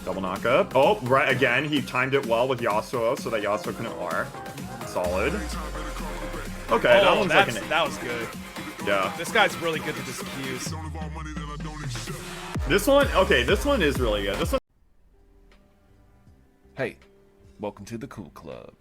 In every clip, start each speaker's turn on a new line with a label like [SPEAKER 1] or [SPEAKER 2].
[SPEAKER 1] Double knockup. Oh, right, again, he timed it well with Yasuo so that Yasuo couldn't R. Solid. Okay, that one's like
[SPEAKER 2] that was good.
[SPEAKER 1] Yeah.
[SPEAKER 2] This guy's really good with his Qs.
[SPEAKER 1] This one, okay, this one is really good. This one.
[SPEAKER 3] Hey, welcome to the Cool Club.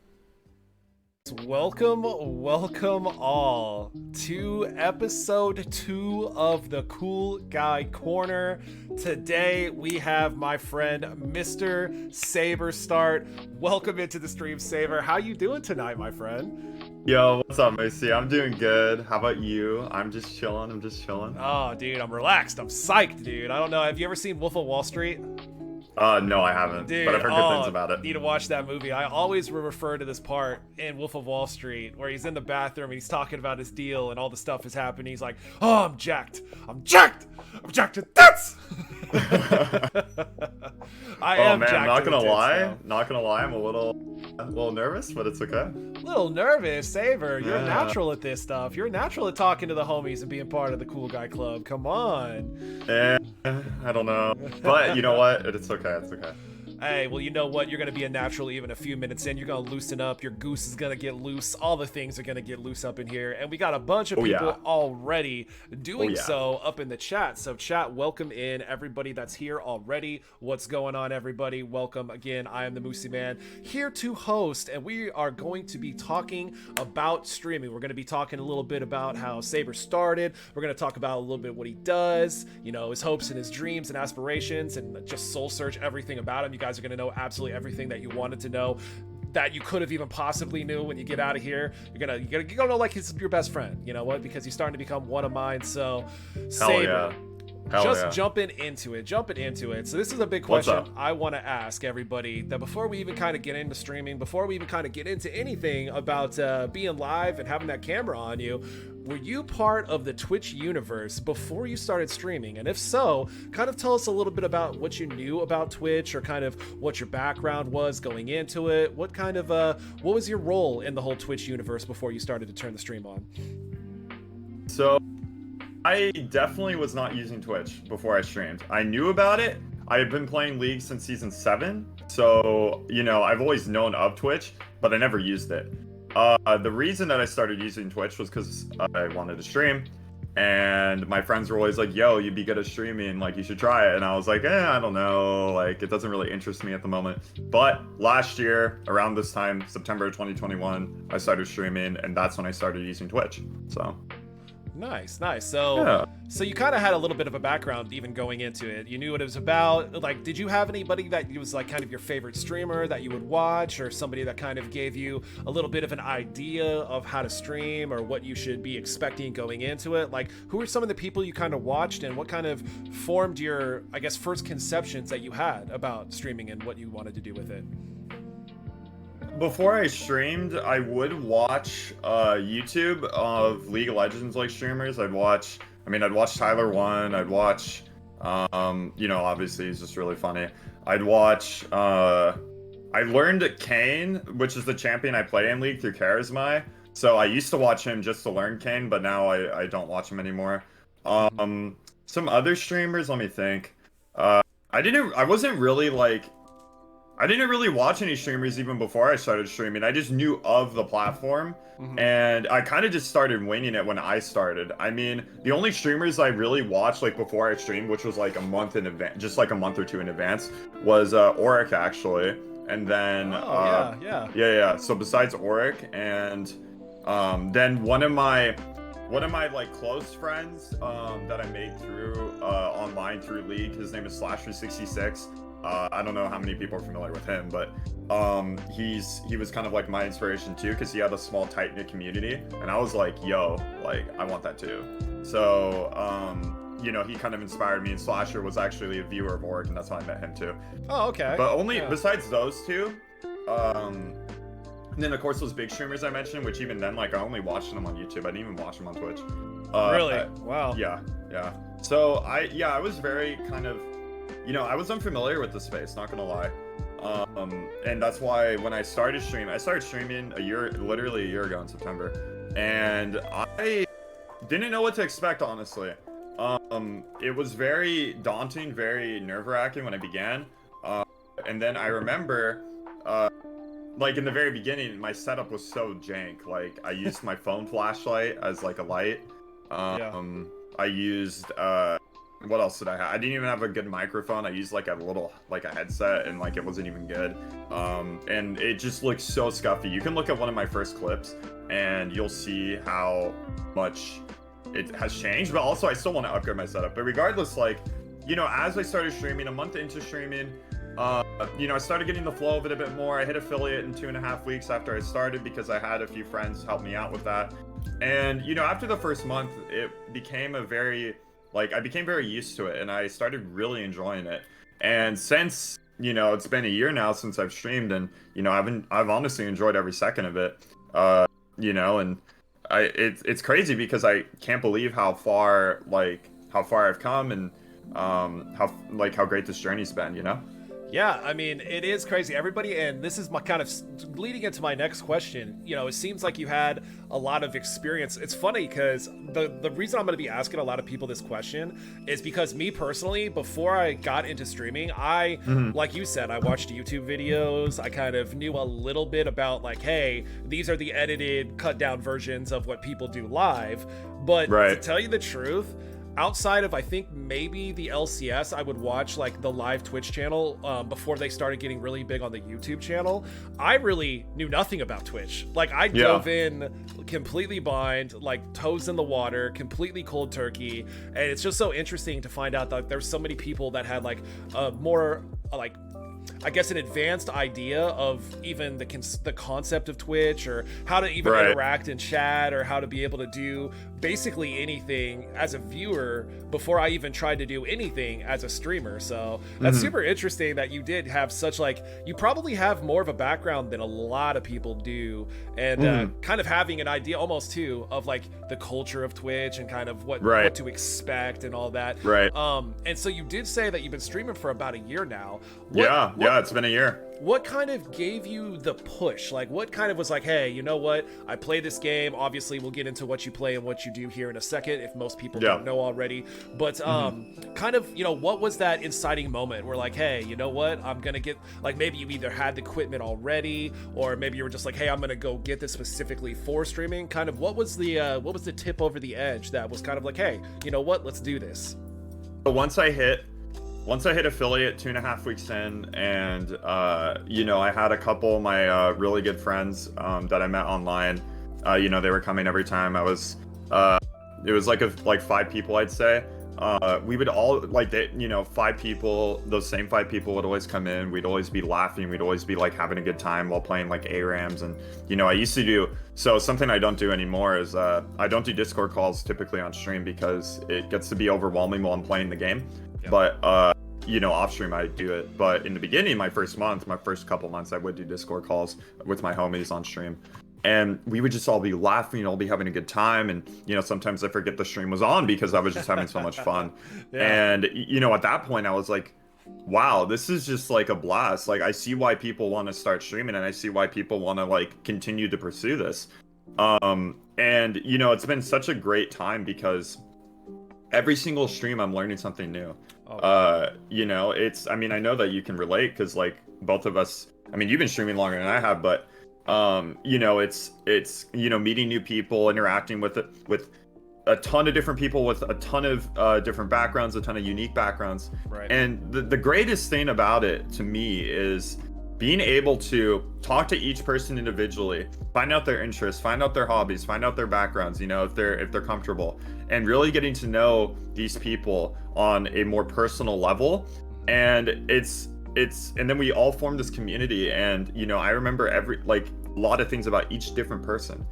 [SPEAKER 2] Welcome all to episode 2 of the Cool Guy Corner. Today we have my friend Mr. SaberStart. Welcome into the stream, Saber. How you doing tonight, my friend?
[SPEAKER 1] Yo, what's up, Moosey? I'm doing good. How about you? I'm just chilling.
[SPEAKER 2] Oh, dude, I'm relaxed. I'm psyched, dude. I don't know. Have you ever seen Wolf of Wall Street?
[SPEAKER 1] No, I haven't,
[SPEAKER 2] dude,
[SPEAKER 1] but I've heard good things about it.
[SPEAKER 2] Need to watch that movie. I always refer to this part in Wolf of Wall Street where he's in the bathroom and he's talking about his deal and all the stuff is happening. He's like, "Oh, I'm jacked to tits." I am jacked.
[SPEAKER 1] Not gonna lie, I'm a little nervous, but it's okay.
[SPEAKER 2] A little nervous, Saber. You're natural at this stuff. You're natural at talking to the homies and being part of the Cool Guy Club. Come on.
[SPEAKER 1] I don't know, but you know what? It's okay. It's okay.
[SPEAKER 2] Hey, well, you know what? You're going to be a natural even a few minutes in. You're going to loosen up. Your goose is going to get loose. All the things are going to get loose up in here. And we got a bunch of people already doing so up in the chat. So chat, welcome in everybody that's here already. What's going on, everybody? Welcome again. I am the Moosey Man here to host, and we are going to be talking about streaming. We're going to be talking a little bit about how Saber started. We're going to talk about a little bit what he does, you know, his hopes and his dreams and aspirations, and just soul search everything about him. You guys are going to know absolutely everything that you wanted to know, that you could have even possibly knew. When you get out of here, you're gonna know like he's your best friend. You know what? Because he's starting to become one of mine. So, Saber, jumping into it. So this is a big question I want to ask everybody, that before we even kind of get into streaming, before we even kind of get into anything about being live and having that camera on you, were you part of the Twitch universe before you started streaming? And if so, kind of tell us a little bit about what you knew about Twitch, or kind of what your background was going into it. What kind of what was your role in the whole Twitch universe before you started to turn the stream on?
[SPEAKER 1] So I definitely was not using Twitch before I streamed. I knew about it. I had been playing League since season 7, so you know, I've always known of Twitch, but I never used it. The reason that I started using Twitch was because I wanted to stream, and my friends were always like, "Yo, you'd be good at streaming, like you should try it." And I was like, I don't know, like it doesn't really interest me at the moment. But last year, around this time, September 2021, I started streaming, and that's when I started using Twitch. So
[SPEAKER 2] Nice. So you kind of had a little bit of a background even going into it. You knew what it was about. Like, did you have anybody that was like kind of your favorite streamer that you would watch, or somebody that kind of gave you a little bit of an idea of how to stream or what you should be expecting going into it? Like, who are some of the people you kind of watched, and what kind of formed your, I guess, first conceptions that you had about streaming and what you wanted to do with it?
[SPEAKER 1] Before I streamed, I would watch YouTube of League of Legends like streamers. I'd watch Tyler One. I'd watch, you know, obviously he's just really funny. I'd watch, I learned Kayn, which is the champion I play in League, through Charisma. So I used to watch him just to learn Kayn, but now I don't watch him anymore. Some other streamers, let me think. I didn't really watch any streamers even before I started streaming. I just knew of the platform, and I kind of just started winging it when I started. I mean, the only streamers I really watched like before I streamed, which was like a month in advance, just like a month or two in advance, was Auric actually, and then So besides Auric, and then one of my like close friends that I made through online through League, his name is Slash366. I don't know how many people are familiar with him, but he was kind of like my inspiration too, because he had a small tight-knit community, and I was like, yo, like I want that too. So you know, he kind of inspired me, and Slasher was actually a viewer of Org, and that's how I met him too.
[SPEAKER 2] Oh, okay.
[SPEAKER 1] But only besides those two, and then of course those big streamers I mentioned, which even then, like I only watched them on YouTube. I didn't even watch them on Twitch.
[SPEAKER 2] Really? Wow.
[SPEAKER 1] Yeah. So I was very kind of, you know, I was unfamiliar with the space, not gonna lie. And that's why when I started streaming literally a year ago in September, and I didn't know what to expect, honestly. It was very daunting, very nerve-wracking when I began. and then I remember, like in the very beginning, my setup was so jank. Like I used my phone flashlight as like a light. I used what else did I have? I didn't even have a good microphone. I used like a headset, and like it wasn't even good. And it just looks so scuffy. You can look at one of my first clips and you'll see how much it has changed, but also I still want to upgrade my setup. But regardless, like, you know, as I started streaming, a month into streaming, you know, I started getting the flow of it a bit more. I hit affiliate in 2.5 weeks after I started because I had a few friends help me out with that. And, you know, after the first month, it became I became very used to it, and I started really enjoying it. And since, you know, it's been a year now since I've streamed, and, you know, I've honestly enjoyed every second of it. You know, and it's crazy because I can't believe how far I've come, and how great this journey's been, you know?
[SPEAKER 2] Yeah, I mean, it is crazy. Everybody, and this is my kind of leading into my next question. You know, it seems like you had a lot of experience. It's funny because the reason I'm going to be asking a lot of people this question is because me personally, before I got into streaming, like you said, I watched YouTube videos. I kind of knew a little bit about like, hey, these are the edited, cut down versions of what people do live. But to tell you the truth, outside of, I think, maybe the LCS, I would watch like the live Twitch channel before they started getting really big on the YouTube channel. I really knew nothing about Twitch. Like I dove in completely blind, like toes in the water, completely cold turkey. And it's just so interesting to find out that there's so many people that had like more like, I guess, an advanced idea of even the concept of Twitch, or how to even interact in chat, or how to be able to do basically anything as a viewer before I even tried to do anything as a streamer. So that's super interesting that you did have such, like, you probably have more of a background than a lot of people do, and kind of having an idea almost too of like the culture of Twitch and kind of what to expect and all that. And so you did say that you've been streaming for about a year now.
[SPEAKER 1] Yeah, it's been a year.
[SPEAKER 2] What kind of gave you the push? Like, what kind of was like, hey, you know what? I play this game. Obviously, we'll get into what you play and what you do here in a second, if most people don't know already. But kind of, you know, what was that inciting moment where like, hey, you know what? I'm going to get, like, maybe you either had the equipment already, or maybe you were just like, hey, I'm going to go get this specifically for streaming. Kind of, what was the tip over the edge that was kind of like, hey, you know what? Let's do this.
[SPEAKER 1] So once I hit affiliate 2.5 weeks in, and you know, I had a couple of my really good friends that I met online. You know, they were coming every time. I was it was like 5 people, I'd say. We would all, like, you know, 5 people, those same 5 people would always come in. We'd always be laughing. We'd always be like having a good time while playing like ARAMs. And, you know, I used to do, so something I don't do anymore is I don't do Discord calls typically on stream because it gets to be overwhelming while I'm playing the game. But you know, off stream I do it. But in the beginning, my first couple months, I would do Discord calls with my homies on stream. And we would just all be laughing, all be having a good time. And, you know, sometimes I forget the stream was on because I was just having so much fun. And, you know, at that point I was like, wow, this is just like a blast. Like, I see why people want to start streaming, and I see why people want to like continue to pursue this. And, you know, it's been such a great time because every single stream I'm learning something new. You know, I mean, I know that you can relate because like both of us, I mean, you've been streaming longer than I have, but you know, it's you know, meeting new people, interacting with a ton of different people with a ton of different backgrounds, a ton of unique backgrounds. And the greatest thing about it to me is being able to talk to each person individually, find out their interests, find out their hobbies, find out their backgrounds, you know, if they're comfortable, and really getting to know these people on a more personal level. And and then we all form this community. And, you know, I remember a lot of things about each different person.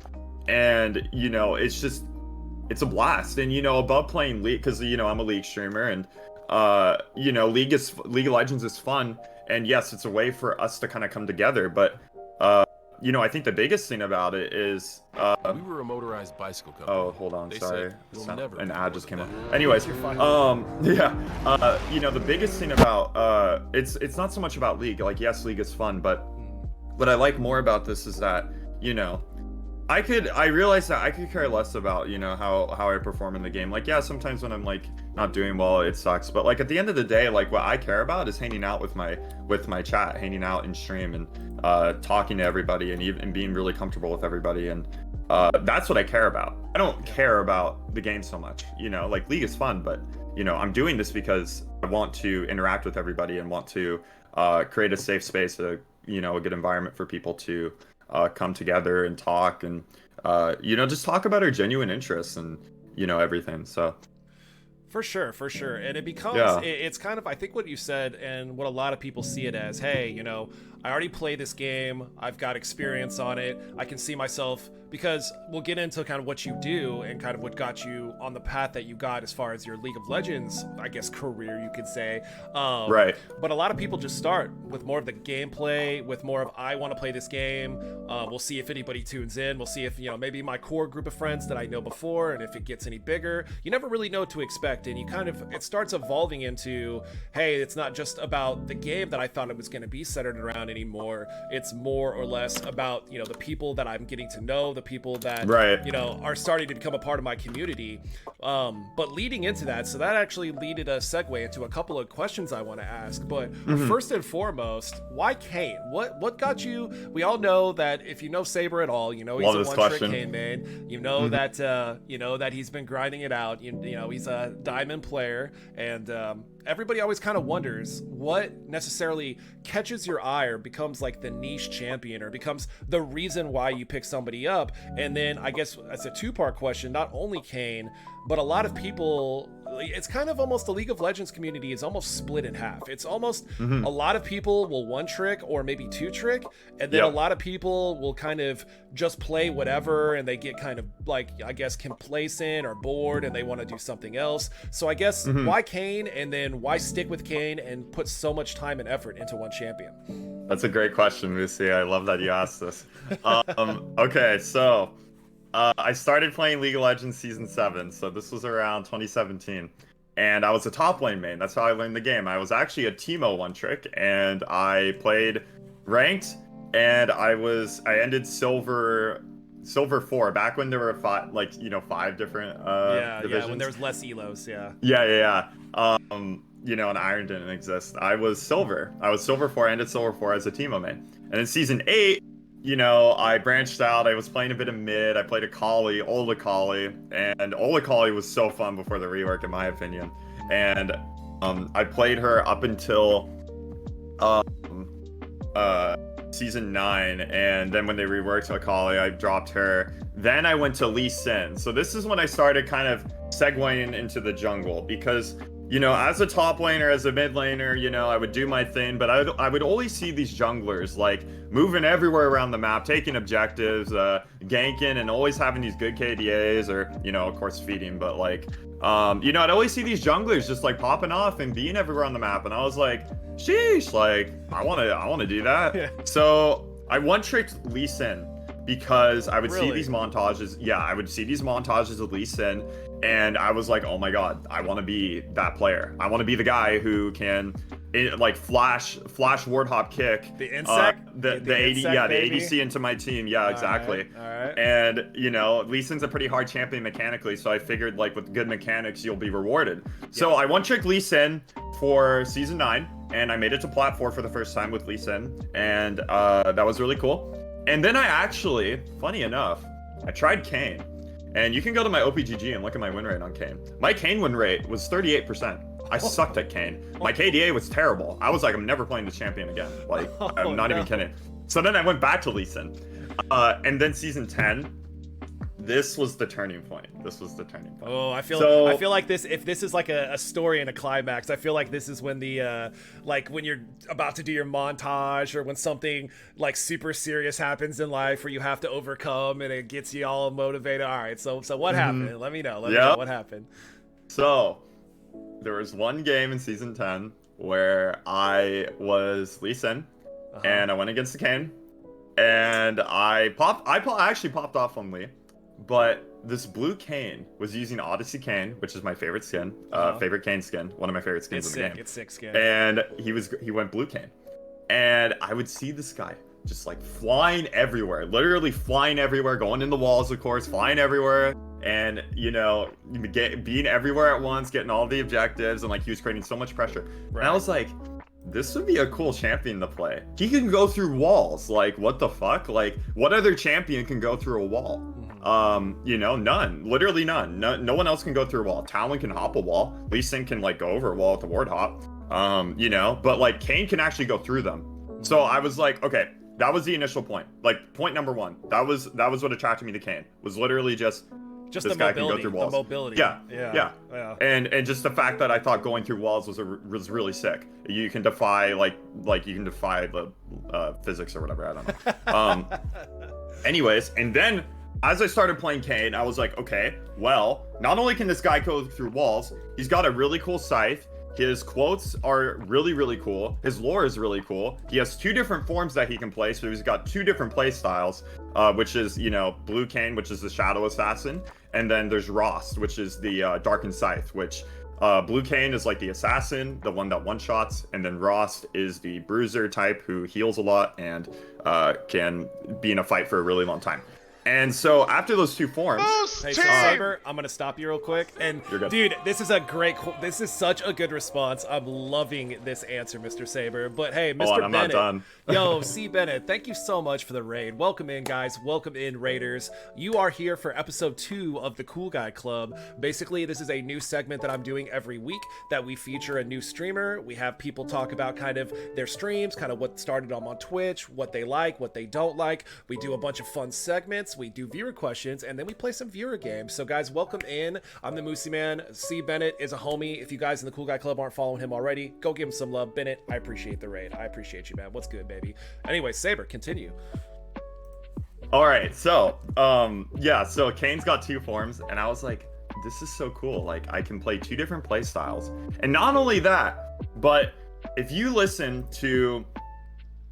[SPEAKER 1] And, you know, it's a blast. And, you know, above playing League, because, you know, I'm a League streamer, and you know, League of Legends is fun, and yes, it's a way for us to kind of come together. But you know, I think the biggest thing about it is
[SPEAKER 4] we were a motorized bicycle company.
[SPEAKER 1] Oh, hold on, sorry, an ad just came up.
[SPEAKER 4] that.
[SPEAKER 1] Anyways, yeah, you know, the biggest thing about it's not so much about League. Like, yes, League is fun, but what I like more about this is that, you know, I realized that I could care less about, you know, how I perform in the game. Like, yeah, sometimes when I'm like not doing well, it sucks. But like at the end of the day, like what I care about is hanging out with my chat, hanging out in stream and talking to everybody and being really comfortable with everybody. And that's what I care about. I don't care about the game so much. You know, like League is fun, but you know, I'm doing this because I want to interact with everybody and want to create a safe space, a good environment for people to come together and talk and just talk about our genuine interests and everything. So
[SPEAKER 2] for sure, and it becomes it's kind of, I think what you said and what a lot of people see it as, hey, I already played this game, I've got experience on it, I can see myself, because we'll get into kind of what you do and kind of what got you on the path that you got as far as your League of Legends, I guess, career, you could say.
[SPEAKER 1] Right.
[SPEAKER 2] But a lot of people just start with more of the gameplay, with more of, I want to play this game. We'll see if anybody tunes in. We'll see if, maybe my core group of friends that I know before, and if it gets any bigger. You never really know what to expect, and it starts evolving into, hey, it's not just about the game that I thought it was going to be centered around anymore. It's more or less about, the people that I'm getting to know, the people that are starting to become a part of my community. But leading into that, so that actually leaded a segue into a couple of questions I want to ask. But first and foremost, why Kayn? What got you? We all know that if you know Saber at all, he's a one-trick Kayn main. That he's been grinding it out. He's a diamond player, and everybody always kind of wonders what necessarily catches your eye or becomes like the niche champion or becomes the reason why you pick somebody up. And then I guess that's a two-part question, not only Kayn, but a lot of people, it's kind of almost the League of Legends community is almost split in half. It's almost a lot of people will one trick or maybe two trick, and then a lot of people will kind of just play whatever, and they get kind of like, I guess, complacent or bored, and they want to do something else. So I guess why Kayn, and then why stick with Kayn and put so much time and effort into one champion?
[SPEAKER 1] That's a great question, Moosey. I love that you asked this. Okay, so I started playing League of Legends Season 7, so this was around 2017. And I was a top lane main. That's how I learned the game. I was actually a Teemo one trick, and I played ranked, and I ended silver 4, back when there were five different divisions.
[SPEAKER 2] Yeah, when there was less elos,
[SPEAKER 1] Yeah. And Iron didn't exist. I was silver 4, I ended silver 4 as a Teemo main. And in Season 8, I branched out. I was playing a bit of mid. I played a Kali, Ola Kali, and Ola Kali was so fun before the rework, in my opinion. And I played her up until Season 9, and then when they reworked Akali, I dropped her. Then I went to Lee Sin. So this is when I started kind of segueing into the jungle, because as a top laner, as a mid laner, I would do my thing, but I would always see these junglers like moving everywhere around the map, taking objectives, ganking, and always having these good KDAs, or of course feeding, but like I'd always see these junglers just like popping off and being everywhere on the map, and I was like, sheesh, like I want to do that. Yeah. So I one-tricked Lee Sin, because I would see these montages. Yeah, I would see these montages of Lee Sin, and I was like, oh my god, I want to be that player. I want to be the guy who can flash ward hop kick
[SPEAKER 2] the insect,
[SPEAKER 1] the ADC into my team. Yeah, exactly.
[SPEAKER 2] All right.
[SPEAKER 1] And Lee Sin's a pretty hard champion mechanically, so I figured like with good mechanics you'll be rewarded. So I one-tricked Lee Sin for Season 9, and I made it to Plat 4 for the first time with Lee Sin, and that was really cool. And then I actually, funny enough, I tried Kayn. And you can go to my OPGG and look at my win rate on Kayn. My Kayn win rate was 38%. I sucked at Kayn. My KDA was terrible. I was like, I'm never playing this champion again. Like, I'm not even kidding. So then I went back to Lee Sin. And then Season 10, this was the turning point.
[SPEAKER 2] Oh, I feel like this, if this is like a story and a climax, I feel like this is when the like when you're about to do your montage, or when something like super serious happens in life where you have to overcome and it gets you all motivated. All right, so what happened? Let me know what happened.
[SPEAKER 1] So there was one game in Season 10 where I was Lee Sin, and I went against the Kayn, and I actually popped off on Lee. But this blue Kayn was using Odyssey Kayn, which is my favorite skin, favorite Kayn skin, one of my favorite skins in the game.
[SPEAKER 2] It's sick skin.
[SPEAKER 1] And he went blue Kayn, and I would see this guy just like flying everywhere, literally flying everywhere, going in the walls, of course, flying everywhere, and you know, being everywhere at once, getting all the objectives, and like he was creating so much pressure. Right. And I was like, this would be a cool champion to play. He can go through walls. Like, what the fuck? Like, what other champion can go through a wall? You know, none. Literally none. No one else can go through a wall. Talon can hop a wall. Lee Sin can like go over a wall with the ward hop. You know, but like Kayn can actually go through them. So I was like, okay, that was the initial point. Like point number one. That was what attracted me to Kayn. Was literally just this
[SPEAKER 2] the
[SPEAKER 1] guy
[SPEAKER 2] mobility.
[SPEAKER 1] Can go through walls.
[SPEAKER 2] The mobility.
[SPEAKER 1] Yeah. And just the fact that I thought going through walls was really sick. You can defy like you can defy the physics or whatever. I don't know. Anyways, and then as I started playing Kayn, I was like, okay, well, not only can this guy go through walls, he's got a really cool scythe. His quotes are really, really cool. His lore is really cool. He has 2 different forms that he can play, so he's got 2 different play styles, which is, you know, Blue Kayn, which is the Shadow Assassin, and then there's Rost, which is the Darkened Scythe, which Blue Kayn is like the assassin, the one that one-shots, and then Rost is the bruiser type who heals a lot and can be in a fight for a really long time. And so after those 2 forms,
[SPEAKER 2] hey, so Saber, I'm gonna stop you real quick. And dude, this is such a good response. I'm loving this answer, Mr. Saber. But hey, Mr.
[SPEAKER 1] I'm
[SPEAKER 2] Bennett,
[SPEAKER 1] not done.
[SPEAKER 2] yo, C. Bennett, thank you so much for the raid. Welcome in, guys. Welcome in, raiders. You are here for episode 2 of the Cool Guy Club. Basically, this is a new segment that I'm doing every week that we feature a new streamer. We have people talk about kind of their streams, kind of what started them on Twitch, what they like, what they don't like. We do a bunch of fun segments. We do viewer questions, and then we play some viewer games. So guys, welcome in. I'm the Moosey Man. C. Bennett is a homie. If you guys in the Cool Guy Club aren't following him already, go give him some love. Bennett, I appreciate the raid. I appreciate you, man. What's good, baby? Anyway, Saber, continue.
[SPEAKER 1] All right, so yeah, so Kayn's got 2 forms, and I was like, this is so cool. Like, I can play 2 different play styles. And not only that, but if you listen to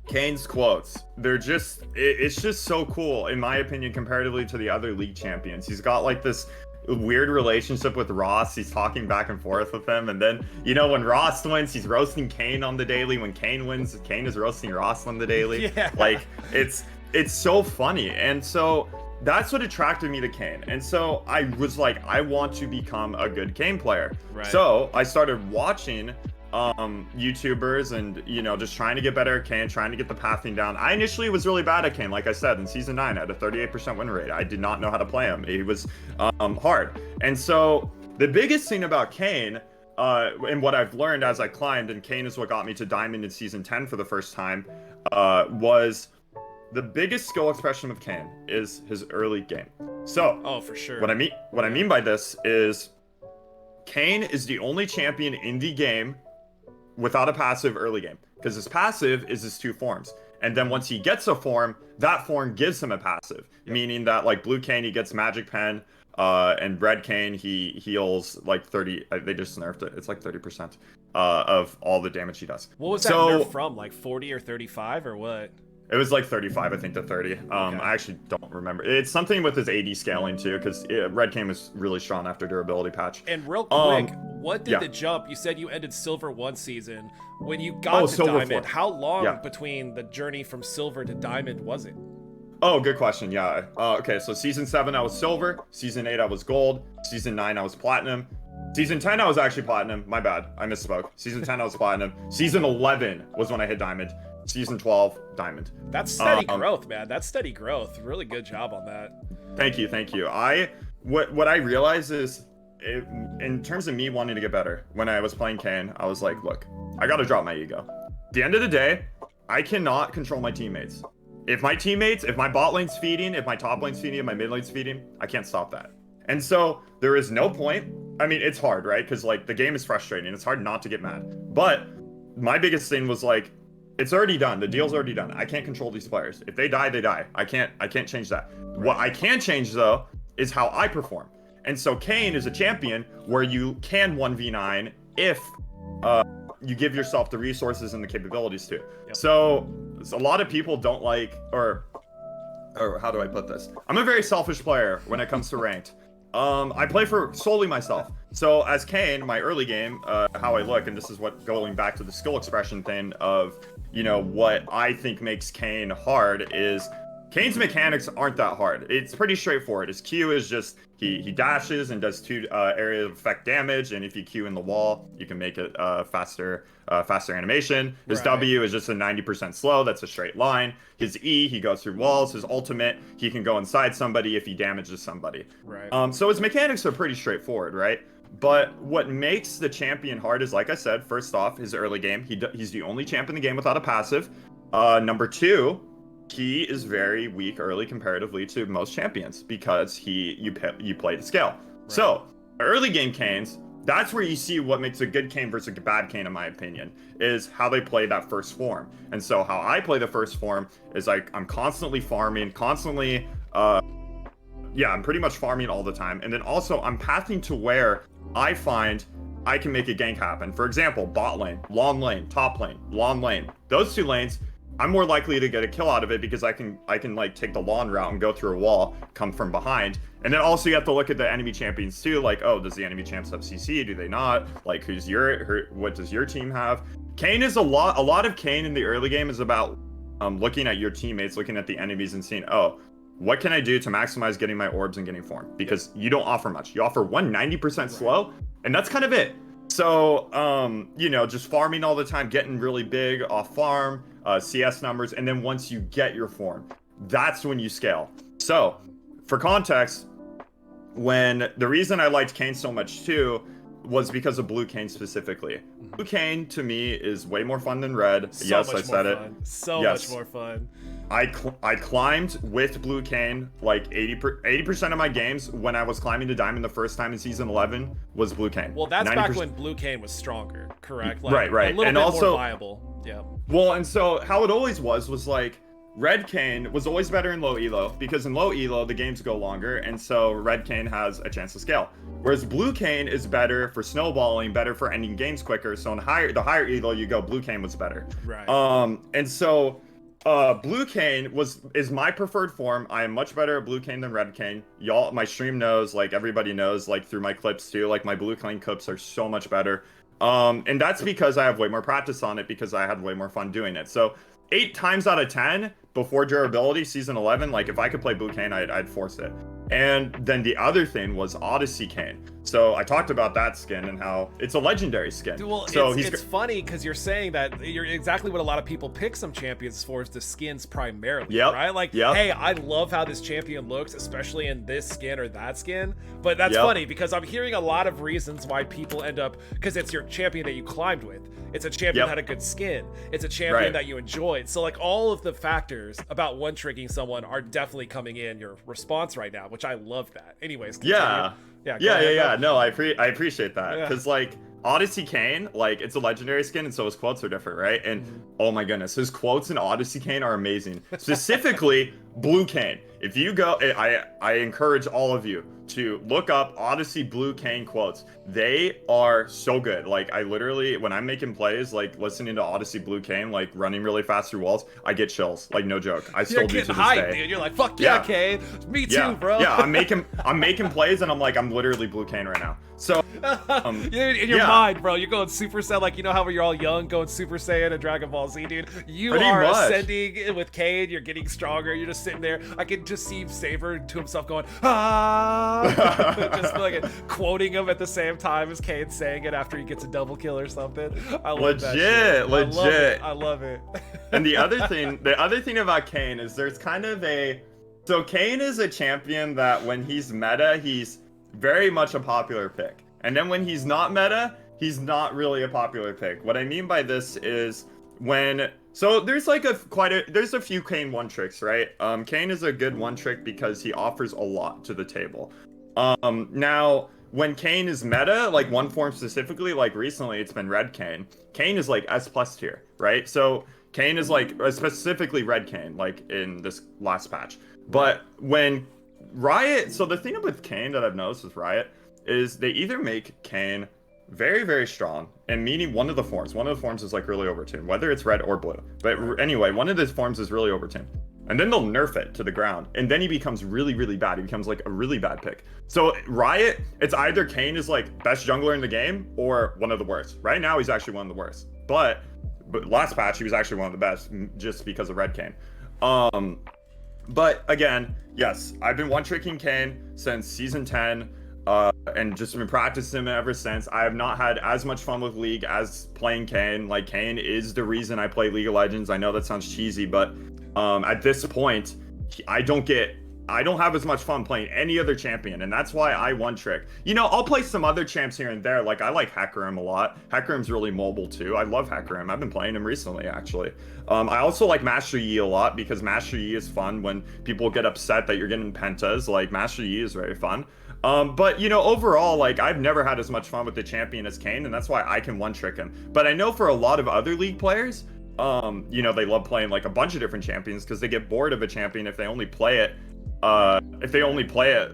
[SPEAKER 1] Kayn's quotes, it's just so cool, in my opinion, comparatively to the other league champions. He's got like this weird relationship with Ross. He's talking back and forth with him, and then, you know, when Ross wins, he's roasting Kayn on the daily. When Kayn wins, Kayn is roasting Ross on the daily. Yeah. Like, it's so funny. And so that's what attracted me to Kayn. And so I was like, I want to become a good Kayn player. Right. So I started watching YouTubers and, you know, just trying to get better at Kayn, trying to get the pathing down. I initially was really bad at Kayn. Like I said, in season 9 I had a 38% win rate. I did not know how to play him. It was hard. And so the biggest thing about Kayn, and what I've learned as I climbed, and Kayn is what got me to Diamond in season 10 for the first time, was the biggest skill expression of Kayn is his early game. So
[SPEAKER 2] for sure.
[SPEAKER 1] What I mean by this is Kayn is the only champion in the game without a passive early game, because his passive is his 2 forms, and then once he gets a form, that form gives him a passive. Meaning that, like, Blue Kayn, he gets Magic Pen, and Red Kayn, he heals like 30. They just nerfed it. It's like 30% of all the damage he does.
[SPEAKER 2] What was that nerf from? Like 40 or 35 or what?
[SPEAKER 1] It was like 35, I think, to 30. I actually don't remember. It's something with his AD scaling too, because Red Kayn was really strong after durability patch.
[SPEAKER 2] And real quick, what did the jump? You said you ended Silver 1 season. When you got to Diamond, 4. How long between the journey from Silver to Diamond was it?
[SPEAKER 1] Oh, good question. Yeah. Okay, so season 7 I was Silver. Season 8 I was Gold. Season 9 I was Platinum. Season 10 I was actually Platinum. My bad. I misspoke. Season 10 I was Platinum. Season 11 was when I hit Diamond. Season 12, Diamond.
[SPEAKER 2] That's steady growth, man. That's steady growth. Really good job on that.
[SPEAKER 1] Thank you. What I realized is, in terms of me wanting to get better, when I was playing Kayn, I was like, look, I gotta drop my ego. At the end of the day, I cannot control my teammates. If my bot lane's feeding, if my top lane's feeding, if my mid lane's feeding, I can't stop that. And so there is no point. I mean, it's hard, right? Because like the game is frustrating. It's hard not to get mad. But my biggest thing was like, it's already done. The deal's already done. I can't control these players. If they die, they die. I can't change that. Right. What I can change though is how I perform. And so Kayn is a champion where you can 1v9 if you give yourself the resources and the capabilities to. Yep. So a lot of people don't like, or how do I put this? I'm a very selfish player when it comes to ranked. I play for solely myself. So as Kayn, my early game, how I look, and this is what going back to the skill expression thing of, you know, what I think makes Kayn hard is Kayn's mechanics aren't that hard. It's pretty straightforward. His Q is just he dashes and does 2 area of effect damage, and if you Q in the wall, you can make it faster animation. His W is just a 90% slow. That's a straight line. His E, he goes through walls. His ultimate, he can go inside somebody if he damages somebody.
[SPEAKER 2] Right.
[SPEAKER 1] So his mechanics are pretty straightforward, right? But what makes the champion hard is, like I said, first off, his early game. He's the only champ in the game without a passive. Number 2, he is very weak early comparatively to most champions because you play the scale. Right. So early game Kayns, that's where you see what makes a good Kayn versus a bad Kayn, in my opinion, is how they play that first form. And so how I play the first form is like I'm constantly farming, I'm pretty much farming all the time. And then also I'm pathing to where I find I can make a gank happen. For example, bot lane, long lane, top lane, long lane. Those 2 lanes, I'm more likely to get a kill out of it because I can like take the long route and go through a wall, come from behind. And then also you have to look at the enemy champions too, like, oh, does the enemy champs have CC? Do they not? Like, what does your team have? Kayn is a lot of Kayn in the early game is about looking at your teammates, looking at the enemies and seeing, oh, what can I do to maximize getting my orbs and getting form? Because you don't offer much. You offer 190% slow, and that's kind of it. So, you know, just farming all the time, getting really big off farm, CS numbers, and then once you get your form, that's when you scale. So, for context, the reason I liked Kayn so much too was because of Blue Kayn specifically. Blue Kayn to me is way more fun than Red. Yes, I said it.
[SPEAKER 2] So much more fun.
[SPEAKER 1] I climbed with Blue Kayn like 80% of my games when I was climbing to Diamond the first time in Season 11 was Blue Kayn.
[SPEAKER 2] Well, that's back when Blue Kayn was stronger, correct? Like,
[SPEAKER 1] right.
[SPEAKER 2] A little
[SPEAKER 1] and
[SPEAKER 2] bit
[SPEAKER 1] also,
[SPEAKER 2] more viable. Yeah.
[SPEAKER 1] Well, and so how it always was like Red Kayn was always better in low elo because in low elo the games go longer, and so Red Kayn has a chance to scale. Whereas Blue Kayn is better for snowballing, better for ending games quicker. So in the higher elo you go, Blue Kayn was better.
[SPEAKER 2] Right.
[SPEAKER 1] And so Blue Kayn is my preferred form. I am much better at Blue Kayn than Red Kayn. Y'all, my stream knows, like everybody knows, like through my clips too, like my Blue Kayn clips are so much better. And that's because I have way more practice on it because I had way more fun doing it. So 8 times out of 10 before durability season 11, like if I could play Blue Kayn, I'd force it. And then the other thing was Odyssey Kayn. So I talked about that skin and how it's a legendary skin.
[SPEAKER 2] Well,
[SPEAKER 1] so
[SPEAKER 2] it's funny because you're saying that you're exactly what a lot of people pick some champions for is the skins primarily, right? Like, hey, I love how this champion looks, especially in this skin or that skin. But that's funny because I'm hearing a lot of reasons why people end up, because it's your champion that you climbed with. It's a champion that had a good skin. It's a champion that you enjoyed. So like all of the factors about one-tricking someone are definitely coming in your response right now, which I love that. Anyways, continue. Yeah.
[SPEAKER 1] No, I appreciate that because like Odyssey Kayn, like it's a legendary skin, and so his quotes are different, right? And oh my goodness, his quotes in Odyssey Kayn are amazing. Specifically, Blue Kayn. If you go, I encourage all of you to look up Odyssey Blue Kayn quotes. They are so good. Like I literally, when I'm making plays, like listening to Odyssey Blue Kayn, like running really fast through walls, I get chills. Like no joke. I still do to this day.
[SPEAKER 2] Dude. You're like, fuck yeah, Kayn. Me too, bro.
[SPEAKER 1] Yeah, I'm making plays, and I'm like, I'm literally Blue Kayn right now. So
[SPEAKER 2] in your mind, bro, you're going Super Saiyan, like you know how when you're all young going Super Saiyan and Dragon Ball Z, dude. You
[SPEAKER 1] Pretty
[SPEAKER 2] are
[SPEAKER 1] much.
[SPEAKER 2] ascending with Kayn. You're getting stronger. You're just sitting there. I can just see Saber to himself going, just like quoting him at the same time as Kayn saying it after he gets a double kill or something. I love that shit.
[SPEAKER 1] Legit.
[SPEAKER 2] I love it.
[SPEAKER 1] And the other thing about Kayn is there's kind of so Kayn is a champion that when he's meta, he's very much a popular pick. And then when he's not meta, he's not really a popular pick. What I mean by this is so there's like there's a few Kayn one tricks, right? Kayn is a good one trick because he offers a lot to the table. Now when Kayn is meta, like one form specifically, like recently it's been Red Kayn. Kayn is like S+ tier, right? So Kayn is like specifically Red Kayn, like in this last patch. But when Riot, so the thing with Kayn that I've noticed with Riot is they either make Kayn very, very strong, and meaning one of the forms is like really overtuned, whether it's red or blue. But anyway, one of the forms is really overtuned. and then they'll nerf it to the ground, and then he becomes really, really bad. He becomes like a really bad pick. So Riot, it's either Kayn is like best jungler in the game or one of the worst. Right now, he's actually one of the worst. But last patch, he was actually one of the best just because of Red Kayn. But again, yes, I've been one-tricking Kayn since season 10. And just been practicing him ever since. I have not had as much fun with League as playing Kayn. Like, Kayn is the reason I play League of Legends. I know that sounds cheesy, but at this point, I don't have as much fun playing any other champion, and that's why I one trick. You know, I'll play some other champs here and there. Like, I like Hecarim a lot. Hecarim's really mobile too. I love Hecarim. I've been playing him recently, actually. I also like Master Yi a lot because Master Yi is fun when people get upset that you're getting pentas. Like, Master Yi is very fun. But, you know, overall, like, I've never had as much fun with the champion as Kayn, and that's why I can one-trick him. But I know for a lot of other League players, you know, they love playing, like, a bunch of different champions because they get bored of a champion if they only play it,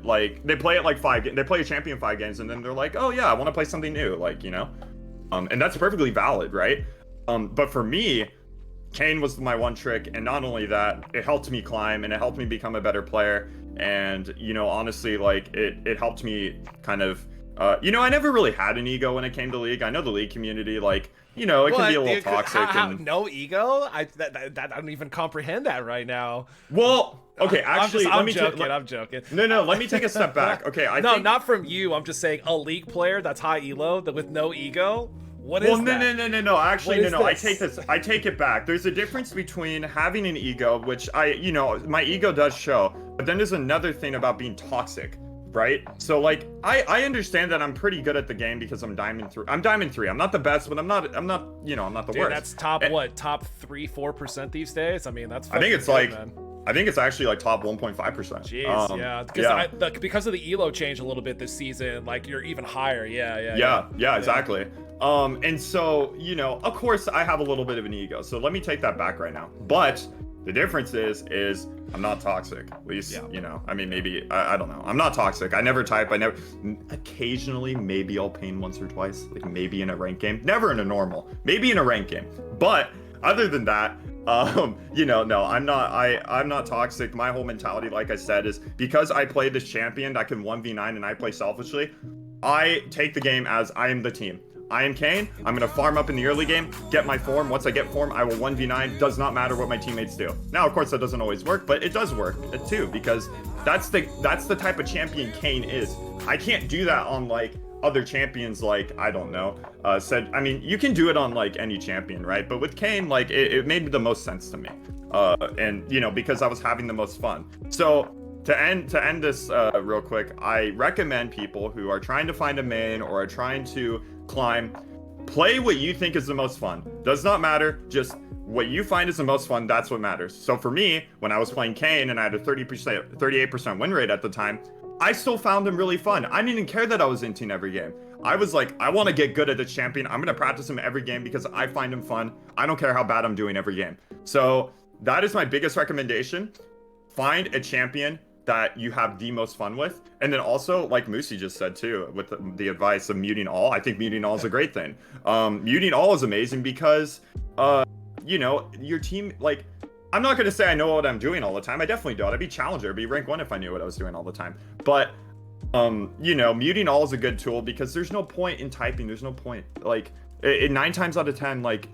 [SPEAKER 1] like, they play it, like, they play a champion 5 games, and then they're like, oh, yeah, I want to play something new, like, you know? And that's perfectly valid, right? But for me, Kayn was my one trick, and not only that, it helped me climb, and it helped me become a better player. And, you know, honestly, like, it helped me kind of, you know, I never really had an ego when it came to League. I know the League community, like, you know, it can be a little toxic.
[SPEAKER 2] No ego? I don't even comprehend that right now.
[SPEAKER 1] Well, okay, actually,
[SPEAKER 2] I'm joking.
[SPEAKER 1] No, let me take a step back. Okay,
[SPEAKER 2] not from you. I'm just saying a League player that's high elo, that with no ego. What is that?
[SPEAKER 1] No. Actually, no. I take it back. There's a difference between having an ego, which you know, my ego does show, but then there's another thing about being toxic, right? So, like, I understand that I'm pretty good at the game because I'm Diamond 3. I'm Diamond 3. I'm not the best, but I'm not, you know, I'm not the worst.
[SPEAKER 2] That's top 3-4% these days? I mean, that's
[SPEAKER 1] I think it's
[SPEAKER 2] good,
[SPEAKER 1] like,
[SPEAKER 2] man.
[SPEAKER 1] I think it's actually like top 1.5%.
[SPEAKER 2] Jeez, yeah. Because of the elo change a little bit this season, like, you're even higher. Yeah,
[SPEAKER 1] exactly. And so, you know, of course I have a little bit of an ego, so let me take that back right now. But the difference is I'm not toxic, at least, you know, I mean, maybe, I don't know. I'm not toxic. I never type. Occasionally, maybe I'll pain once or twice, like maybe in a rank game, never in a normal, maybe in a rank game. But other than that, you know, no, I'm not toxic. My whole mentality, like I said, is because I play this champion that can 1v9 and I play selfishly, I take the game as I am the team. I am Kayn. I'm going to farm up in the early game, get my form. Once I get form, I will 1v9. Does not matter what my teammates do. Now, of course, that doesn't always work, but it does work too, because that's the type of champion Kayn is. I can't do that on, like, other champions, like, I don't know, I mean, you can do it on, like, any champion, right? But with Kayn, like, it made the most sense to me. And, you know, because I was having the most fun. So, to end this real quick, I recommend people who are trying to find a main or are trying to climb, play what you think is the most fun. Does not matter, just what you find is the most fun, that's what matters. So for me, when I was playing Kayn and I had a 38% win rate at the time, I still found him really fun. I didn't even care that I was inting every game. I was like, I want to get good at the champion. I'm going to practice him every game because I find him fun. I don't care how bad I'm doing every game. So that is my biggest recommendation. Find a champion that you have the most fun with. And then also, like Moosey just said too, with the advice of muting all, I think muting all is a great thing. Muting all is amazing because, you know, your team, like, I'm not going to say I know what I'm doing all the time. I definitely don't. I'd be challenger, I'd be rank 1 if I knew what I was doing all the time. But, you know, muting all is a good tool because there's no point in typing. There's no point. Like, 9 times out of 10, like,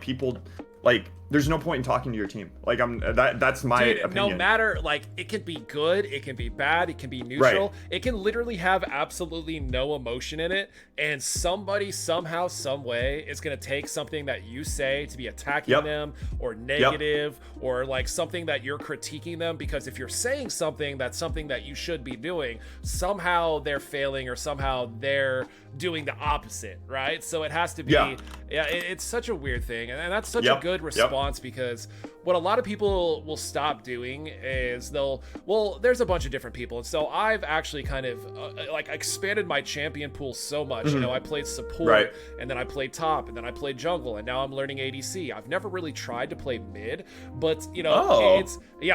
[SPEAKER 1] people, like, there's no point in talking to your team. Like, that's my opinion.
[SPEAKER 2] No matter, like, it can be good, it can be bad, it can be neutral. Right. It can literally have absolutely no emotion in it, and somebody somehow, some way is gonna take something that you say to be attacking them or negative or like something that you're critiquing them, because if you're saying something that's something that you should be doing, somehow they're failing or somehow they're doing the opposite, right? So it has to be it's such a weird thing, and that's such a good response, because what a lot of people will stop doing is there's a bunch of different people, and so I've actually kind of like expanded my champion pool so much. You know, I played support, and then I played top, and then I played jungle, and now I'm learning ADC. I've never really tried to play mid, but you know,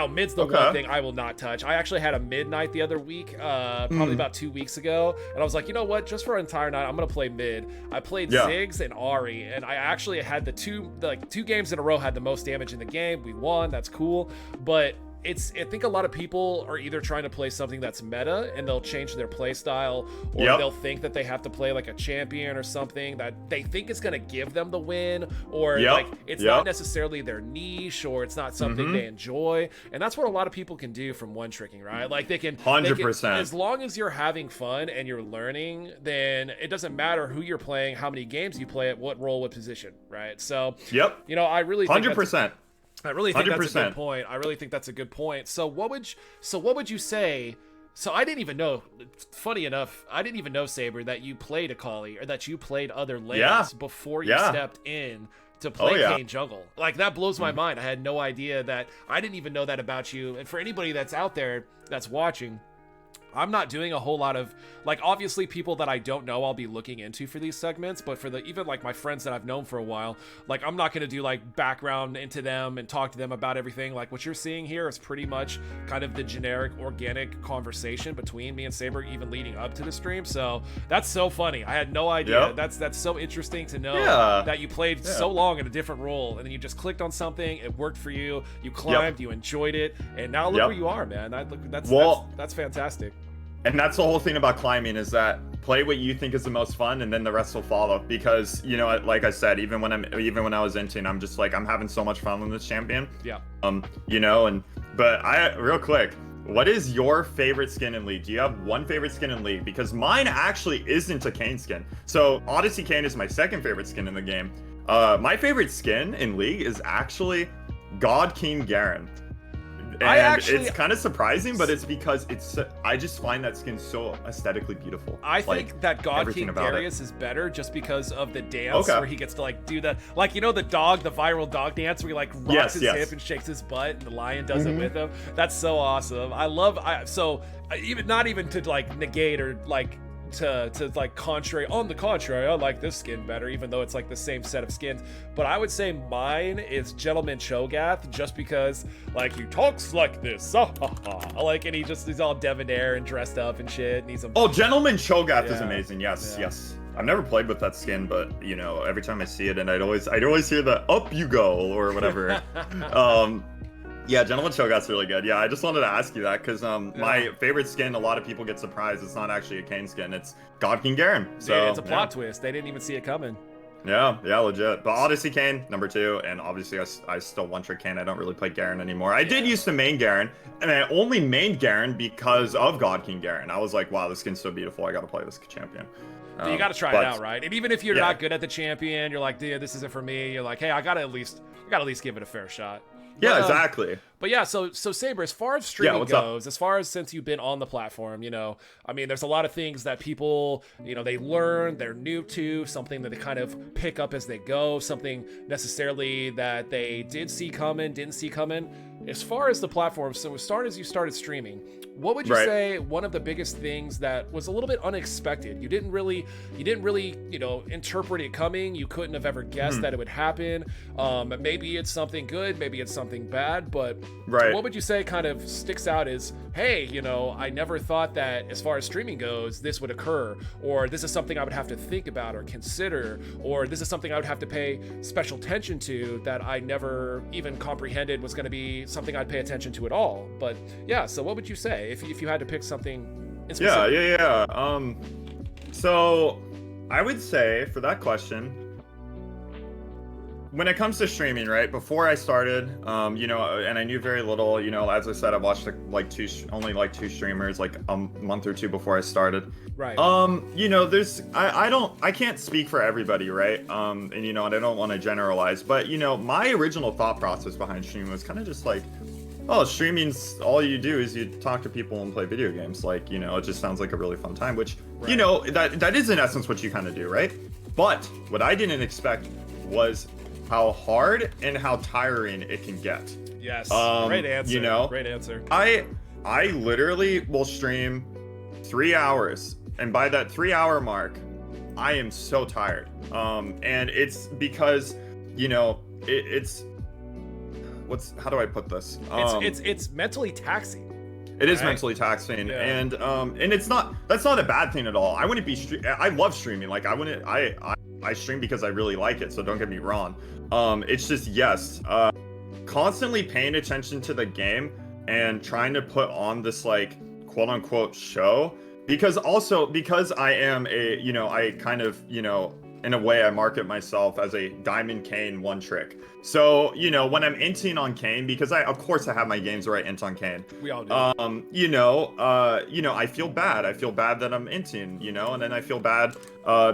[SPEAKER 2] mid's the one thing I will not touch. I actually had a midnight the other week, probably about 2 weeks ago, and I was like, you know what, just for an entire night I'm gonna play mid. I played Ziggs and Ahri, and I actually had the two games in a row had the most damage in the game. game, we won, that's cool. But I think a lot of people are either trying to play something that's meta and they'll change their play style, or they'll think that they have to play like a champion or something that they think is going to give them the win, or like it's not necessarily their niche, or it's not something they enjoy. And that's what a lot of people can do from one tricking, right? Like they can
[SPEAKER 1] 100%.
[SPEAKER 2] As long as you're having fun and you're learning, then it doesn't matter who you're playing, how many games you play at what role, what position, right? So you know, I really think
[SPEAKER 1] 100%.
[SPEAKER 2] I really think
[SPEAKER 1] 100%.
[SPEAKER 2] that's a good point. I really think that's a good point. So what would you say? So I didn't even know. Funny enough, I didn't even know, Saber, that you played Akali, or that you played other lanes before you stepped in to play Kayn jungle. Like that blows my mind. I had no idea that. I didn't even know that about you. And for anybody that's out there that's watching, I'm not doing a whole lot of, like, obviously people that I don't know I'll be looking into for these segments, but for the even like my friends that I've known for a while, like I'm not going to do like background into them and talk to them about everything. Like what you're seeing here is pretty much kind of the generic organic conversation between me and Saber even leading up to the stream. So that's so funny. I had no idea. That's so interesting to know that you played so long in a different role, and then you just clicked on something, it worked for you, you climbed, you enjoyed it, and now look where you are, man. That's fantastic.
[SPEAKER 1] And that's the whole thing about climbing, is that play what you think is the most fun, and then the rest will follow. Because, you know, like I said, even when I was inting, I'm just like, I'm having so much fun with this champion.
[SPEAKER 2] Yeah.
[SPEAKER 1] You know, but real quick, what is your favorite skin in League? Do you have one favorite skin in League? Because mine actually isn't a Kayn skin. So Odyssey Kayn is my second favorite skin in the game. My favorite skin in League is actually God King Garen. And it's kind of surprising, but it's because I just find that skin so aesthetically beautiful.
[SPEAKER 2] I think that God King Darius is better just because of the dance where he gets to like do the, like, you know, the viral dog dance where he like rocks his hip and shakes his butt, and the lion does it with him. That's so awesome. Even not even to like negate or like to like on the contrary, I like this skin better, even though it's like the same set of skins. But I would say mine is Gentleman Cho'Gath, just because like he talks like this, like, and he's all debonair and dressed up and shit, and he's
[SPEAKER 1] Gentleman Cho'Gath is amazing. Yes. I've never played with that skin, but you know, every time I see it, and I'd always hear the "up you go" or whatever. Yeah, Gentleman Cho'Gath's really good. Yeah, I just wanted to ask you that because my favorite skin, a lot of people get surprised. It's not actually a Kayn skin. It's God King Garen. So
[SPEAKER 2] it's a plot twist. They didn't even see it coming.
[SPEAKER 1] Yeah, legit. But Odyssey Kayn, number 2, and obviously I still one-trick Kayn. I don't really play Garen anymore. I did used to main Garen, and I only mained Garen because of God King Garen. I was like, wow, this skin's so beautiful. I got to play this champion.
[SPEAKER 2] You got to try it out, right? And even if you're not good at the champion, you're like, dude, this isn't for me. You're like, hey, I gotta at least give it a fair shot.
[SPEAKER 1] Yeah, exactly.
[SPEAKER 2] But yeah, so Saber, as far as streaming goes, as far as since you've been on the platform, you know, I mean, there's a lot of things that people, you know, they learn, they're new to, something that they kind of pick up as they go, something necessarily that they didn't see coming. As far as the platform, so as you started streaming, what would you say one of the biggest things that was a little bit unexpected? You didn't really, you know, interpret it coming. You couldn't have ever guessed that it would happen. Maybe it's something good, maybe it's something bad, but what would you say kind of sticks out as, hey, you know, I never thought that as far as streaming goes, this would occur, or this is something I would have to think about or consider, or this is something I would have to pay special attention to that I never even comprehended was going to be something I'd pay attention to at all. But yeah, so what would you say if you had to pick something in specific?
[SPEAKER 1] So I would say for that question, when it comes to streaming, right, before I started, you know, and I knew very little, you know, as I said, I watched only two streamers like a month or two before I started.
[SPEAKER 2] Right.
[SPEAKER 1] You know, I can't speak for everybody, right? And you know, and I don't want to generalize, but you know, my original thought process behind streaming was kind of just like, oh, streaming's all you do is you talk to people and play video games. Like, you know, it just sounds like a really fun time, which, you know, that is in essence what you kind of do, right? But what I didn't expect was how hard and how tiring it can get.
[SPEAKER 2] Yes. Great answer.
[SPEAKER 1] You know,
[SPEAKER 2] great answer.
[SPEAKER 1] I literally will stream 3 hours, and by that 3-hour mark, I am so tired. And it's because, you know, it's how do I put this?
[SPEAKER 2] It's mentally taxing.
[SPEAKER 1] It is mentally taxing, and that's not a bad thing at all. I wouldn't be I love streaming. Like I stream because I really like it, so don't get me wrong. It's just, yes, constantly paying attention to the game and trying to put on this like quote unquote show, because I am a, you know, I kind of, you know, in a way I market myself as a Diamond Kayn one trick. So, you know, when I'm inting on Kayn, because of course I have my games where I int on Kayn.
[SPEAKER 2] We all do.
[SPEAKER 1] You know, I feel bad. I feel bad that I'm inting, you know, and then I feel bad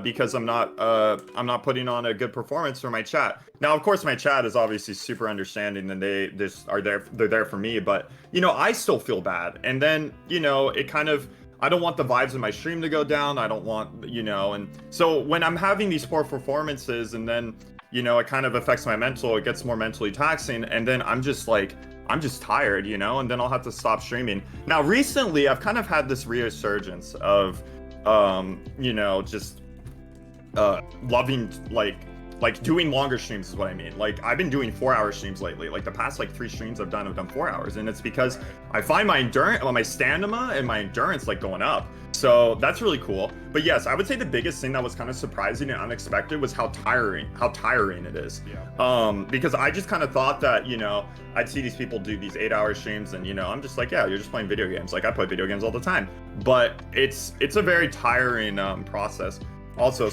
[SPEAKER 1] because I'm not putting on a good performance for my chat. Now, of course, my chat is obviously super understanding, and they're there for me, but you know, I still feel bad. And then, you know, it kind of, I don't want the vibes of my stream to go down. I don't want, you know, and so when I'm having these poor performances and then, you know, it kind of affects my mental, it gets more mentally taxing, and then I'm just tired, you know, and then I'll have to stop streaming. Now, recently, I've kind of had this resurgence of, you know, just loving, like doing longer streams is what I mean. Like, I've been doing 4-hour streams lately. Like, the past, like, 3 streams I've done 4 hours. And it's because I find my endurance, my stamina and my endurance, like, going up. So that's really cool. But yes, I would say the biggest thing that was kind of surprising and unexpected was how tiring it is. Yeah. Because I just kind of thought that, you know, I'd see these people do these 8-hour streams and, you know, I'm just like, yeah, you're just playing video games. Like, I play video games all the time. But it's a very tiring process. Also,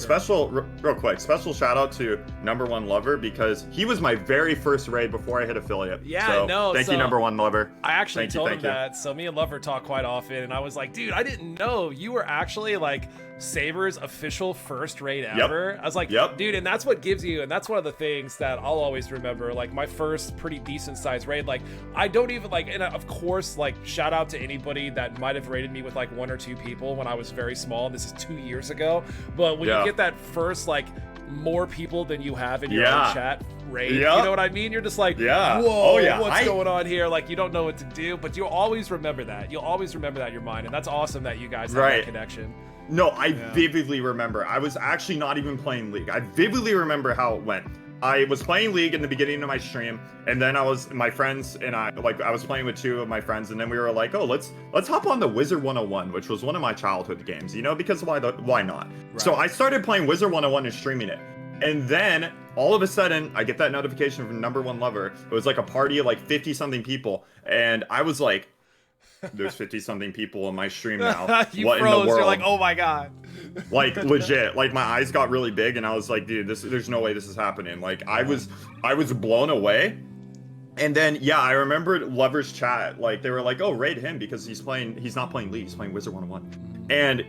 [SPEAKER 1] real quick, special shout out to #1 Lover, because he was my very first raid before I hit affiliate.
[SPEAKER 2] Yeah,
[SPEAKER 1] so,
[SPEAKER 2] no.
[SPEAKER 1] Thank you, #1 Lover.
[SPEAKER 2] I actually told him that. So me and Lover talk quite often, and I was like, dude, I didn't know you were actually like Saber's official first raid ever. I was like, dude, and that's what gives you, and that's one of the things that I'll always remember. Like my first pretty decent sized raid, like I don't even like, and of course, like shout out to anybody that might have raided me with like 1 or 2 people when I was very small. And this is 2 years ago, but when you get that first like more people than you have in your own chat raid, you know what I mean? You're just like, whoa, what's going on here? Like you don't know what to do, but you'll always remember that. You'll always remember that in your mind, and that's awesome that you guys have that connection.
[SPEAKER 1] No, I vividly remember. I was actually not even playing League. I vividly remember how it went. I was playing League in the beginning of my stream, and then my friends and I was playing with 2 of my friends, and then we were like, oh, let's hop on the Wizard 101, which was one of my childhood games, you know, because why not? Right. So I started playing Wizard 101 and streaming it. And then all of a sudden I get that notification from #1 Lover. It was like a party of like 50 something people, and I was like, there's 50 something people in my stream now. What in the world?
[SPEAKER 2] You're like, oh my god.
[SPEAKER 1] Like legit, like my eyes got really big, and I was like, dude, there's no way this is happening. Like I was blown away. And then I remembered Lover's chat. Like they were like, oh, raid him because he's not playing League, he's playing Wizard 101. And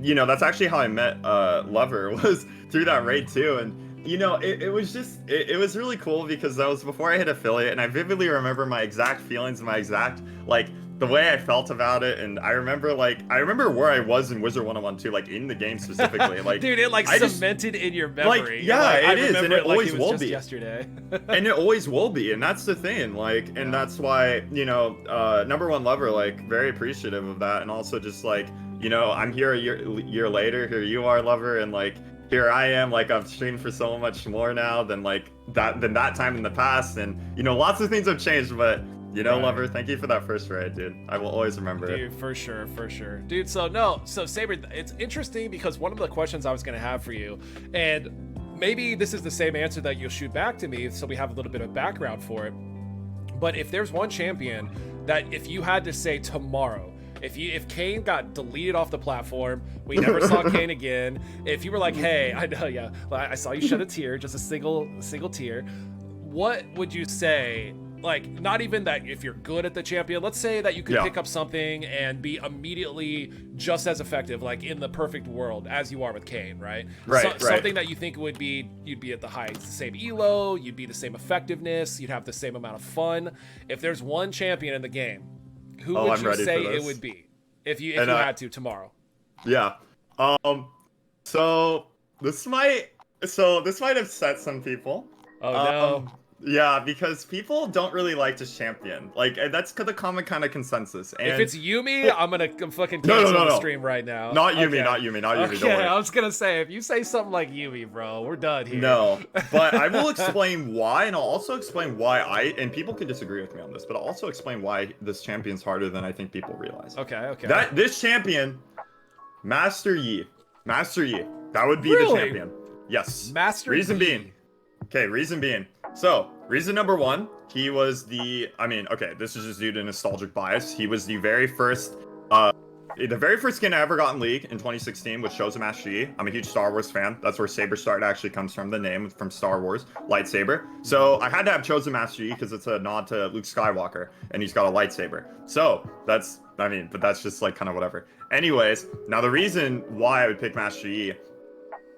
[SPEAKER 1] you know, that's actually how I met Lover, was through that raid too. And you know, it was really cool because that was before I hit affiliate, and I vividly remember my exact feelings and my exact like the way I felt about it. And I remember where I was in Wizard 101 too, like in the game specifically. Like
[SPEAKER 2] dude, it like cemented in your memory.
[SPEAKER 1] Like, it is, and it always will be.
[SPEAKER 2] Yesterday.
[SPEAKER 1] And it always will be, and that's the thing. Like, and that's why, you know, #1 Lover, like very appreciative of that, and also just like, you know, I'm here a year later, here you are, Lover, and like here I am, like I've streamed for so much more now than that time in the past, and you know, lots of things have changed, but you know, Lover, thank you for that first raid, dude. I will always remember it.
[SPEAKER 2] Dude, for sure. Dude, so Saber, it's interesting because one of the questions I was gonna have for you, and maybe this is the same answer that you'll shoot back to me, so we have a little bit of background for it. But if there's one champion that if you had to say tomorrow, if Kayn got deleted off the platform, we never saw Kayn again, if you were like, hey, I know, I saw you shed a tear, just a single tear, what would you say? Like, not even that if you're good at the champion, let's say that you could pick up something and be immediately just as effective, like in the perfect world, as you are with Kayn, right? Something that you think would be, you'd be at the same elo, you'd be the same effectiveness, you'd have the same amount of fun. If there's one champion in the game, who would you say it would be if you had to tomorrow?
[SPEAKER 1] Yeah. So this might upset some people.
[SPEAKER 2] Oh no.
[SPEAKER 1] Yeah, because people don't really like to champion. Like, that's the common kind of consensus. And
[SPEAKER 2] if it's Yuumi, I'm gonna fucking cancel the stream right now.
[SPEAKER 1] Not Yuumi, not Yuumi.
[SPEAKER 2] Okay,
[SPEAKER 1] don't worry.
[SPEAKER 2] I was gonna say, if you say something like Yuumi, bro, we're done here.
[SPEAKER 1] No, but I will explain why, and I'll also explain why and people can disagree with me on this, but I'll also explain why this champion's harder than I think people realize.
[SPEAKER 2] Okay.
[SPEAKER 1] This champion, Master Yi, that would be the champion. Yes.
[SPEAKER 2] Master
[SPEAKER 1] Reason
[SPEAKER 2] Yi.
[SPEAKER 1] being. Okay, reason being. So, reason #1, he was the, I mean, okay, this is just due to nostalgic bias. He was the very first skin I ever got in League in 2016 with Chosen Master Yi. I'm a huge Star Wars fan. That's where SaberStart actually comes from, the name from Star Wars, lightsaber. So I had to have Chosen Master Yi because it's a nod to Luke Skywalker, and he's got a lightsaber. So that's, I mean, but that's just like kind of whatever. Anyways, now the reason why I would pick Master Yi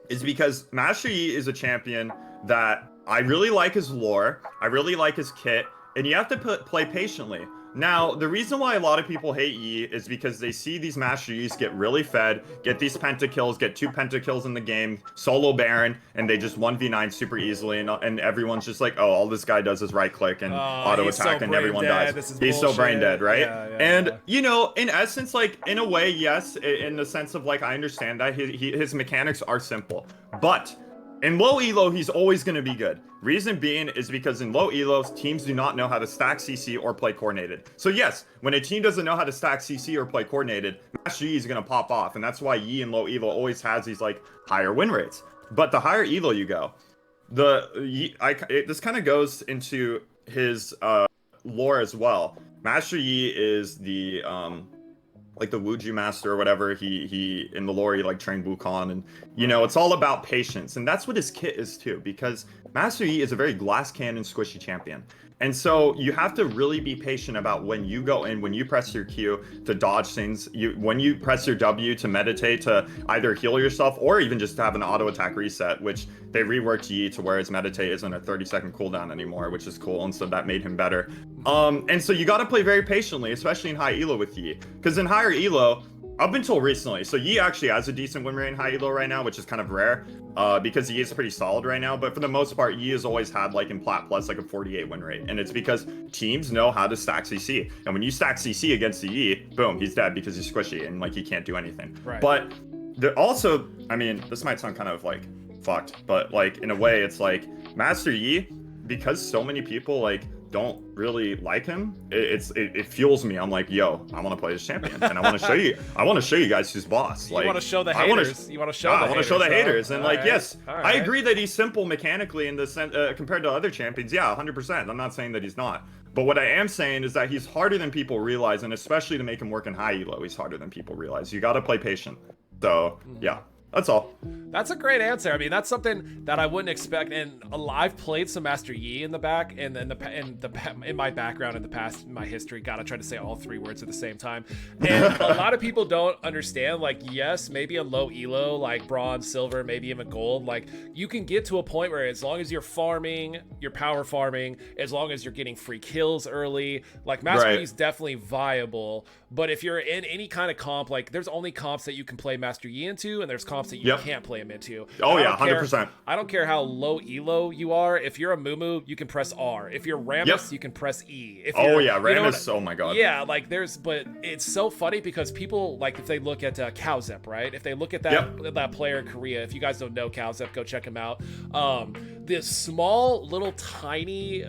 [SPEAKER 1] is because Master Yi is a champion that I really like his lore, I really like his kit, and you have to play patiently. Now, the reason why a lot of people hate Yi is because they see these Master Yis get really fed, get these pentakills, get 2 pentakills in the game, solo Baron, and they just 1v9 super easily, and everyone's just like, oh, all this guy does is right-click and auto-attack, and everyone dies. He's so brain dead, right? And, you know, in essence, like, in a way, yes, in the sense of, like, I understand that his mechanics are simple, but in low elo, he's always going to be good. Reason being is because in low elos, teams do not know how to stack CC or play coordinated. So yes, when a team doesn't know how to stack CC or play coordinated, Master Yi is going to pop off. And that's why Yi in low elo always has these like higher win rates. But the higher elo you go, this kind of goes into his lore as well. Master Yi is the like the Wuju master or whatever. He in the lore, he like trained Wukong, and you know, it's all about patience, and that's what his kit is too, because Master Yi is a very glass cannon squishy champion. And so you have to really be patient about when you go in, when you press your Q to dodge things, when you press your W to meditate to either heal yourself or even just to have an auto attack reset, which they reworked Yi to where his meditate isn't a 30-second cooldown anymore, which is cool, and so that made him better. And so you got to play very patiently, especially in high elo with Yi, because in higher elo, up until recently, so Yi actually has a decent win rate in high elo right now, which is kind of rare, because Yi is pretty solid right now. But for the most part, Yi has always had like in Plat Plus like a 48 win rate, and it's because teams know how to stack CC. And when you stack CC against the Yi, boom, he's dead because he's squishy and like he can't do anything.
[SPEAKER 2] Right.
[SPEAKER 1] But there also, I mean, this might sound kind of like fucked, but like in a way, it's like Master Yi, because so many people like don't really like him, it fuels me. I'm like, yo, I want to play this champion, and I want to show you. I want to show you guys who's boss. Like,
[SPEAKER 2] you want to show the haters. You want to show. I want to
[SPEAKER 1] show the haters, and like,
[SPEAKER 2] right.
[SPEAKER 1] yes, I agree that he's simple mechanically in the sense compared to other champions. Yeah, 100%. I'm not saying that he's not, but what I am saying is that he's harder than people realize, and especially to make him work in high elo, he's harder than people realize. You got to play patient. So yeah. That's all.
[SPEAKER 2] That's a great answer. I mean, that's something that I wouldn't expect. And I've played some Master Yi in the back, and in my background in the past, in my history. God, I tried to say all 3 words at the same time. And a lot of people don't understand. Like, yes, maybe a low elo, like bronze, silver, maybe even gold. Like, you can get to a point where as long as you're farming, you're power farming, as long as you're getting free kills early, like Master Yi is definitely viable. But if you're in any kind of comp, like there's only comps that you can play Master Yi into, and there's comps that you can't play him into.
[SPEAKER 1] Oh yeah, 100%.
[SPEAKER 2] I don't care how low elo you are. If you're a Mumu, you can press R. If you're Rammus, you can press E. If
[SPEAKER 1] Rammus, oh my god.
[SPEAKER 2] Yeah, like but it's so funny because people, like if they look at Kaozep, right? If they look at that player in Korea, if you guys don't know Kaozep, go check him out. The small little tiny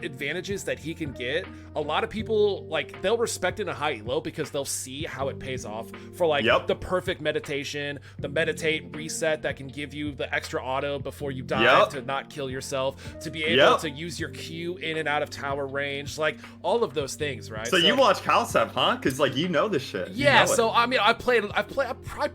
[SPEAKER 2] advantages that he can get, a lot of people like they'll respect it in a high elo because they'll see how it pays off for like the perfect meditation, the meditate reset that can give you the extra auto before you die to not kill yourself, to be able to use your Q in and out of tower range, like all of those things, right?
[SPEAKER 1] So you watch Kaozep, huh? Because like you know this shit.
[SPEAKER 2] Yeah. So I mean, I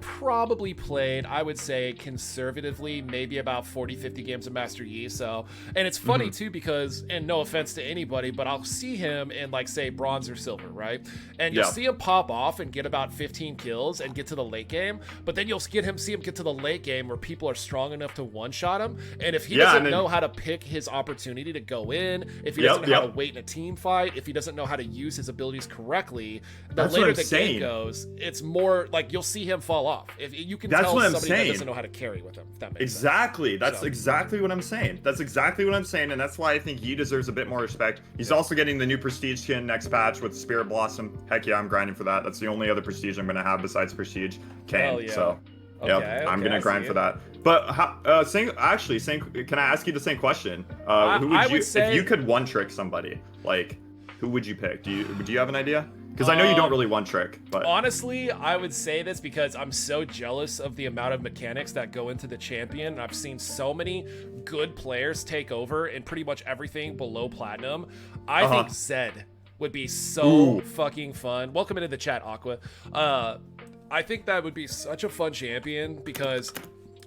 [SPEAKER 2] probably played, I would say conservatively, maybe about 40-50 games of Master Yi. So, and it's funny too because, and no offense to anybody, but I'll see him in like say bronze or silver, right? And you'll see him pop off and get about 15 kills and get to the late game, but then you'll see him get to the late game where people are strong enough to one-shot him, and if he doesn't know how to pick his opportunity to go in, if he doesn't know how to wait in a team fight, if he doesn't know how to use his abilities correctly, the later the game goes, it's more like you'll see him fall off. If you can tell somebody that doesn't know how to carry with him, if that makes sense.
[SPEAKER 1] That's exactly what I'm saying. That's exactly what I'm saying, and that's why I think Yi deserves a bit more respect. He's also getting the new prestige skin next patch with Spirit Blossom. Heck yeah, I'm grinding for that. That's the only other prestige I'm gonna have besides prestige Kayn. So I'm gonna grind for that. But can I ask you the same question? Who would you, if you could one trick somebody, like who would you pick? Do you have an idea? Because I know you don't really one trick, but
[SPEAKER 2] honestly, I would say this because I'm so jealous of the amount of mechanics that go into the champion, and I've seen so many good players take over in pretty much everything below platinum. I think Zed would be so fucking fun. Welcome into the chat, Aqua. I think that would be such a fun champion because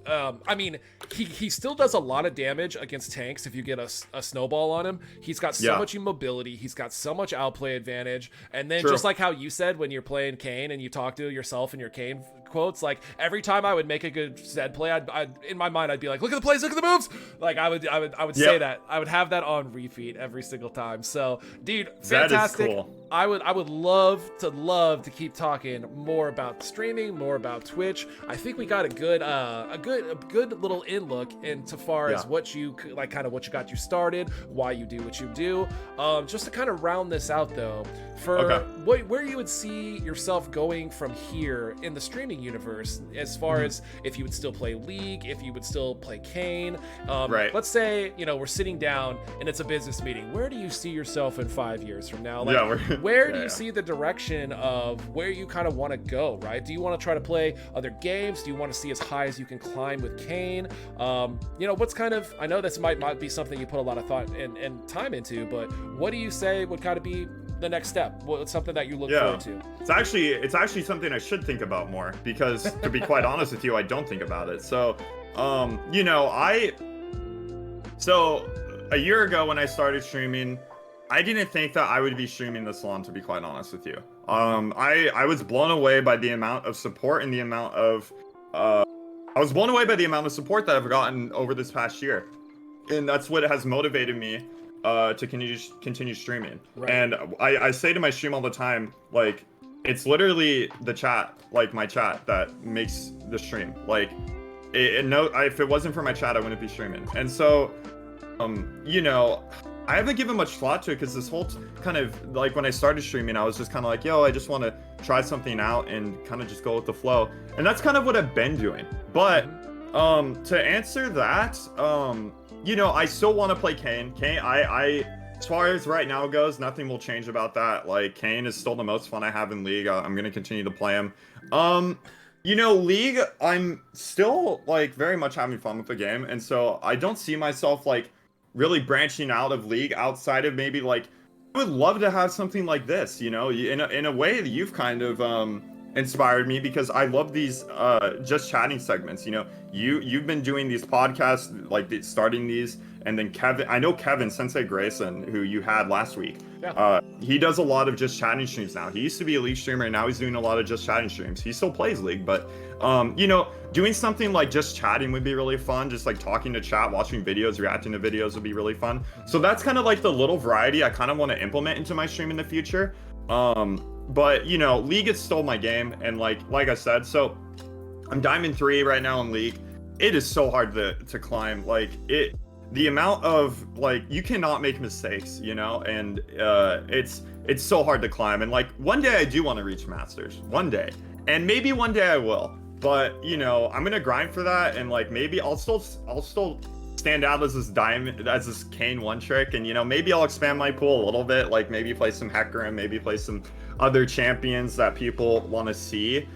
[SPEAKER 2] I mean, he still does a lot of damage against tanks if you get a snowball on him. He's got so much immobility. He's got so much outplay advantage. And then just like how you said when you're playing Kayn and you talk to yourself in your Kayn quotes, like every time I would make a good Zed play, I'd in my mind I'd be like, look at the plays, look at the moves. Like I would say that. I would have that on repeat every single time. So, dude, fantastic. That is cool. I would love to keep talking more about streaming, more about Twitch. I think we got a good little in look into far as what you like, kind of what you got you started, why you do what you do. Just to kind of round this out though, for where you would see yourself going from here in the streaming universe, as far as if you would still play League, if you would still play Kayn. Let's say we're sitting down and it's a business meeting. Where do you see yourself in 5 years from now? Like, where do you see the direction of where you kind of want to go, right? Do you want to try to play other games? Do you want to see as high as you can climb with Kayn? What's kind of, I know this might be something you put a lot of thought and time into, but what do you say would kind of be the next step? What's something that you look forward to?
[SPEAKER 1] It's actually something I should think about more, because to be quite honest with you, I don't think about it. So, so a year ago when I started streaming, I didn't think that I would be streaming this long, to be quite honest with you. I was blown away by the amount of support and the amount of support that I've gotten over this past year, and that's what has motivated me to continue streaming. And I say to my stream all the time, like, it's literally the chat, like my chat, that makes the stream. Like, if it wasn't for my chat, I wouldn't be streaming. And so, I haven't given much thought to it, because this whole kind of, like, when I started streaming, I was just kind of like, yo, I just want to try something out and kind of just go with the flow. And that's kind of what I've been doing. But to answer that, I still want to play Kayn. I as far as right now goes, nothing will change about that. Like, Kayn is still the most fun I have in League. I'm going to continue to play him. League, I'm still, like, very much having fun with the game. And so I don't see myself, like, really branching out of League outside of maybe, like, I would love to have something like this, in a way that you've kind of inspired me, because I love these just chatting segments. You've been doing these podcasts, like starting these, and then Kevin Sensei Grayson, who you had last week, he does a lot of just chatting streams now. He used to be a League streamer, and now he's doing a lot of just chatting streams. He still plays League, but doing something like just chatting would be really fun. Just like talking to chat, watching videos, reacting to videos would be really fun. So that's kind of like the little variety I kind of want to implement into my stream in the future. But League is still my game, and like I said, so I'm Diamond 3 right now in League. It is so hard to climb. Like, the amount of, like, you cannot make mistakes, and it's so hard to climb. And like, one day I do want to reach Masters, one day, and maybe one day I will. But I'm gonna grind for that, and like, maybe I'll still stand out as this Kayn one trick, and maybe I'll expand my pool a little bit, like maybe play some Hecarim, maybe play some other champions that people want to see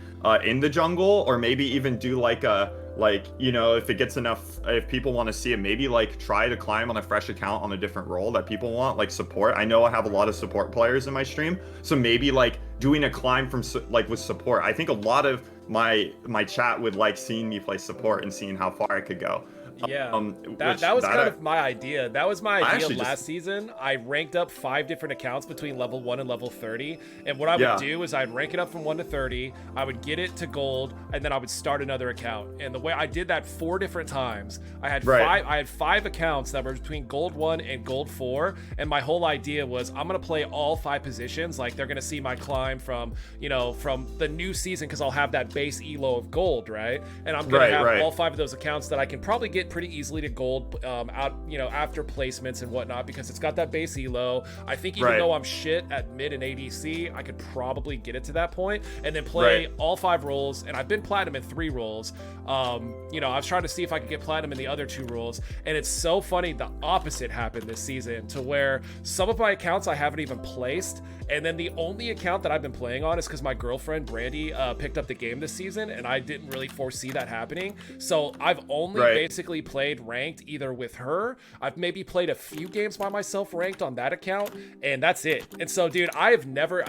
[SPEAKER 1] in the jungle, or maybe even do like if it gets enough, if people want to see it, maybe like try to climb on a fresh account on a different role that people want, like support. I know I have a lot of support players in my stream, so maybe like doing a climb from like with support. I think a lot of my chat would like seeing me play support and seeing how far I could go.
[SPEAKER 2] Yeah, that was kind of my idea. That was my idea last season. I ranked up 5 different accounts between level 1 and level 30. And what I would do is I'd rank it up from 1 to 30. I would get it to gold, and then I would start another account. And the way I did that 4 different times, I had five accounts that were between gold 1 and gold 4. And my whole idea was I'm going to play all 5 positions. Like, they're going to see my climb from the new season, because I'll have that base elo of gold, right? And I'm going to have all 5 of those accounts that I can probably get get pretty easily to gold after placements and whatnot, because it's got that base elo. I think even though I'm shit at mid and ADC, I could probably get it to that point and then play all 5 roles. And I've been platinum in 3 roles. I was trying to see if I could get platinum in the other 2 roles, and it's so funny, the opposite happened this season, to where some of my accounts I haven't even placed, and then the only account that I've been playing on is because my girlfriend Brandy picked up the game this season, and I didn't really foresee that happening. So I've only basically played ranked either with her. I've maybe played a few games by myself ranked on that account, and that's it. And so, dude, I've never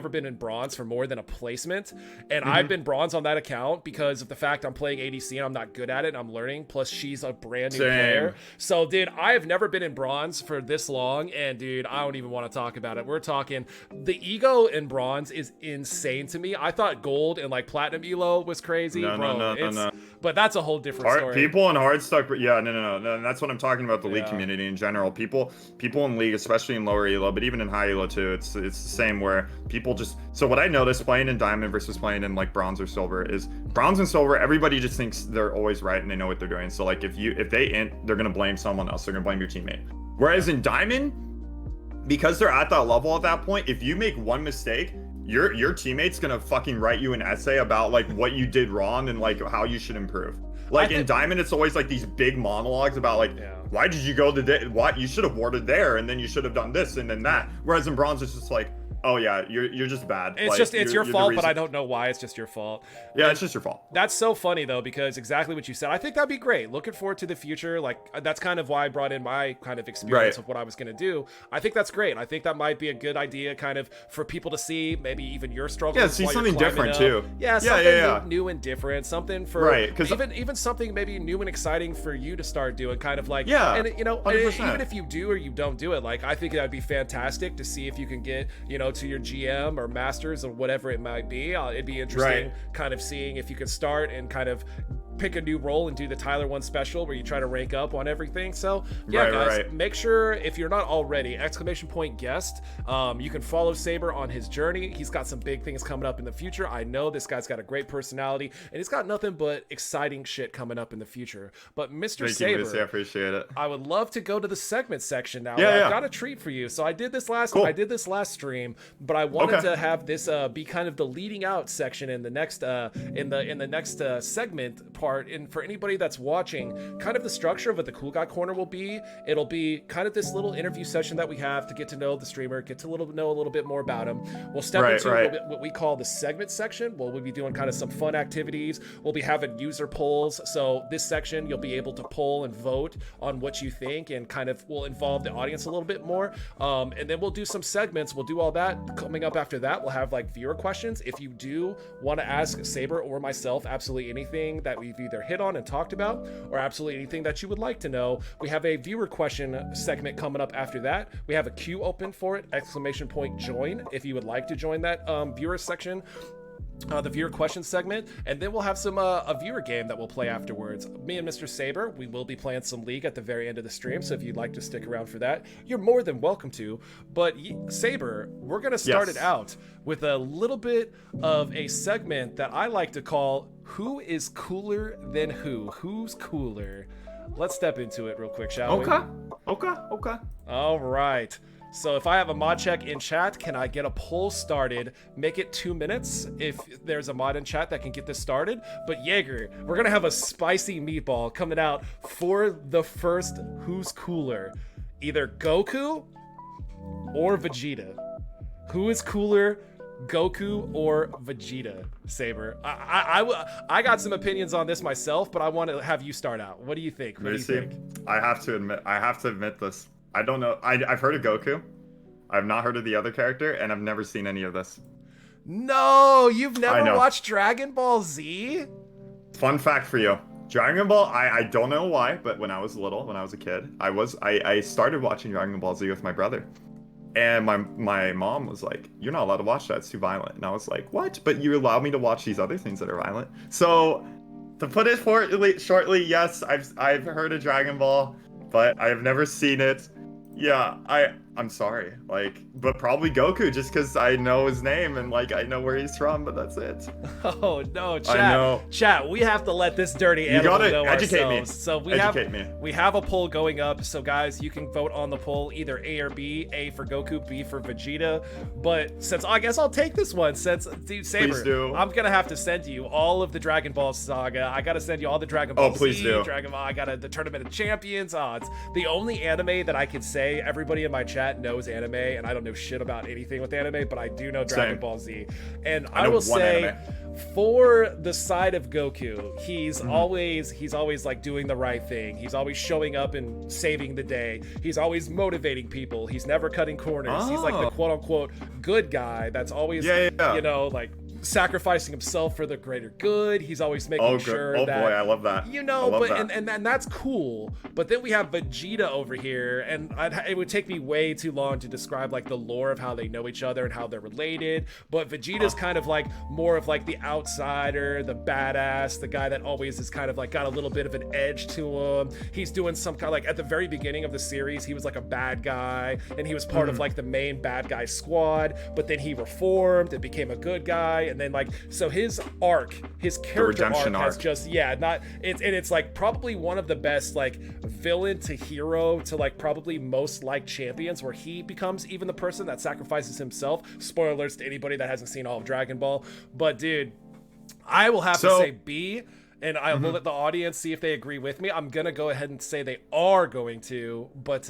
[SPEAKER 2] been in bronze for more than a placement, and I've been bronze on that account because of the fact I'm playing ADC and I'm not good at it, and I'm learning, plus she's a brand new player. So, dude, I have never been in bronze for this long, and dude, I don't even want to talk about it. We're talking, the ego in bronze is insane to me. I thought gold and like platinum elo was crazy. No. But that's a whole different story.
[SPEAKER 1] People in hard stuck, but yeah, no. That's what I'm talking about, the league community in general. People in league, especially in lower elo, but even in high elo too, it's the same, where people just, so what I noticed playing in diamond versus playing in like bronze or silver is, bronze and silver, everybody just thinks they're always right and they know what they're doing. So like if they're gonna blame someone else, they're gonna blame your teammate. Whereas in diamond, because they're at that level at that point, if you make one mistake, your teammate's gonna fucking write you an essay about like what you did wrong and like how you should improve. Like in diamond, it's always like these big monologues about like, why did you go to what, you should have warded there, and then you should have done this and then that. Whereas in bronze, it's just like, oh yeah, you're just bad.
[SPEAKER 2] It's like, it's your fault, but I don't know why. It's just your fault.
[SPEAKER 1] Yeah, it's just your fault.
[SPEAKER 2] That's so funny though, because exactly what you said. I think that'd be great. Looking forward to the future. Like that's kind of why I brought in my kind of experience of what I was gonna do. I think that's great. I think that might be a good idea, kind of for people to see. Maybe even your struggle.
[SPEAKER 1] Yeah, see something different too.
[SPEAKER 2] Yeah, something new and different. Something for even something maybe new and exciting for you to start doing. Kind of like and even if you do or you don't do it, like I think that'd be fantastic to see if you can get to your GM or masters or whatever it might be. It'd be interesting kind of seeing if you can start and kind of pick a new role and do the Tyler 1 special where you try to rank up on everything. So yeah, guys, make sure, if you're not already, !guest, you can follow Saber on his journey. He's got some big things coming up in the future. I know this guy's got a great personality, and he's got nothing but exciting shit coming up in the future. But Mr. Saber,
[SPEAKER 1] I appreciate it.
[SPEAKER 2] I would love to go to the segment section now. I've got a treat for you. So I did this last stream, but I wanted to have this be kind of the leading out section in the next segment part. And for anybody that's watching, kind of the structure of what the Cool Guy Corner will be, it'll be kind of this little interview session that we have to get to know the streamer, get to know a little bit more about him. We'll step into what we call the segment section. We'll be doing kind of some fun activities. We'll be having user polls. So this section, you'll be able to poll and vote on what you think, and kind of will involve the audience a little bit more. And then we'll do some segments. We'll do all that. Coming up after that, we'll have like viewer questions. If you do want to ask Saber or myself absolutely anything that we've either hit on and talked about, or absolutely anything that you would like to know, we have a viewer question segment coming up after that. We have a queue open for it, !join, if you would like to join that viewer section, the viewer question segment. And then we'll have some a viewer game that we'll play afterwards. Me and Mr. Saber, we will be playing some League at the very end of the stream, so if you'd like to stick around for that, you're more than welcome to. But Saber, we're gonna start it out with a little bit of a segment that I like to call Who is Cooler Than Who? Who's cooler? Let's step into it real quick, shall we?
[SPEAKER 1] Okay.
[SPEAKER 2] All right. So if I have a mod check in chat, can I get a poll started? Make it 2 minutes if there's a mod in chat that can get this started. But Jaeger, we're going to have a spicy meatball coming out for the first Who's Cooler. Either Goku or Vegeta. Who is cooler, Goku or Vegeta, Saber? I got some opinions on this myself, but I want to have you start out. What do you think? What do you think?
[SPEAKER 1] I have to admit this. I don't know. I've heard of Goku. I've not heard of the other character, and I've never seen any of this.
[SPEAKER 2] No, you've never watched Dragon Ball Z?
[SPEAKER 1] Fun fact for you. Dragon Ball, I don't know why, but when I was a kid, I started watching Dragon Ball Z with my brother. And my mom was like, "You're not allowed to watch that, it's too violent." And I was like, "What? But you allow me to watch these other things that are violent." So, to put it shortly, yes, I've heard of Dragon Ball, but I have never seen it. Yeah, I'm sorry, like, but probably Goku, just because I know his name and like I know where he's from, but that's it.
[SPEAKER 2] Oh no, chat!
[SPEAKER 1] I know.
[SPEAKER 2] Chat, we have to let this dirty animal
[SPEAKER 1] gotta
[SPEAKER 2] know
[SPEAKER 1] educate
[SPEAKER 2] ourselves.
[SPEAKER 1] me.
[SPEAKER 2] So we have a poll going up. So guys, you can vote on the poll either A or B. A for Goku, B for Vegeta. But since I guess I'll take this one, since dude Saber, I'm gonna have to send you all of the Dragon Ball Saga. I gotta send you all the Dragon Ball Z,
[SPEAKER 1] please do.
[SPEAKER 2] Dragon Ball. I got the Tournament of Champions. It's the only anime that I can say everybody in my chat knows anime, and I don't know shit about anything with anime, but I do know Dragon Ball Z. And I will say, for the side of Goku, he's always like doing the right thing. He's always showing up and saving the day. He's always motivating people. He's never cutting corners. He's like the quote unquote good guy that's always you know, like sacrificing himself for the greater good. He's always making sure that,
[SPEAKER 1] boy, I love that.
[SPEAKER 2] You know, but and that's cool. But then we have Vegeta over here, and it would take me way too long to describe like the lore of how they know each other and how they're related. But Vegeta's kind of like more of like the outsider, the badass, the guy that always is kind of like got a little bit of an edge to him. He's doing some kind of like at the very beginning of the series, he was like a bad guy, and he was part of like the main bad guy squad. But then he reformed and became a good guy. And then like, so his arc, his character arc has just, it's like probably one of the best like villain to hero to like probably most like champions, where he becomes even the person that sacrifices himself. Spoilers to anybody that hasn't seen all of Dragon Ball. But dude, I will have to say B, and I will let the audience see if they agree with me. I'm gonna go ahead and say they are going to, but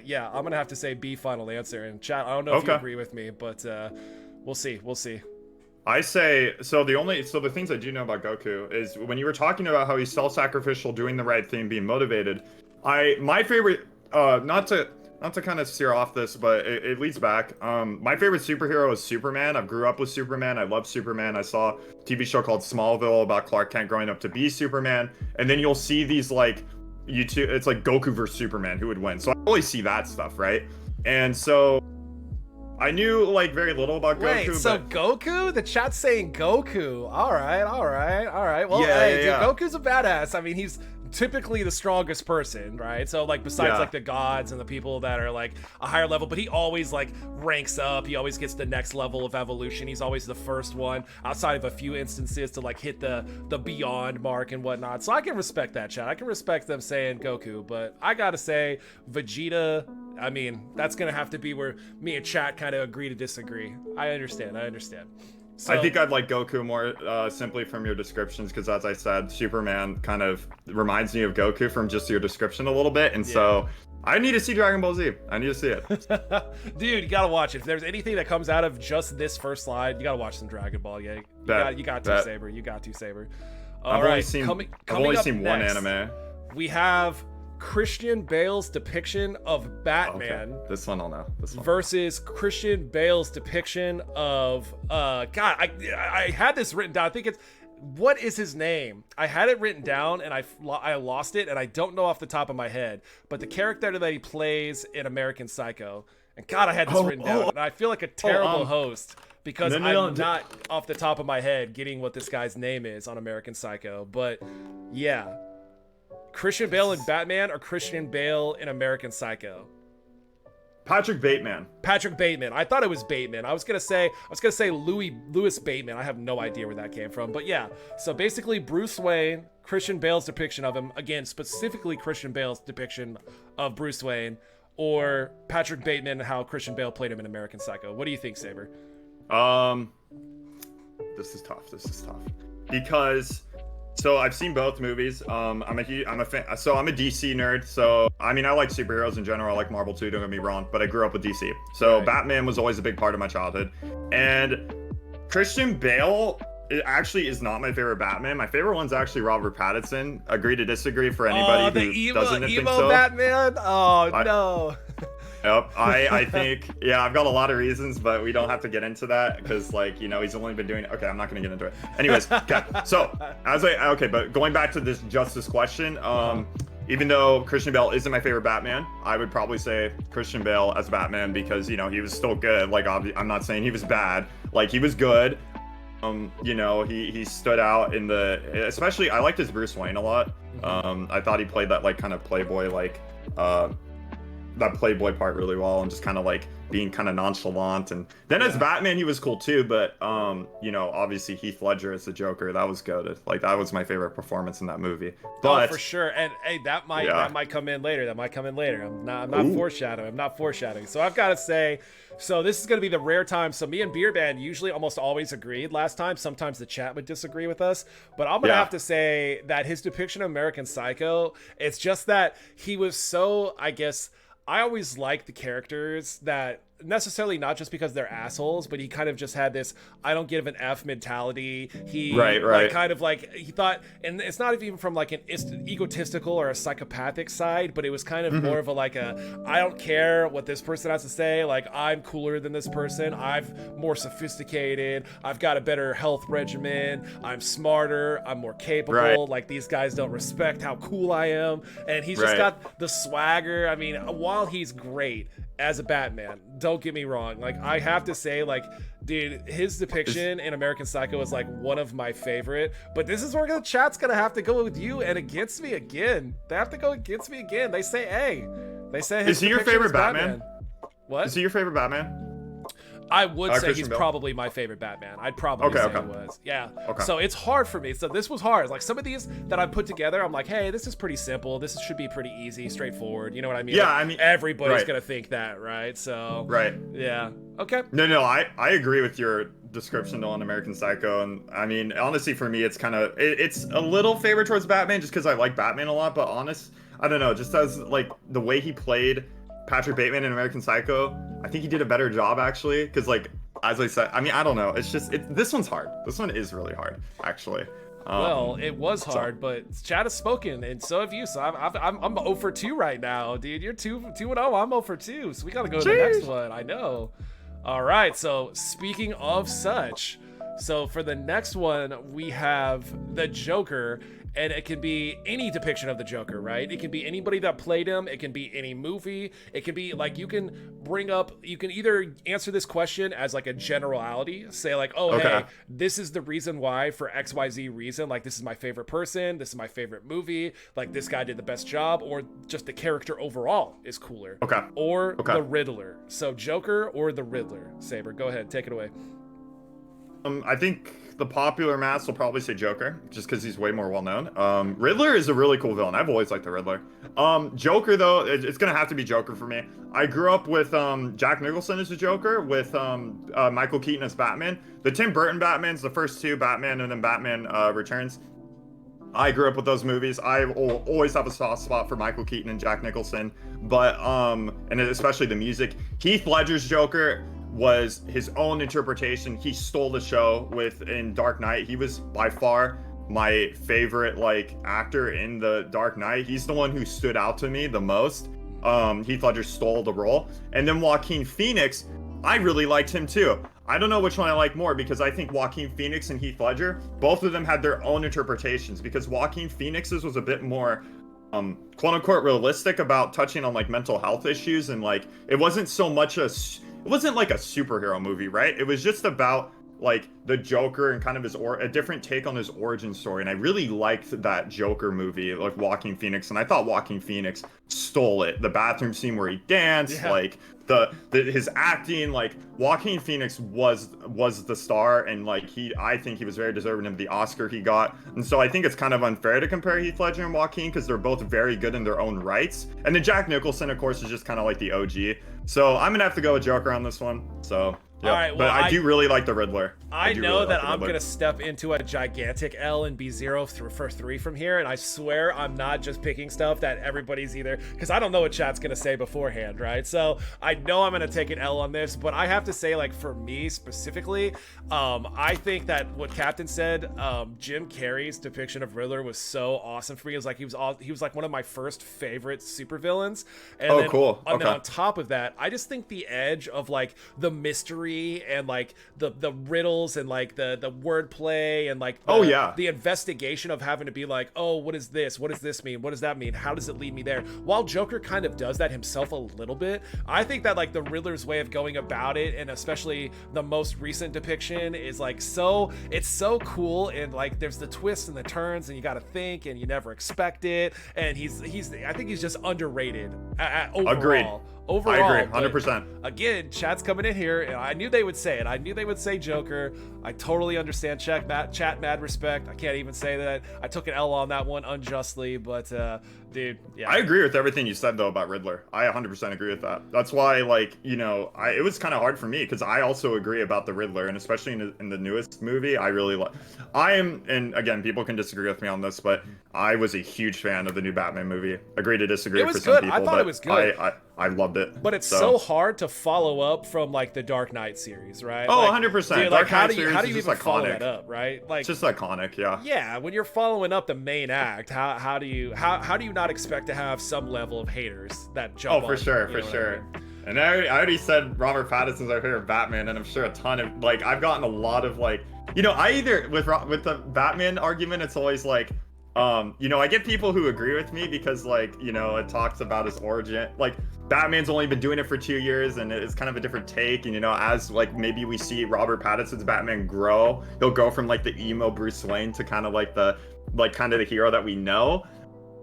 [SPEAKER 2] yeah, I'm gonna have to say B final answer. And chat, I don't know if you agree with me, but we'll see.
[SPEAKER 1] I say, so the things I do know about Goku is when you were talking about how he's self-sacrificial, doing the right thing, being motivated, my favorite, not to kind of steer off this, but it leads back, my favorite superhero is Superman. I grew up with Superman. I love Superman. I saw a TV show called Smallville about Clark Kent growing up to be Superman, and then you'll see these like YouTube, it's like Goku versus Superman, who would win. So I always see that stuff, right? And so I knew like very little about Goku.
[SPEAKER 2] Wait, so Goku? The chat's saying Goku. All right. Well, dude, Goku's a badass. I mean, he's typically the strongest person, right? So like besides like the gods and the people that are like a higher level, but he always like ranks up. He always gets the next level of evolution. He's always the first one outside of a few instances to like hit the beyond mark and whatnot. So I can respect that, chat. I can respect them saying Goku, but I gotta say Vegeta, I mean, that's gonna have to be where me and chat kind of agree to disagree. I understand. So,
[SPEAKER 1] I think I'd like Goku more simply from your descriptions, because as I said, Superman kind of reminds me of Goku from just your description a little bit, and so I need to see Dragon Ball Z. I need to see it.
[SPEAKER 2] Dude, you gotta watch it. If there's anything that comes out of just this first slide, you gotta watch some Dragon Ball. Yeah, you got to, Saber. You got to, Saber.
[SPEAKER 1] I've only seen one anime.
[SPEAKER 2] We have Christian Bale's depiction of Batman.
[SPEAKER 1] Okay. This one I'll know.
[SPEAKER 2] Versus Christian Bale's depiction of God. I had this written down. I think it's, what is his name? I had it written down and I lost it, and I don't know off the top of my head. But the character that he plays in American Psycho, and God, I had this written down, and I feel like a terrible host because I'm not off the top of my head getting what this guy's name is on American Psycho. But yeah. Christian Bale in Batman or Christian Bale in American Psycho?
[SPEAKER 1] Patrick Bateman.
[SPEAKER 2] I thought it was Bateman. I was gonna say Louis Bateman. I have no idea where that came from, but yeah. So basically, Bruce Wayne, Christian Bale's depiction of him, again specifically Christian Bale's depiction of Bruce Wayne, or Patrick Bateman, how Christian Bale played him in American Psycho. What do you think, Saber?
[SPEAKER 1] This is tough because. So I've seen both movies. I'm a fan. So I'm a DC nerd. So I mean, I like superheroes in general. I like Marvel too. Don't get me wrong. But I grew up with DC. So Batman was always a big part of my childhood. And Christian Bale actually is not my favorite Batman. My favorite one's actually Robert Pattinson. Agree to disagree for anybody who doesn't think so.
[SPEAKER 2] Batman. Oh no.
[SPEAKER 1] Yep, I think, I've got a lot of reasons, but we don't have to get into that because, like, you know, he's only been doing it. Okay, I'm not going to get into it. Anyways, okay, so, but going back to this question, even though Christian Bale isn't my favorite Batman, I would probably say Christian Bale as Batman because, you know, he was still good. Like, I'm not saying he was bad. Like, he was good. You know, he stood out in especially, I liked his Bruce Wayne a lot. I thought he played that, like, kind of playboy, like, that Playboy part really well, and just kind of like being kind of nonchalant. And then as Batman, he was cool too. But you know, obviously Heath Ledger as the Joker, that was goated. Like that was my favorite performance in that movie. But
[SPEAKER 2] for sure. And hey, that might come in later. That might come in later. I'm not foreshadowing. I'm not foreshadowing. So I've got to say, so this is going to be the rare time. So me and Beer Band usually almost always agreed last time. Sometimes the chat would disagree with us, but I'm going to have to say that his depiction of American Psycho, it's just that he was so, I guess, I always like the characters that necessarily not just because they're assholes, but he kind of just had this I don't give an F mentality. He like kind of like he thought, and it's not even from like an egotistical or a psychopathic side, but it was kind of more of a like a I don't care what this person has to say, like I'm cooler than this person, I'm more sophisticated, I've got a better health regimen, I'm smarter, I'm more capable, like these guys don't respect how cool I am. And he's just got the swagger. I mean, while he's great as a Batman, don't get me wrong, like I have to say, like, dude, his depiction in American Psycho is like one of my favorite. But this is where the chat's gonna have to go with you and against me again. They have to go against me again. They say, hey, they say his
[SPEAKER 1] is he your favorite Batman?
[SPEAKER 2] What?
[SPEAKER 1] Is he your favorite Batman?
[SPEAKER 2] I would say
[SPEAKER 1] Christian
[SPEAKER 2] he's
[SPEAKER 1] Bale.
[SPEAKER 2] probably my favorite Batman. I'd probably say he was. Yeah. So it's hard for me. So this was hard. Like some of these that I put together, I'm like, hey, this is pretty simple. This should be pretty easy, straightforward. You know what I mean?
[SPEAKER 1] Yeah,
[SPEAKER 2] like,
[SPEAKER 1] I mean,
[SPEAKER 2] everybody's gonna think that, right? So yeah. Okay.
[SPEAKER 1] No, I agree with your description on American Psycho, and I mean, honestly, for me, it's kind of it's a little favorite towards Batman just because I like Batman a lot. But I don't know, just as like the way he played Patrick Bateman in American Psycho, I think he did a better job actually, because like as I said, I mean, I don't know, it's just this one's hard. This one is really hard actually.
[SPEAKER 2] Well, it was hard, but chat has spoken, and so have you. So I'm 0 for 2 right now, dude. You're 2-0. I'm 0 for 2. So we gotta go to the next one. I know. All right. So speaking of such, so for the next one we have the Joker. And it can be any depiction of the Joker, right? It can be anybody that played him. It can be any movie. It can be like you can either answer this question as like a generality, say like, oh, hey, this is the reason why for XYZ reason. Like this is my favorite person. This is my favorite movie. Like this guy did the best job, or just the character overall is cooler. Or the Riddler. So Joker or the Riddler. Saber, go ahead, take it away.
[SPEAKER 1] I think the popular mass will probably say Joker, just because he's way more well-known. Riddler is a really cool villain. I've always liked the Riddler. Joker, though, it's going to have to be Joker for me. I grew up with Jack Nicholson as the Joker, with Michael Keaton as Batman. The Tim Burton Batmans, the first two, Batman and then Batman Returns. I grew up with those movies. I will always have a soft spot for Michael Keaton and Jack Nicholson, but and especially the music. Heath Ledger's Joker was his own interpretation. He stole the show in Dark Knight. He was by far my favorite like actor in the Dark Knight. He's the one who stood out to me the most. Heath Ledger stole the role. And then Joaquin Phoenix, I really liked him too. I don't know which one I like more, because I think Joaquin Phoenix and Heath Ledger, both of them had their own interpretations, because Joaquin Phoenix's was a bit more quote unquote realistic about touching on like mental health issues, and like it wasn't so much it wasn't like a superhero movie, right? It was just about like the Joker and kind of a different take on his origin story. And I really liked that Joker movie, like Joaquin Phoenix. And I thought Joaquin Phoenix stole it. The bathroom scene where he danced, like his acting, like Joaquin Phoenix was the star. And like I think he was very deserving of the Oscar he got. And so I think it's kind of unfair to compare Heath Ledger and Joaquin, because they're both very good in their own rights. And then Jack Nicholson, of course, is just kind of like the OG. So I'm gonna have to go with Joker on this one. So yeah, all right, well, but I do really like the Riddler.
[SPEAKER 2] I know that I'm going to step into a gigantic L and be 0 for 3 from here, and I swear I'm not just picking stuff that everybody's either, because I don't know what chat's going to say beforehand, right? So I know I'm going to take an L on this, but I have to say, like, for me specifically, I think that what Captain said, Jim Carrey's depiction of Riddler was so awesome for me. It was like he was like one of my first favorite supervillains. And
[SPEAKER 1] cool.
[SPEAKER 2] And then on top of that, I just think the edge of like the mystery and like the riddles and like the wordplay and like the investigation of having to be like, oh, what is this? What does this mean? What does that mean? How does it lead me there? While Joker kind of does that himself a little bit, I think that like the Riddler's way of going about it, and especially the most recent depiction, is like it's so cool, and like there's the twists and the turns, and you got to think, and you never expect it, and I think he's just underrated overall.
[SPEAKER 1] Agreed.
[SPEAKER 2] Overall,
[SPEAKER 1] I agree, 100%.
[SPEAKER 2] Again, chat's coming in here, and I knew they would say it. I knew they would say Joker. I totally understand chat, mad respect. I can't even say that. I took an L on that one unjustly, but dude, yeah.
[SPEAKER 1] I agree with everything you said, though, about Riddler. I 100% agree with that. That's why, like, you know, it was kind of hard for me, because I also agree about the Riddler, and especially in the newest movie, I really like. And again, people can disagree with me on this, but I was a huge fan of the new Batman movie. Agree to disagree for some people.
[SPEAKER 2] I thought it was good.
[SPEAKER 1] I loved it.
[SPEAKER 2] But it's so hard to follow up from like the Dark Knight series, right?
[SPEAKER 1] Oh,
[SPEAKER 2] like,
[SPEAKER 1] 100%.
[SPEAKER 2] Dude, like, how do you even follow
[SPEAKER 1] iconic.
[SPEAKER 2] that up, right? Like,
[SPEAKER 1] it's just iconic, yeah.
[SPEAKER 2] Yeah, when you're following up the main act, how do you not expect to have some level of haters that jump?
[SPEAKER 1] Oh, for sure. I mean? And I already said Robert Pattinson's our favorite Batman, and I'm sure a ton of like I've gotten a lot of like, you know, I either with the Batman argument, it's always like, you know, I get people who agree with me because like, you know, it talks about his origin, like Batman's only been doing it for 2 years, and it's kind of a different take. And you know, as like maybe we see Robert Pattinson's Batman grow, he'll go from like the emo Bruce Wayne to kind of like the hero that we know.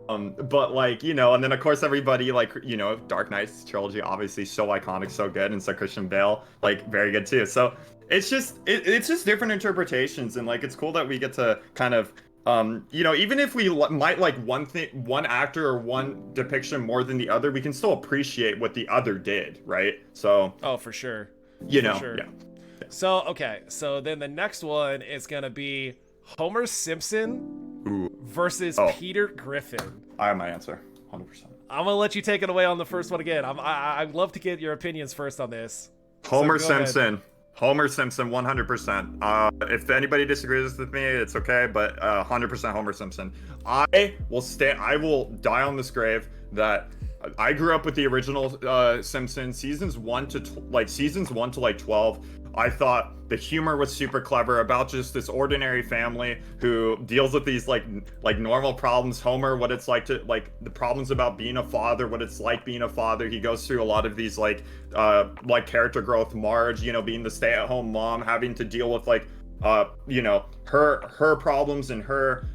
[SPEAKER 1] But like, you know, and then of course everybody like, you know, Dark Knight's trilogy, obviously so iconic, so good, and so Christian Bale, like very good too. So it's just different interpretations, and like it's cool that we get to kind of you know, even if we might like one actor or one depiction more than the other, we can still appreciate what the other did, right? So
[SPEAKER 2] for sure,
[SPEAKER 1] yeah.
[SPEAKER 2] So okay, so then the next one is gonna be Homer Simpson versus Peter Griffin.
[SPEAKER 1] I have my answer, 100%.
[SPEAKER 2] I'm gonna let you take it away on the first one again. I'd love to get your opinions first on this.
[SPEAKER 1] Homer Simpson. Homer Simpson, 100%. If anybody disagrees with me, it's okay, but 100% Homer Simpson. I will die on this grave that I grew up with the original Simpsons, seasons 1 to 12. I thought the humor was super clever about just this ordinary family who deals with these like normal problems. Homer, what it's like to like the problems about being a father, what it's like being a father. He goes through a lot of these like character growth. Marge, you know, being the stay-at-home mom, having to deal with like you know, her problems and her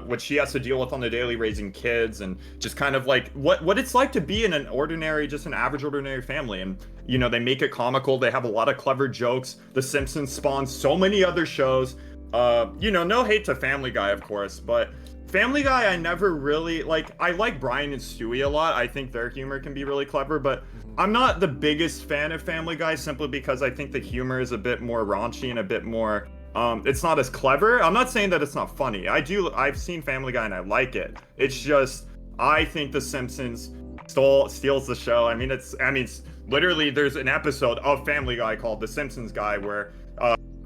[SPEAKER 1] what she has to deal with on the daily, raising kids, and just kind of like what it's like to be in an average ordinary family. And you know, they make it comical. They have a lot of clever jokes. The Simpsons spawned so many other shows. You know, no hate to Family Guy, of course, but Family Guy I never really like. I like Brian and Stewie a lot. I think their humor can be really clever, but I'm not the biggest fan of Family Guy, simply because I think the humor is a bit more raunchy and a bit more it's not as clever. I'm not saying that it's not funny. I've seen Family Guy and I like it. It's just I think The Simpsons steals the show. I mean, it's literally there's an episode of Family Guy called The Simpsons Guy where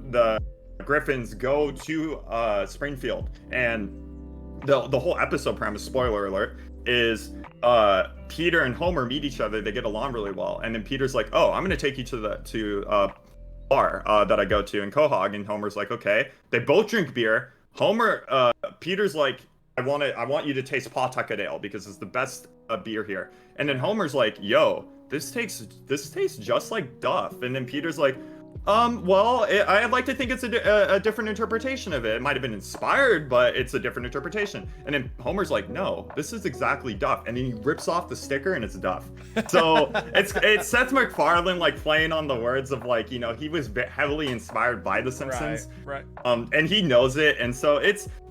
[SPEAKER 1] the Griffins go to Springfield, and the whole episode premise, spoiler alert, is Peter and Homer meet each other. They get along really well, and then Peter's like, "Oh, I'm gonna take you to bar that I go to in Quahog," and Homer's like, "Okay." They both drink beer. Peter's like, I want you to taste Pawtucket Ale because it's the best beer here. And then Homer's like, "Yo, this tastes just like Duff." And then Peter's like, well, I'd like to think it's a different interpretation of it. It might have been inspired, but it's a different interpretation. And then Homer's like, "No, this is exactly Duff." And then he rips off the sticker and it's Duff. So it's Seth MacFarlane like playing on the words of like, you know, he was heavily inspired by The Simpsons. Right. And he knows it. And so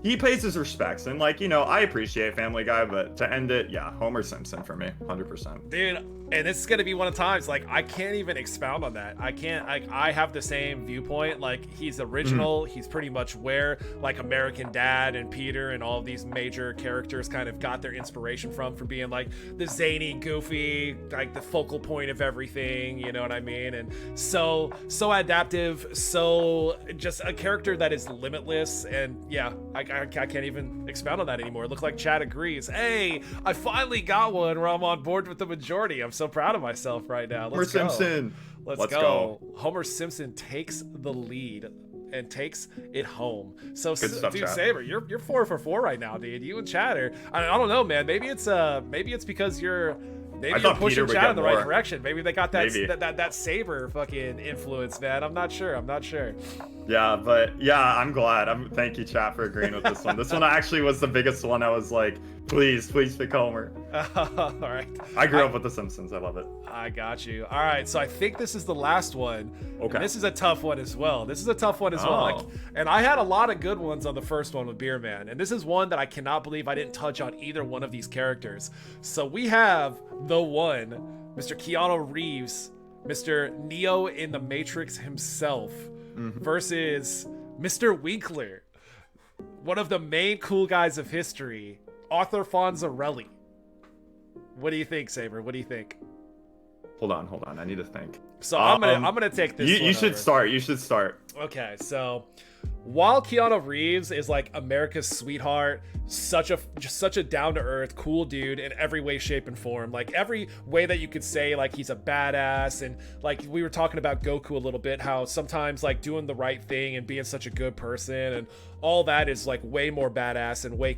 [SPEAKER 1] he pays his respects. And like, you know, I appreciate Family Guy, but to end it, yeah, Homer Simpson for me, 100%.
[SPEAKER 2] Dude, and this is gonna be one of the times like I can't even expound on that. I have the same viewpoint. Like, he's original. He's pretty much where like American Dad and Peter and all of these major characters kind of got their inspiration from, for being like the zany, goofy, like the focal point of everything, you know what I mean? And so adaptive, so just a character that is limitless. And yeah, I can't even expound on that anymore. It looked like Chad agrees. Hey, I finally got one where I'm on board with the majority. I'm so proud of myself right now. Let's go.
[SPEAKER 1] Simpson.
[SPEAKER 2] Let's go. Homer Simpson takes the lead and takes it home. So,
[SPEAKER 1] stuff,
[SPEAKER 2] dude,
[SPEAKER 1] Chad.
[SPEAKER 2] Saber, you're 4 for 4 right now, dude. You and Chad are. I don't know, man. Maybe it's because you're pushing Chad in the right direction. Maybe they got that Saber fucking influence, man. I'm not sure.
[SPEAKER 1] Yeah, but yeah, I'm glad. Thank you, chat, for agreeing with this one. This one actually was the biggest one. I was like, please pick Homer.
[SPEAKER 2] All right.
[SPEAKER 1] I grew up with The Simpsons. I love it.
[SPEAKER 2] I got you. All right, so I think this is the last one.
[SPEAKER 1] Okay.
[SPEAKER 2] And this is a tough one as well. And I had a lot of good ones on the first one with Beer Man, and this is one that I cannot believe I didn't touch on either one of these characters. So we have the one, Mr. Keanu Reeves, Mr. Neo in the Matrix himself, versus Mr. Winkler, one of the main cool guys of history, Arthur Fonzarelli. What do you think, Saber? What do you think?
[SPEAKER 1] Hold on. I need to think.
[SPEAKER 2] So I'm gonna take this.
[SPEAKER 1] You should start. You should start.
[SPEAKER 2] Okay, so while Keanu Reeves is like America's sweetheart, such a down-to-earth, cool dude in every way, shape, and form, like every way that you could say, like he's a badass, and like we were talking about Goku a little bit, how sometimes like doing the right thing and being such a good person and all that is like way more badass and way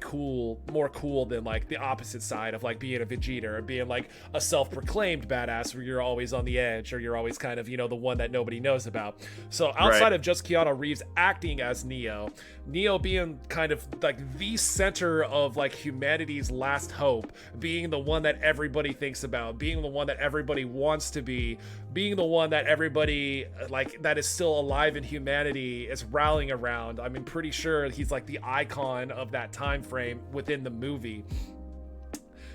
[SPEAKER 2] more cool than like the opposite side of like being a Vegeta or being like a self-proclaimed badass where you're always on the edge or you're always kind of, the one that nobody knows about. So outside of just Keanu Reeves acting as Neo being kind of like the center of like humanity's last hope, being the one that everybody thinks about, being the one that everybody wants to be, being the one that everybody like that is still alive in humanity is rallying around. I mean, pretty sure he's like the icon of that time frame within the movie.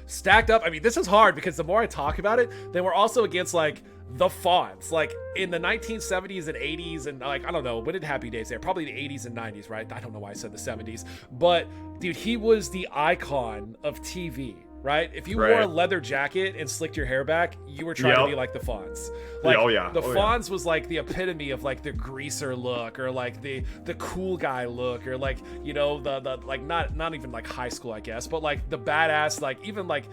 [SPEAKER 2] Stacked up, I mean, this is hard because the more I talk about it, then we're also against like the Fonz, like in the 1970s and 80s, and like I don't know, when did Happy Days there? Probably the 80s and 90s, right? I don't know why I said the 70s, but dude, he was the icon of TV, right? If you wore a leather jacket and slicked your hair back, you were trying to be like the Fonz. Like the Fonz was like the epitome of like the greaser look, or like the cool guy look, or like the like not even like high school, I guess, but like the badass, like even like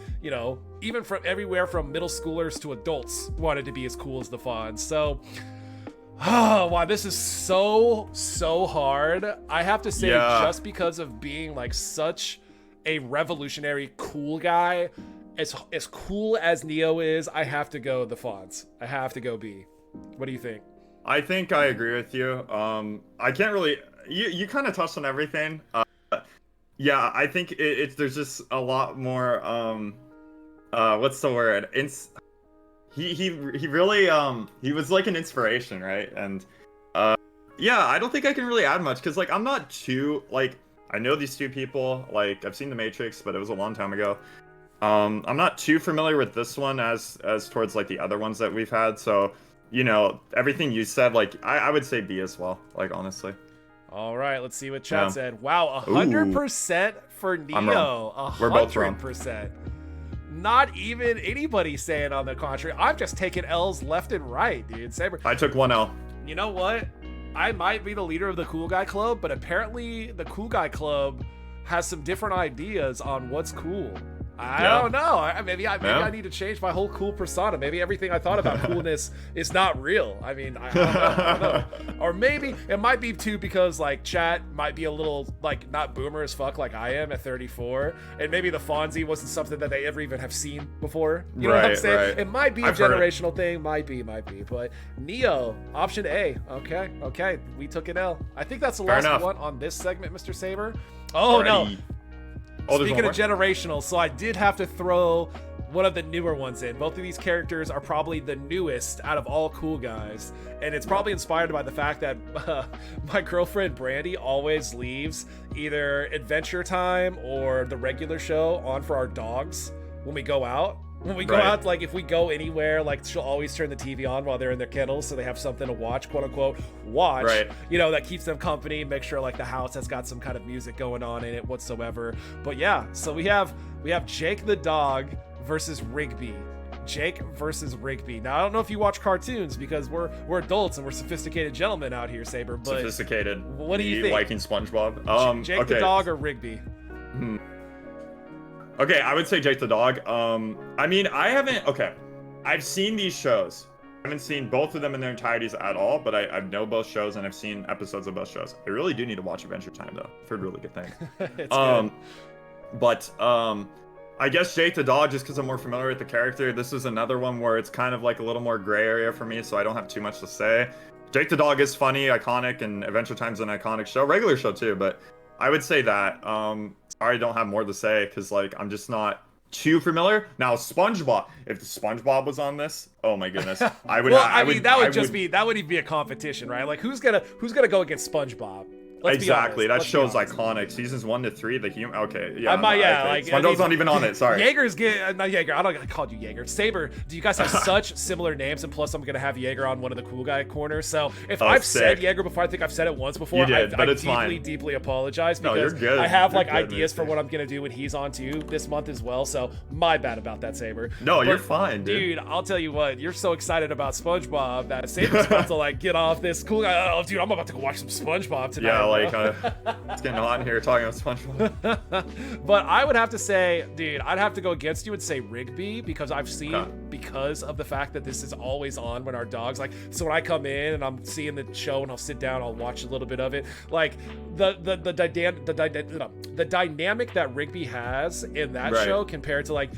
[SPEAKER 2] even from everywhere from middle schoolers to adults wanted to be as cool as the Fonz. So wow, this is so hard. I have to say, just because of being like such a revolutionary cool guy, as cool as Neo is, I have to go the Fonz. I have to go B. What do you think?
[SPEAKER 1] I think I agree with you. I can't really. You kind of touched on everything. Yeah, I think there's just a lot more. What's the word? He really he was like an inspiration, right? And yeah, I don't think I can really add much because like I'm not too like. I know these two people, like I've seen The Matrix, but it was a long time ago. I'm not too familiar with this one as towards like the other ones that we've had. So, everything you said, like I would say B as well, like honestly. All
[SPEAKER 2] right, let's see what chat said. Wow, 100% for Neo.
[SPEAKER 1] We're both wrong.
[SPEAKER 2] 100%. Not even anybody saying on the contrary. I'm just taking L's left and right, dude. Saber.
[SPEAKER 1] I took one L.
[SPEAKER 2] You know what? I might be the leader of the Cool Guy Club, but apparently the Cool Guy Club has some different ideas on what's cool. I don't know. Maybe I need to change my whole cool persona. Maybe everything I thought about coolness is not real. I mean, I don't know. Or maybe it might be too because like chat might be a little like not boomer as fuck like I am at 34, and maybe the Fonzie wasn't something that they ever even have seen before. You know what I'm saying? Right. It might be a generational thing. Might be. But Neo, option A. Okay. We took an L. I think that's the last one on this segment, Mr. Saber. Oh no. Speaking of generational, so I did have to throw one of the newer ones in. Both of these characters are probably the newest out of all cool guys, and it's probably inspired by the fact that my girlfriend Brandy always leaves either Adventure Time or the regular show on for our dogs when we go out. When we go out, like if we go anywhere, like she'll always turn the TV on while they're in their kennels, so they have something to watch, quote unquote, watch. Right. That keeps them company. Make sure like the house has got some kind of music going on in it whatsoever. But yeah, so we have Jake the dog versus Rigby. Jake versus Rigby. Now I don't know if you watch cartoons because we're adults and we're sophisticated gentlemen out here, Saber. But
[SPEAKER 1] sophisticated.
[SPEAKER 2] What do you think?
[SPEAKER 1] Liking SpongeBob.
[SPEAKER 2] Jake
[SPEAKER 1] okay.
[SPEAKER 2] the dog or Rigby?
[SPEAKER 1] Okay, I would say Jake the dog. I mean, I haven't. Okay, I've seen these shows. I haven't seen both of them in their entireties at all, but I know both shows and I've seen episodes of both shows. I really do need to watch Adventure Time though. I've heard really good things.
[SPEAKER 2] It's good.
[SPEAKER 1] But I guess Jake the dog, just because I'm more familiar with the character. This is another one where it's kind of like a little more gray area for me, so I don't have too much to say. Jake the dog is funny, iconic, and Adventure Time's an iconic show, regular show too. But I would say that. Sorry, I don't have more to say because like I'm just not too familiar. Now SpongeBob, if the SpongeBob was on this, oh my goodness, I would.
[SPEAKER 2] Well, I mean, that would even be a competition, right? Like who's gonna go against SpongeBob? Let's
[SPEAKER 1] exactly. That show's
[SPEAKER 2] honest.
[SPEAKER 1] Iconic. Seasons 1 to 3, the human. Okay, yeah.
[SPEAKER 2] Like
[SPEAKER 1] SpongeBob's not even on it. Sorry.
[SPEAKER 2] Jaeger's not Jaeger. I called you Jaeger. Saber. Do you guys have such similar names? And plus, I'm gonna have Jaeger on one of the cool guy corners. So if I've said Jaeger before, I think I've said it once before.
[SPEAKER 1] You did, but it's
[SPEAKER 2] deeply apologize because
[SPEAKER 1] you're good.
[SPEAKER 2] I have like ideas for what I'm gonna do when he's on too this month as well. So my bad about that, Saber.
[SPEAKER 1] No, you're fine, dude.
[SPEAKER 2] I'll tell you what. You're so excited about SpongeBob that Saber's about to like get off this cool guy. Oh, dude, I'm about to go watch some SpongeBob tonight.
[SPEAKER 1] Yeah, like. It's getting hot in here talking about SpongeBob.
[SPEAKER 2] But I would have to say, dude, I'd have to go against you and say Rigby because I've seen, because of the fact that this is always on when our dogs, like, so when I come in and I'm seeing the show and I'll sit down, I'll watch a little bit of it. Like the dynamic that Rigby has in that show compared to like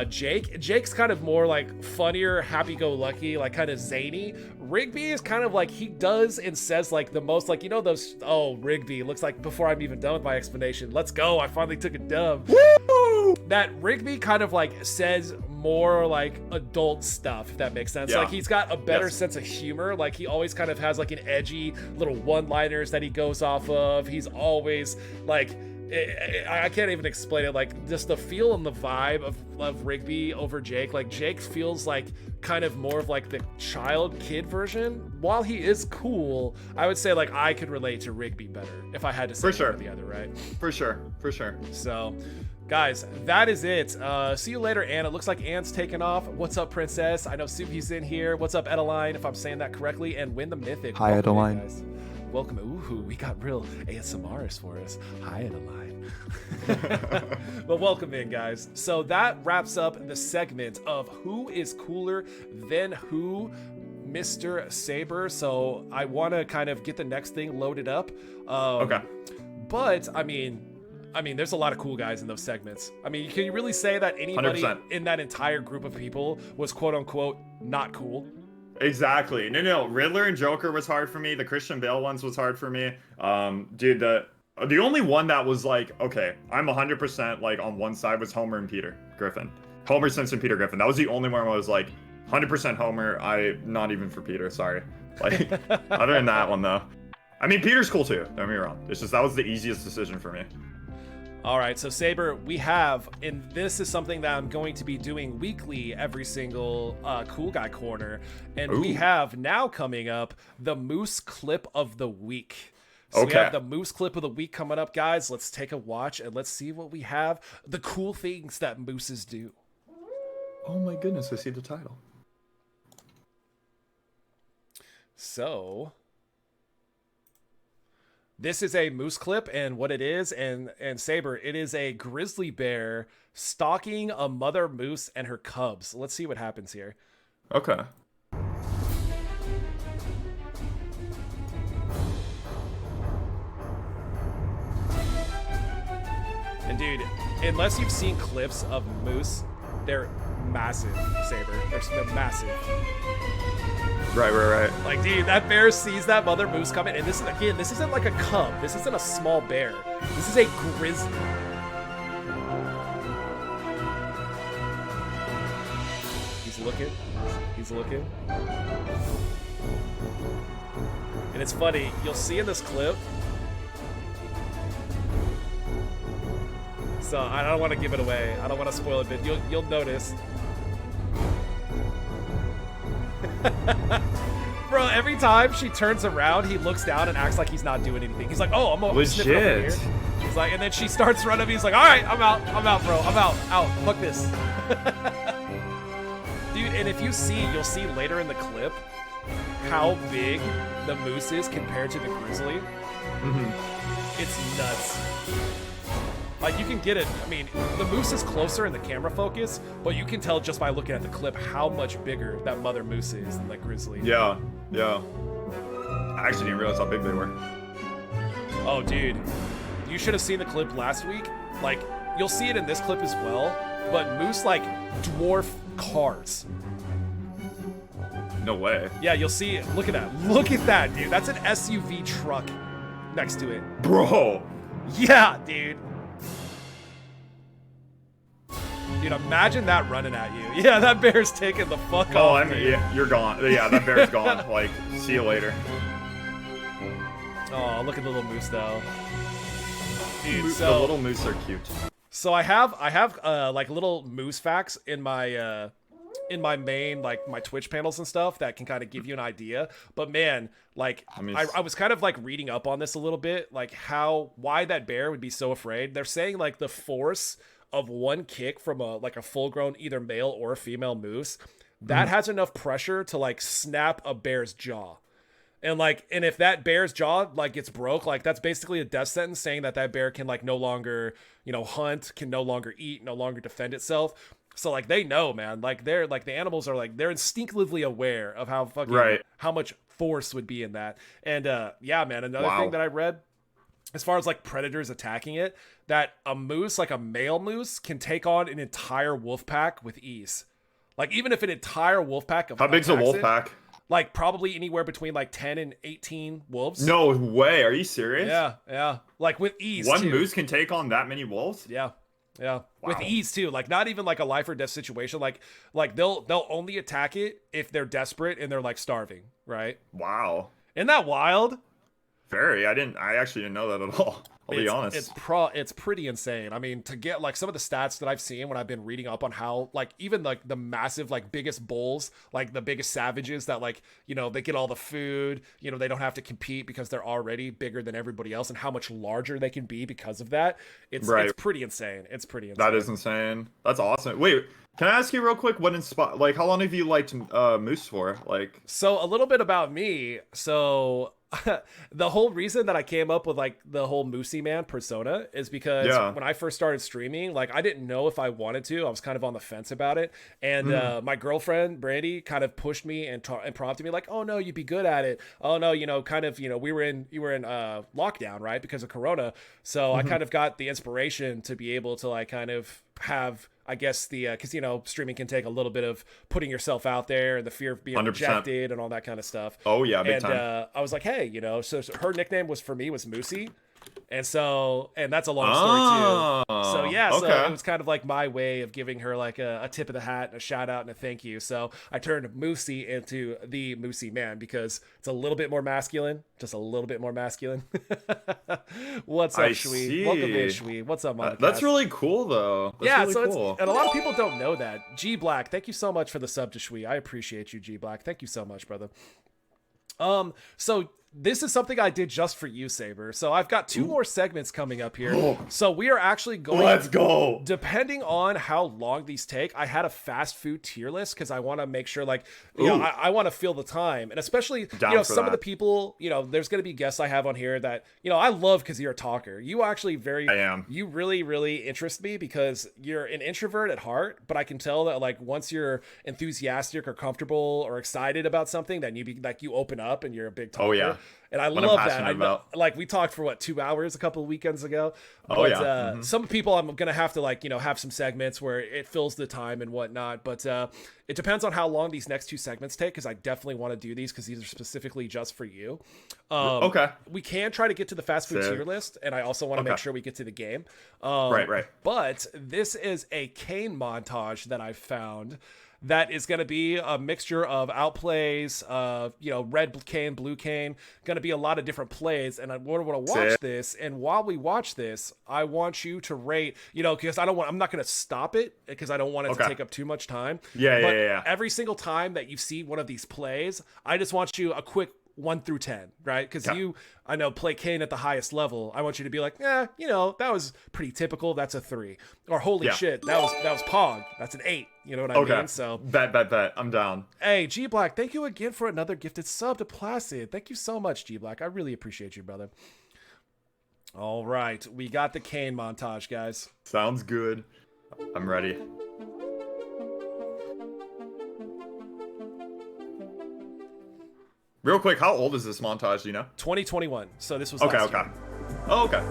[SPEAKER 2] Jake's kind of more like funnier, happy-go-lucky, like kind of zany. Rigby is kind of like he does and says like the most like, you know, those, oh, Rigby looks like, before I'm even done with my explanation, let's go, I finally took a dub. Woo! That Rigby kind of like says more like adult stuff, if that makes sense. Like he's got a better sense of humor. Like he always kind of has like an edgy little one-liners that he goes off of. He's always like, I can't even explain it, like just the feel and the vibe of Rigby over Jake. Like Jake feels like kind of more of like the kid version. While he is cool, I would say like I could relate to Rigby better if I had to say one or the other, right?
[SPEAKER 1] For sure.
[SPEAKER 2] So guys, that is it. See you later, Anne. It looks like Anne's taken off. What's up, Princess? I know Suki's in here. What's up, Edeline, if I'm saying that correctly? And Win the Mythic.
[SPEAKER 5] Hi, Edeline.
[SPEAKER 2] Welcome. Ooh, we got real ASMRs for us. Hi, Edeline. But welcome in, guys. So that wraps up the segment of who is cooler than who, Mr. Saber. So I want to kind of get the next thing loaded up.
[SPEAKER 1] Okay.
[SPEAKER 2] But I mean, there's a lot of cool guys in those segments. I mean, can you really say that anybody 100%. In that entire group of people was quote unquote not cool?
[SPEAKER 1] Exactly. No. Riddler and Joker was hard for me. The Christian Bale ones was hard for me. Dude, the only one that was like, okay, I'm 100% like on one side was Homer and Peter Griffin. Homer Simpson, Peter Griffin. That was the only one where I was like 100% Homer. Not even for Peter. Sorry. Like, other than that one though. I mean, Peter's cool too. Don't get me wrong. It's just that was the easiest decision for me.
[SPEAKER 2] All right, so Saber, we have, and this is something that I'm going to be doing weekly every single Cool Guy Corner, and we have now coming up the Moose Clip of the Week. So we have the Moose Clip of the Week coming up, guys. Let's take a watch and let's see what we have. The cool things that mooses do.
[SPEAKER 1] Oh my goodness, I see the title.
[SPEAKER 2] So this is a moose clip, and what it is, and Saber, it is a grizzly bear stalking a mother moose and her cubs. Let's see what happens here.
[SPEAKER 1] Okay.
[SPEAKER 2] And dude, unless you've seen clips of moose, they're massive, Saber. They're massive.
[SPEAKER 1] Right.
[SPEAKER 2] Like, dude, that bear sees that mother moose coming, and this isn't like a cub. This isn't a small bear. This is a grizzly. He's looking. And it's funny, you'll see in this clip. So I don't want to give it away. I don't want to spoil it, but you'll notice. Bro, every time she turns around, he looks down and acts like he's not doing anything. He's like, oh, I'm sniffing over here. He's like, and then she starts running. He's like, all right, I'm out, bro. I'm out. Fuck this. And if you see, you'll see later in the clip how big the moose is compared to the grizzly. It's nuts. Like, you can get it. I mean, the moose is closer in the camera focus, but you can tell just by looking at the clip how much bigger that mother moose is than that grizzly.
[SPEAKER 1] Yeah, yeah. I actually didn't realize how big they were.
[SPEAKER 2] Oh, dude. You should have seen the clip last week. Like, you'll see it in this clip as well, but moose, like, dwarf cars.
[SPEAKER 1] No way.
[SPEAKER 2] Yeah, you'll see. Look at that. Look at that, dude. That's an SUV truck next to it.
[SPEAKER 1] Bro.
[SPEAKER 2] Yeah, dude. Dude, imagine that running at you. Yeah, that bear's taking the fuck off.
[SPEAKER 1] Oh, I mean, yeah, you're gone. Yeah, that bear's gone. Like, see you later.
[SPEAKER 2] Oh, look at the little moose, though. Dude,
[SPEAKER 1] The little moose are cute.
[SPEAKER 2] So I have like little moose facts in my main, like, my Twitch panels and stuff that can kind of give you an idea. But man, like, I was kind of like reading up on this a little bit, like why that bear would be so afraid. They're saying like the force of one kick from a full-grown either male or female moose that has enough pressure to like snap a bear's jaw. And if that bear's jaw like gets broke, like that's basically a death sentence, saying that bear can like no longer, hunt, can no longer eat, no longer defend itself. So like they know, man, like they're like the animals are like they're instinctively aware of how fucking how much force would be in that. And yeah, man, another thing that I read as far as like predators attacking it, that a moose, like a male moose, can take on an entire wolf pack with ease. Like even if an entire wolf pack of
[SPEAKER 1] how big's a wolf pack?
[SPEAKER 2] Like probably anywhere between like 10 and 18 wolves.
[SPEAKER 1] No way. Are you serious?
[SPEAKER 2] Yeah. Like with ease.
[SPEAKER 1] One moose can take on that many wolves?
[SPEAKER 2] Yeah.
[SPEAKER 1] Wow.
[SPEAKER 2] With ease too. Like not even like a life or death situation. Like they'll only attack it if they're desperate and they're like starving, right?
[SPEAKER 1] Wow.
[SPEAKER 2] Isn't that wild?
[SPEAKER 1] Very. I actually didn't know that at all. I'll be honest.
[SPEAKER 2] It's pretty insane. I mean, to get like some of the stats that I've seen when I've been reading up on how like even like the massive like biggest bulls, like the biggest savages that like, they get all the food, they don't have to compete because they're already bigger than everybody else, and how much larger they can be because of that. It's pretty insane. It's pretty insane.
[SPEAKER 1] That is insane. That's awesome. Wait, can I ask you real quick like how long have you liked moose for? Like,
[SPEAKER 2] so a little bit about me. So the whole reason that I came up with like the whole Moosey man persona is because when I first started streaming, like I didn't know if I wanted to. I was kind of on the fence about it, and my girlfriend Brandy kind of pushed me and prompted me like, "Oh no, you'd be good at it. Oh no, you were in lockdown, right, because of Corona." So I kind of got the inspiration to be able to like kind of have, I guess, because streaming can take a little bit of putting yourself out there and the fear of being 100%. Rejected and all that kind of stuff.
[SPEAKER 1] Oh yeah, big time.
[SPEAKER 2] I was like, hey, so her nickname was Moosey. And that's a long story too. So yeah, so it was kind of like my way of giving her like a tip of the hat and a shout out and a thank you. So I turned Moosey into the Moosey man because it's a little bit more masculine, just a little bit more masculine. What's up, Shui? Welcome in, Shui. What's up, Monica?
[SPEAKER 1] That's really cool though. That's really cool.
[SPEAKER 2] And a lot of people don't know that. G Black, thank you so much for the sub to Shui. I appreciate you, G Black. Thank you so much, brother. So this is something I did just for you, Saber. So I've got 2 more segments coming up here. So we are actually going.
[SPEAKER 1] Let's go.
[SPEAKER 2] Depending on how long these take, I had a fast food tier list because I want to make sure, like, I want to fill the time, and especially some of the people, there's going to be guests I have on here that I love because you're a talker. You actually
[SPEAKER 1] I am.
[SPEAKER 2] You really, really interest me because you're an introvert at heart, but I can tell that like once you're enthusiastic or comfortable or excited about something, then you open up and you're a big talker.
[SPEAKER 1] Oh yeah.
[SPEAKER 2] And I love that. Like we talked for 2 hours a couple of weekends ago. But some people I'm gonna have to have some segments where it fills the time and whatnot. But it depends on how long these next 2 segments take, because I definitely want to do these because these are specifically just for you. We can try to get to the fast food tier list, and I also want to make sure we get to the game.
[SPEAKER 1] Right.
[SPEAKER 2] But this is a Kayn montage that I found. That is going to be a mixture of outplays, red Kayn, blue Kayn, going to be a lot of different plays. And I want to watch this. And while we watch this, I want you to rate, because I'm not going to stop it because I don't want it to take up too much time.
[SPEAKER 1] Yeah.
[SPEAKER 2] Every single time that you see one of these plays, I just want you a quick 1 through 10, right? Because
[SPEAKER 1] Yeah.
[SPEAKER 2] you, I know, play Kayn at the highest level. I want you to be like, you know, that was pretty typical. That's a 3. Or holy shit, that was Pog. That's an 8. You know what I mean? So
[SPEAKER 1] bet. I'm down.
[SPEAKER 2] hey, G Black, thank you again for another gifted sub to Placid. Thank you so much, G Black. I really appreciate you, brother. All right, we got the Kayn montage, guys.
[SPEAKER 1] Sounds good. I'm ready. Real quick, how old is this montage, do you know?
[SPEAKER 2] 2021. So this was
[SPEAKER 1] Okay,
[SPEAKER 2] last
[SPEAKER 1] okay.
[SPEAKER 2] year.
[SPEAKER 1] Oh, okay.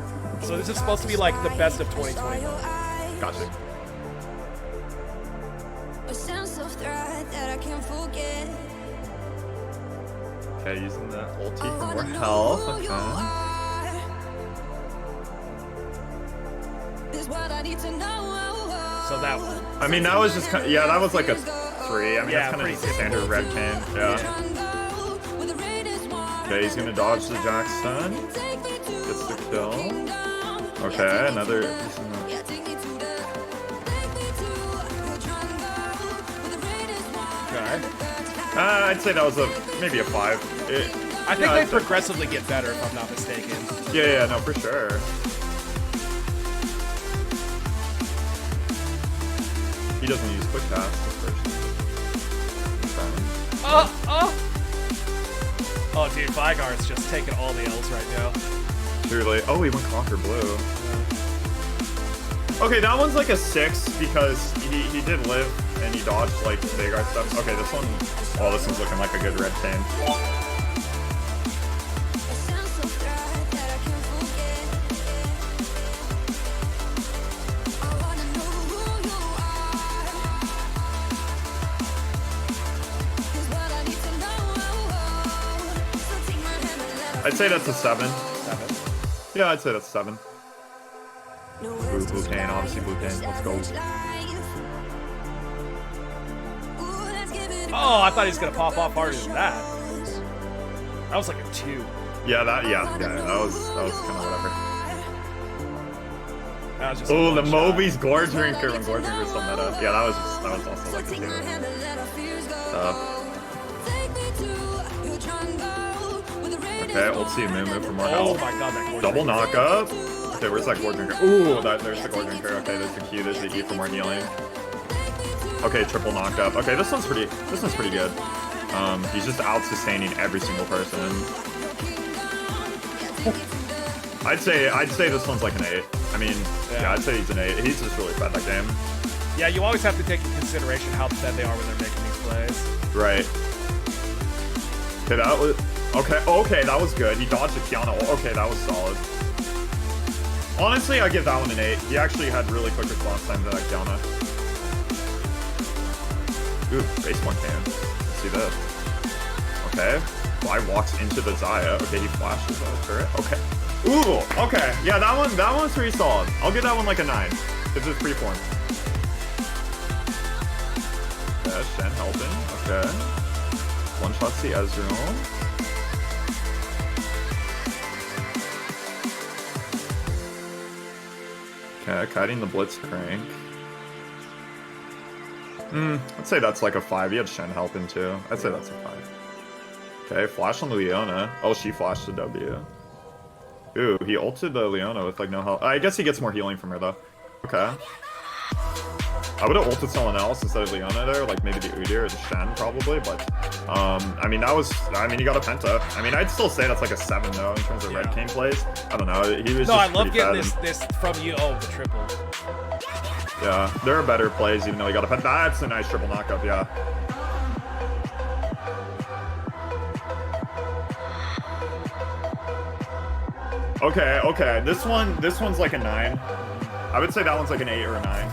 [SPEAKER 2] So this is supposed to be like the best of 2021.
[SPEAKER 1] Gotcha.
[SPEAKER 5] A sense of threat that I can't forget.
[SPEAKER 1] Okay, using the ulti for more health. Okay.
[SPEAKER 2] So that one.
[SPEAKER 1] I mean, that was just kind of, yeah, that was like a 3. I mean,
[SPEAKER 2] Yeah,
[SPEAKER 1] that's kind of
[SPEAKER 2] pretty
[SPEAKER 1] just a standard red Kayn. Yeah. Okay, he's gonna dodge the Jackson. Gets the kill. Okay, another.
[SPEAKER 2] Okay.
[SPEAKER 1] I'd say that was maybe a 5.
[SPEAKER 2] I think they progressively get better, if I'm not mistaken.
[SPEAKER 1] Yeah, no, for sure. He doesn't use quick pass the first.
[SPEAKER 2] Oh, dude, Vigar's just taking all the L's right now.
[SPEAKER 1] Truly. Oh, he went Conquer Blue. Okay, that one's like a 6 because he did live and he dodged like Vagar stuff. Okay, this one, oh, this one's looking like a good red Kayn. I'd say that's a 7.
[SPEAKER 2] 7.
[SPEAKER 1] Yeah, I'd say that's 7. Blue Kayn, obviously Blue Kayn. Let's go.
[SPEAKER 2] Oh, I thought he was gonna pop off harder than that. That was like a 2.
[SPEAKER 1] Yeah, that was kind of whatever.
[SPEAKER 2] That was just
[SPEAKER 1] Oh,
[SPEAKER 2] a
[SPEAKER 1] the
[SPEAKER 2] one shot.
[SPEAKER 1] Moby's Gore Drinker when Gore Drinker's still meta. Yeah, that was also like a 2. Okay, let's see Moo for more
[SPEAKER 2] Oh
[SPEAKER 1] health.
[SPEAKER 2] my god, that Gore
[SPEAKER 1] Double
[SPEAKER 2] Drinker.
[SPEAKER 1] knockup. Okay, where's that Gore Drinker? Ooh, there's the Gore Drinker. Okay, there's the Q, there's the E for more healing. Okay, triple knocked-up. Okay, this one's pretty good. He's just out-sustaining every single person. I'd say this one's like an 8. I mean, yeah, I'd say he's an 8. He's just really fed that game.
[SPEAKER 2] Yeah, you always have to take into consideration how fed they are when they're making these plays.
[SPEAKER 1] Right. Okay, that was okay, that was good. He dodged the Kiana. Okay, that was solid. Honestly, I give that one an 8. He actually had really quick response time to that Kiana. Ooh, base 1 Kayn. Let's see this. Okay. Fly walks into the Zaya. Okay, he flashes the turret. Okay. Ooh, okay. Yeah, that one's pretty solid. I'll give that one like a 9. It's just freeform. Yeah, Shen helping. Okay. One shots the Ezreal. Okay, kiting the Blitzcrank. I'd say that's like a 5. He had Shen helping too. I'd say that's a 5. Okay, flash on the Leona. Oh, she flashed the W. Ooh, he ulted the Leona with like no health. I guess he gets more healing from her though. Okay. I would have ulted someone else instead of Leona there, like maybe the Udyr or the Shen probably, but I mean you got a Penta. I mean, I'd still say that's like a 7 though in terms of red Kayn plays. I don't know. He was
[SPEAKER 2] No,
[SPEAKER 1] just
[SPEAKER 2] I love
[SPEAKER 1] pretty
[SPEAKER 2] getting
[SPEAKER 1] fed
[SPEAKER 2] this from you. Oh, the triple.
[SPEAKER 1] Yeah, there are better plays even though he got a Penta. That's a nice triple knockup, yeah. Okay. This one's like a 9. I would say that one's like an 8 or a 9.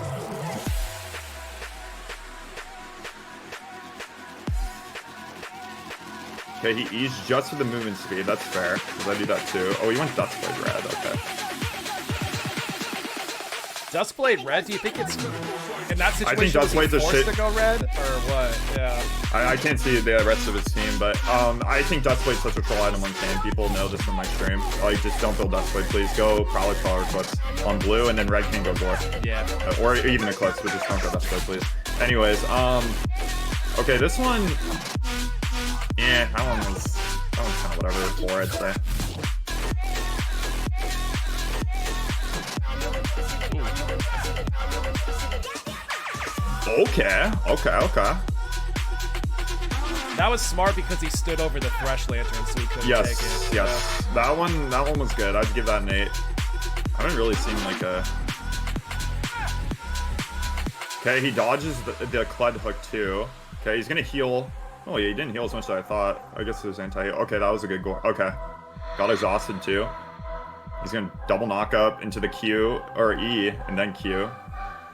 [SPEAKER 1] Okay, he eased just for the movement speed. That's fair, because I do that too. Oh, he went Duskblade Red. Okay.
[SPEAKER 2] Duskblade Red? Do you think it's in that situation?
[SPEAKER 1] I think Duskblade's a shit
[SPEAKER 2] to go red or what? Yeah.
[SPEAKER 1] I can't see the rest of his team, but I think Duskblade's such a troll item on Kayn. People know this from my stream. Like, just don't build Duskblade, please. Go probably Power Eclipse on blue, and then red can go Gore.
[SPEAKER 2] Yeah.
[SPEAKER 1] Or even Eclipse, but just don't go Duskblade, please. Anyways, okay, this one. Yeah, that one was. That one's kind of whatever, 4, I'd say. Okay.
[SPEAKER 2] That was smart because he stood over the Thresh Lantern, so he couldn't take it.
[SPEAKER 1] Yes. That one was good. I'd give that an 8. I haven't really seen like a... Okay, he dodges the Kled hook too. Okay, he's gonna heal. Oh yeah, he didn't heal as much as I thought. I guess it was anti-heal. Okay, that was a good goal. Okay. Got exhausted too. He's gonna double knock up into the Q, or E, and then Q.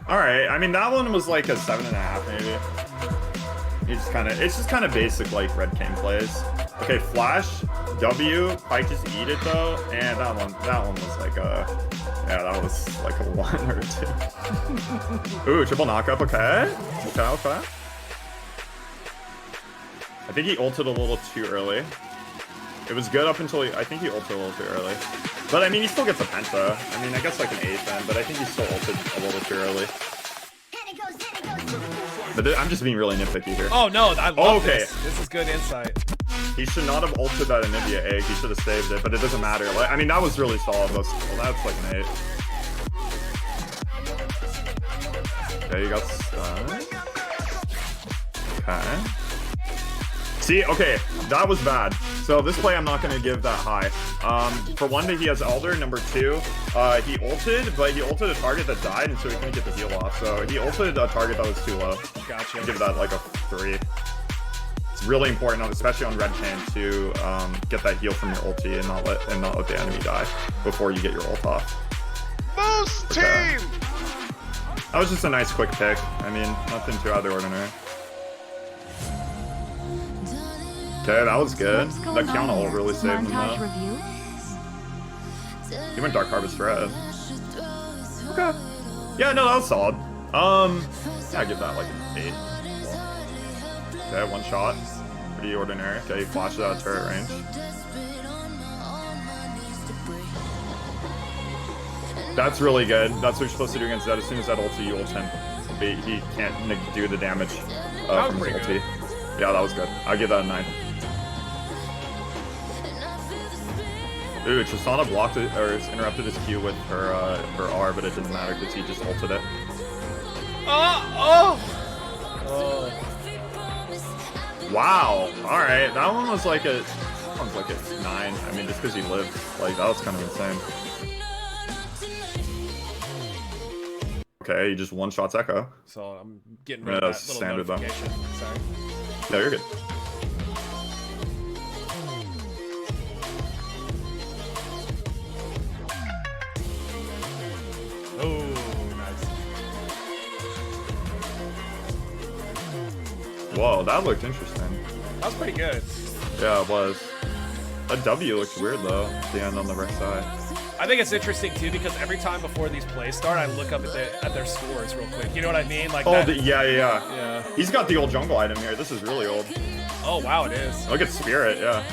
[SPEAKER 1] Alright, I mean that one was like a 7.5 maybe. It's just kind of basic like Red Kayn plays. Okay, flash, W, Pike just eat it though, and that one was like a, yeah, that was like a 1 or a 2. Ooh, triple knockup, okay. I think he ulted a little too early. It was good up until I think he ulted a little too early. But I mean, he still gets a penta. I mean, I guess like an 8 then, but I think he still ulted a little too early. But I'm just being really nitpicky here.
[SPEAKER 2] Oh no, I love this. This is good insight.
[SPEAKER 1] He should not have ulted that Anivia egg. He should have saved it, but it doesn't matter. Like, I mean, that was really solid. Well, that's like an 8. Okay, you got stunned. Okay. See, okay, that was bad. So this play I'm not going to give that high. For one, he has Elder. Number 2, he ulted, but he ulted a target that died, and so he couldn't get the heal off. So he ulted a target that was too low.
[SPEAKER 2] Gotcha.
[SPEAKER 1] I'll give that like a 3. It's really important, especially on Red Kayn, to get that heal from your ulti and not let the enemy die before you get your ult off.
[SPEAKER 6] Moose team!
[SPEAKER 1] That was just a nice quick pick. I mean, nothing too out of the ordinary. Okay, that was good. That Kiana ult really saved him though. He went Dark Harvest Red. Okay. Yeah, no, that was solid. Yeah, I give that like an 8. Okay, 1 shot. Pretty ordinary. Okay, he flashes out of turret range. That's really good. That's what you're supposed to do against that. As soon as that ulti, you ult him. He can't do the damage from his ulti. Yeah, that was good. I'll give that a 9. Ooh, Tristana blocked it, or interrupted his Q with her R, but it didn't matter because he just ulted it. Wow. Alright, that one was like a 9. I mean, just because he lived. Like, that was kind of insane. Okay, he just one-shots Echo.
[SPEAKER 2] So I'm getting rid of that little
[SPEAKER 1] standard
[SPEAKER 2] notification. Sorry.
[SPEAKER 1] No, you're good.
[SPEAKER 2] Oh, nice.
[SPEAKER 1] Whoa, that looked interesting.
[SPEAKER 2] That was pretty good.
[SPEAKER 1] Yeah, it was. That W looked weird though, at the end on the right side.
[SPEAKER 2] I think it's interesting too because every time before these plays start, I look up at their scores real quick. You know what I mean? Like
[SPEAKER 1] yeah. He's got the old jungle item here. This is really old.
[SPEAKER 2] Oh wow, it is.
[SPEAKER 1] Look at Spirit, yeah.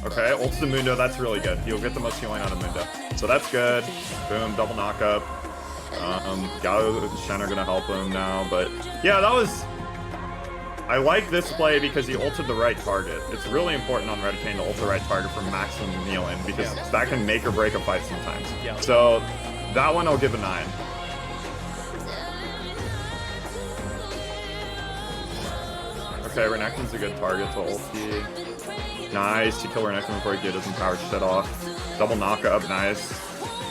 [SPEAKER 1] Okay, ults the Mundo. That's really good. He'll get the most healing out of Mundo. So that's good. Boom, double knockup. Gallo and Shen are gonna help him now, but yeah, that was. I like this play because he ulted the right target. It's really important on Red Kayn to ult the right target for maximum healing because that can make or break a fight sometimes.
[SPEAKER 2] Yeah.
[SPEAKER 1] So that one I'll give a 9. Okay, Renekton's a good target to ulti. Nice, to kill Renekton before he gets his power shut off. Double knockup, nice.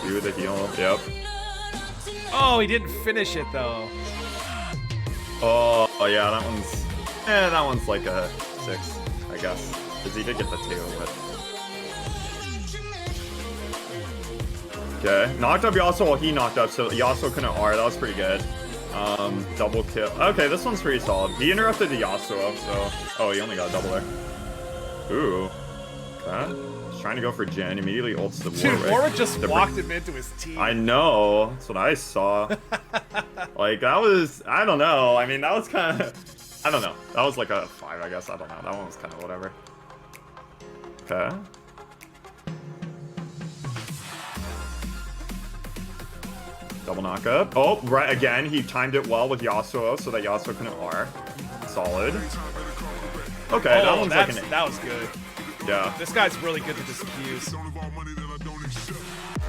[SPEAKER 1] Do the heal, yep.
[SPEAKER 2] Oh, he didn't finish it though.
[SPEAKER 1] Oh yeah, that one's like a 6, I guess. Because he did get the 2, but... Okay, knocked up Yasuo while he knocked up, so Yasuo couldn't R, that was pretty good. Double kill. Okay, this one's pretty solid. He interrupted the Yasuo, so... Oh, he only got a double there. Ooh. Okay. He's trying to go for Jhin, immediately ults the Warwick.
[SPEAKER 2] Dude, Warwick just walked him into his team.
[SPEAKER 1] I know, that's what I saw. Like, that was... I don't know, I mean, that was kind of... I don't know. That was like a 5, I guess. I don't know. That one was kind of whatever. Okay. Double knockup. Oh, right. Again, he timed it well with Yasuo so that Yasuo couldn't R. Solid. Okay, that one's like
[SPEAKER 2] that was good.
[SPEAKER 1] Yeah.
[SPEAKER 2] This guy's really good with this fuse.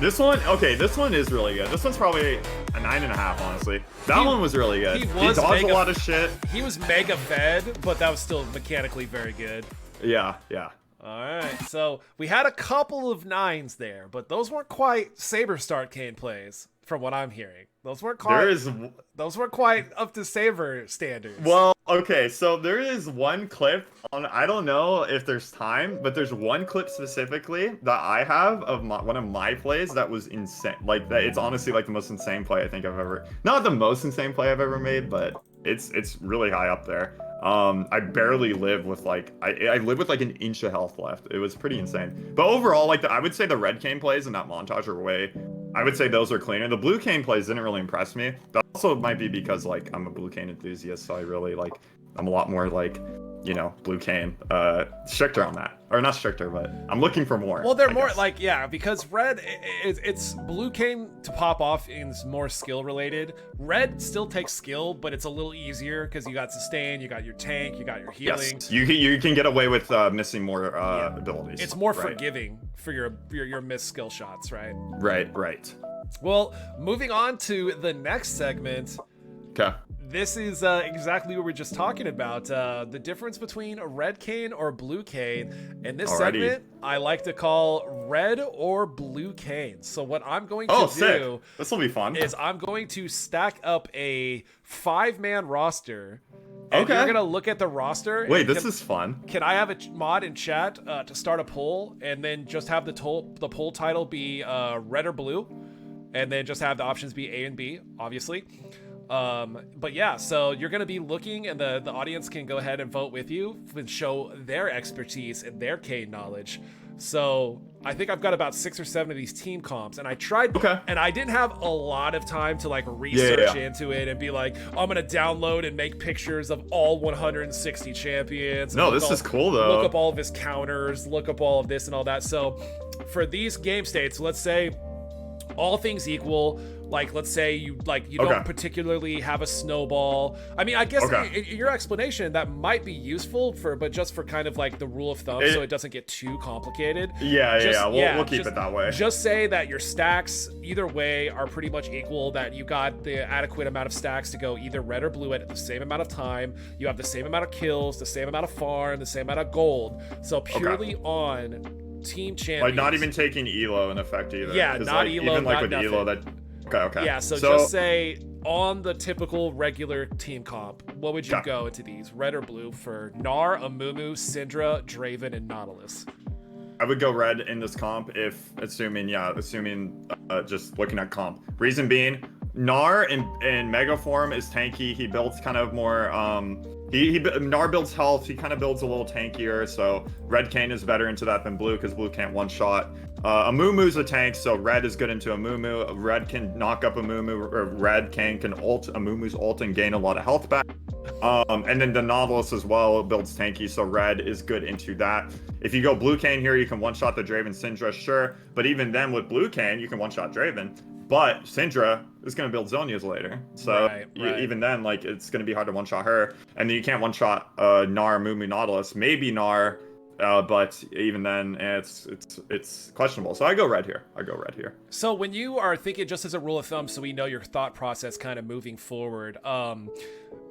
[SPEAKER 1] This one, okay, this one is really good. This one's probably a 9.5, honestly. That one was really good. He dodged a lot of shit.
[SPEAKER 2] He was mega fed, but that was still mechanically very good.
[SPEAKER 1] Yeah.
[SPEAKER 2] All right, so we had a couple of 9s there, but those weren't quite SaberStart Kayn plays, from what I'm hearing. Those weren't quite up to Saber standards.
[SPEAKER 1] Well, okay, so there is one clip on, I don't know if there's time, but there's one clip specifically that I have of one of my plays that was insane. Like, that, it's honestly like the most insane play I think I've ever, not the most insane play I've ever made, but it's really high up there. I barely live with like, I live with like an inch of health left. It was pretty insane. But overall, like I would say the red Kayn plays in that montage are way, I would say those are cleaner. The blue Kayn plays didn't really impress me. That also might be because like I'm a blue Kayn enthusiast, so I really like, I'm a lot more like, you know, blue Kayn, stricter on that. Or not stricter, but I'm looking for more.
[SPEAKER 2] Well, they're more like, yeah, because red, it's blue Kayn to pop off is more skill related. Red still takes skill, but it's a little easier because you got sustain, you got your tank, you got your healing.
[SPEAKER 1] Yes, you can get away with missing more abilities.
[SPEAKER 2] It's more forgiving for your missed skill shots, right?
[SPEAKER 1] Right.
[SPEAKER 2] Well, moving on to the next segment.
[SPEAKER 1] Okay.
[SPEAKER 2] This is exactly what we were just talking about. The difference between a red Kayn or blue Kayn. And this segment, I like to call red or blue Kayn. So what I'm going to do
[SPEAKER 1] this will be fun.
[SPEAKER 2] Is I'm going to stack up a 5-man roster. And you're going to look at the roster.
[SPEAKER 1] Wait, this is fun.
[SPEAKER 2] Can I have a mod in chat to start a poll and then just have the poll title be red or blue? And then just have the options be A and B, obviously. But yeah, so you're going to be looking and the audience can go ahead and vote with you and show their expertise and their Kayn knowledge. So I think I've got about 6 or 7 of these team comps, and I tried, and I didn't have a lot of time to like research into it and be like, I'm going to download and make pictures of all 160 champions.
[SPEAKER 1] No, this is cool though.
[SPEAKER 2] Look up all of his counters, look up all of this and all that. So for these game states, let's say all things equal, like let's say you don't particularly have a snowball. I mean, I guess in your explanation that might be useful but just for kind of like the rule of thumb, so it doesn't get too complicated.
[SPEAKER 1] We'll keep it that way.
[SPEAKER 2] Just say that your stacks either way are pretty much equal, that you got the adequate amount of stacks to go either red or blue at the same amount of time. You have the same amount of kills, the same amount of farm, the same amount of gold. So purely on team champions.
[SPEAKER 1] Like not even taking ELO in effect either.
[SPEAKER 2] Yeah, not
[SPEAKER 1] like,
[SPEAKER 2] ELO,
[SPEAKER 1] even like
[SPEAKER 2] not
[SPEAKER 1] with
[SPEAKER 2] nothing.
[SPEAKER 1] ELO that. Okay.
[SPEAKER 2] Yeah, so just say on the typical regular team comp, what would you go into these, red or blue, for Gnar, Amumu, Syndra, Draven, and Nautilus?
[SPEAKER 1] I would go red in this comp if assuming just looking at comp. Reason being, Gnar in Mega form is tanky. He builds kind of more Gnar builds health. He kind of builds a little tankier, so red Kayn is better into that than blue because blue can't one shot. Amumu's a tank, so red is good into Amumu. Red can knock up Amumu, or red Kayn can ult Amumu's ult and gain a lot of health back. And then the Nautilus as well builds tanky, so red is good into that. If you go blue Kayn here, you can one-shot the Draven Syndra, sure. But even then with blue Kayn, you can one-shot Draven. But Syndra is going to build Zonias later. So even then, like, it's going to be hard to one-shot her. And then you can't one-shot Gnar, Amumu, Nautilus. Maybe Gnar, but even then, it's questionable. So I go red here.
[SPEAKER 2] So when you are thinking, just as a rule of thumb, so we know your thought process kind of moving forward,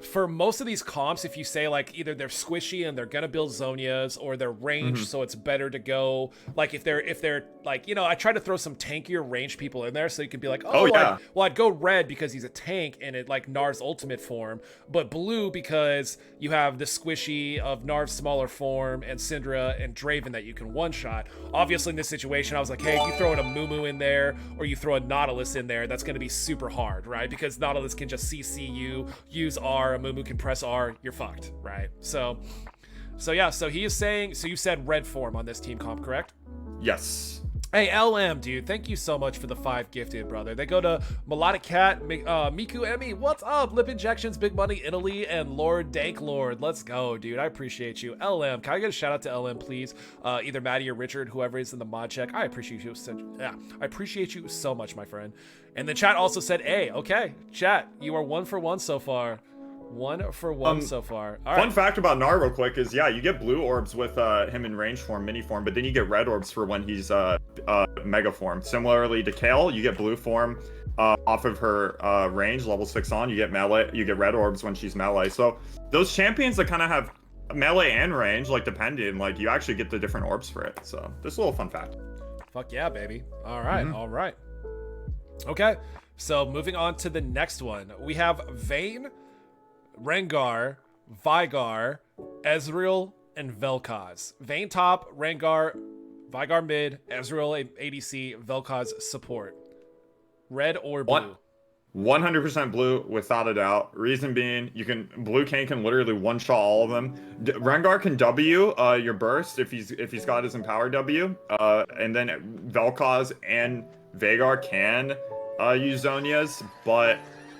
[SPEAKER 2] for most of these comps, if you say like either they're squishy and they're gonna build Zonias, or they're ranged, so it's better to go like if they're like, you know, I try to throw some tankier range people in there so you can be like, I'd go red because he's a tank and it like Gnar's ultimate form, but blue because you have the squishy of Gnar's smaller form and Syndra and Draven that you can one shot. Obviously in this situation, I was like, hey, if you throw in a Mumu in there or you throw a Nautilus in there, that's gonna be super hard, right? Because Nautilus can just CC you, use R, Amumu can press R, you're fucked, right? So yeah, so he is saying, so you said red form on this team comp, correct?
[SPEAKER 1] Yes.
[SPEAKER 2] Hey, LM, dude, thank you so much for the 5 gifted, brother. They go to Melodic Cat, Miku Emmy, what's up? Lip Injections, Big Money Italy, and Lord Dank Lord. Let's go, dude. I appreciate you. LM, can I get a shout out to LM, please? Either Maddie or Richard, whoever is in the mod check. I appreciate you. I appreciate you so much, my friend. And the chat also said, hey, okay, chat, you are 1 for 1 so far. 1 for 1 so far. All
[SPEAKER 1] Fun
[SPEAKER 2] right.
[SPEAKER 1] fact about Gnar real quick is, yeah, you get blue orbs with him in range form, mini form, but then you get red orbs for when he's mega form. Similarly to Kayle, you get blue form off of her range, level 6 on. You get melee, you get red orbs when she's melee. So those champions that kind of have melee and range, like depending, like you actually get the different orbs for it. So just a little fun fact.
[SPEAKER 2] Fuck yeah, baby. All right, all right. Okay, so moving on to the next one. We have Vayne, Rengar, Veigar, Ezreal, and Vel'Koz. Vayne top, Rengar, Veigar mid, Ezreal ADC, Vel'Koz support. Red or blue?
[SPEAKER 1] 100% blue, without a doubt. Reason being, Blue Kayn can literally one-shot all of them. Rengar can W your burst if he's got his empowered W, and then Vel'Koz and Veigar can use Zhonya's, but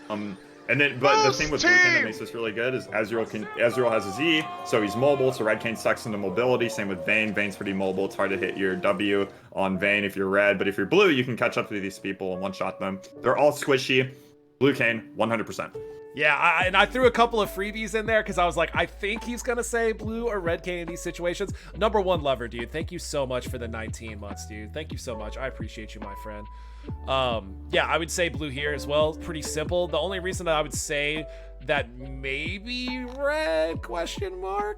[SPEAKER 1] the thing with Blue Kayn that makes this really good is Ezreal has his E, so he's mobile, so Red Kayn sucks into mobility. Same with Vayne. Vayne's pretty mobile. It's hard to hit your W on Vayne if you're red, but if you're blue, you can catch up to these people and one-shot them. They're all squishy. Blue Kayn, 100%.
[SPEAKER 2] Yeah, I threw a couple of freebies in there because I was like, I think he's going to say blue or Red Kayn in these situations. Number 1 lover, dude. Thank you so much for the 19 months, dude. Thank you so much. I appreciate you, my friend. Yeah, I would say blue here as well. Pretty simple. The only reason that I would say that maybe red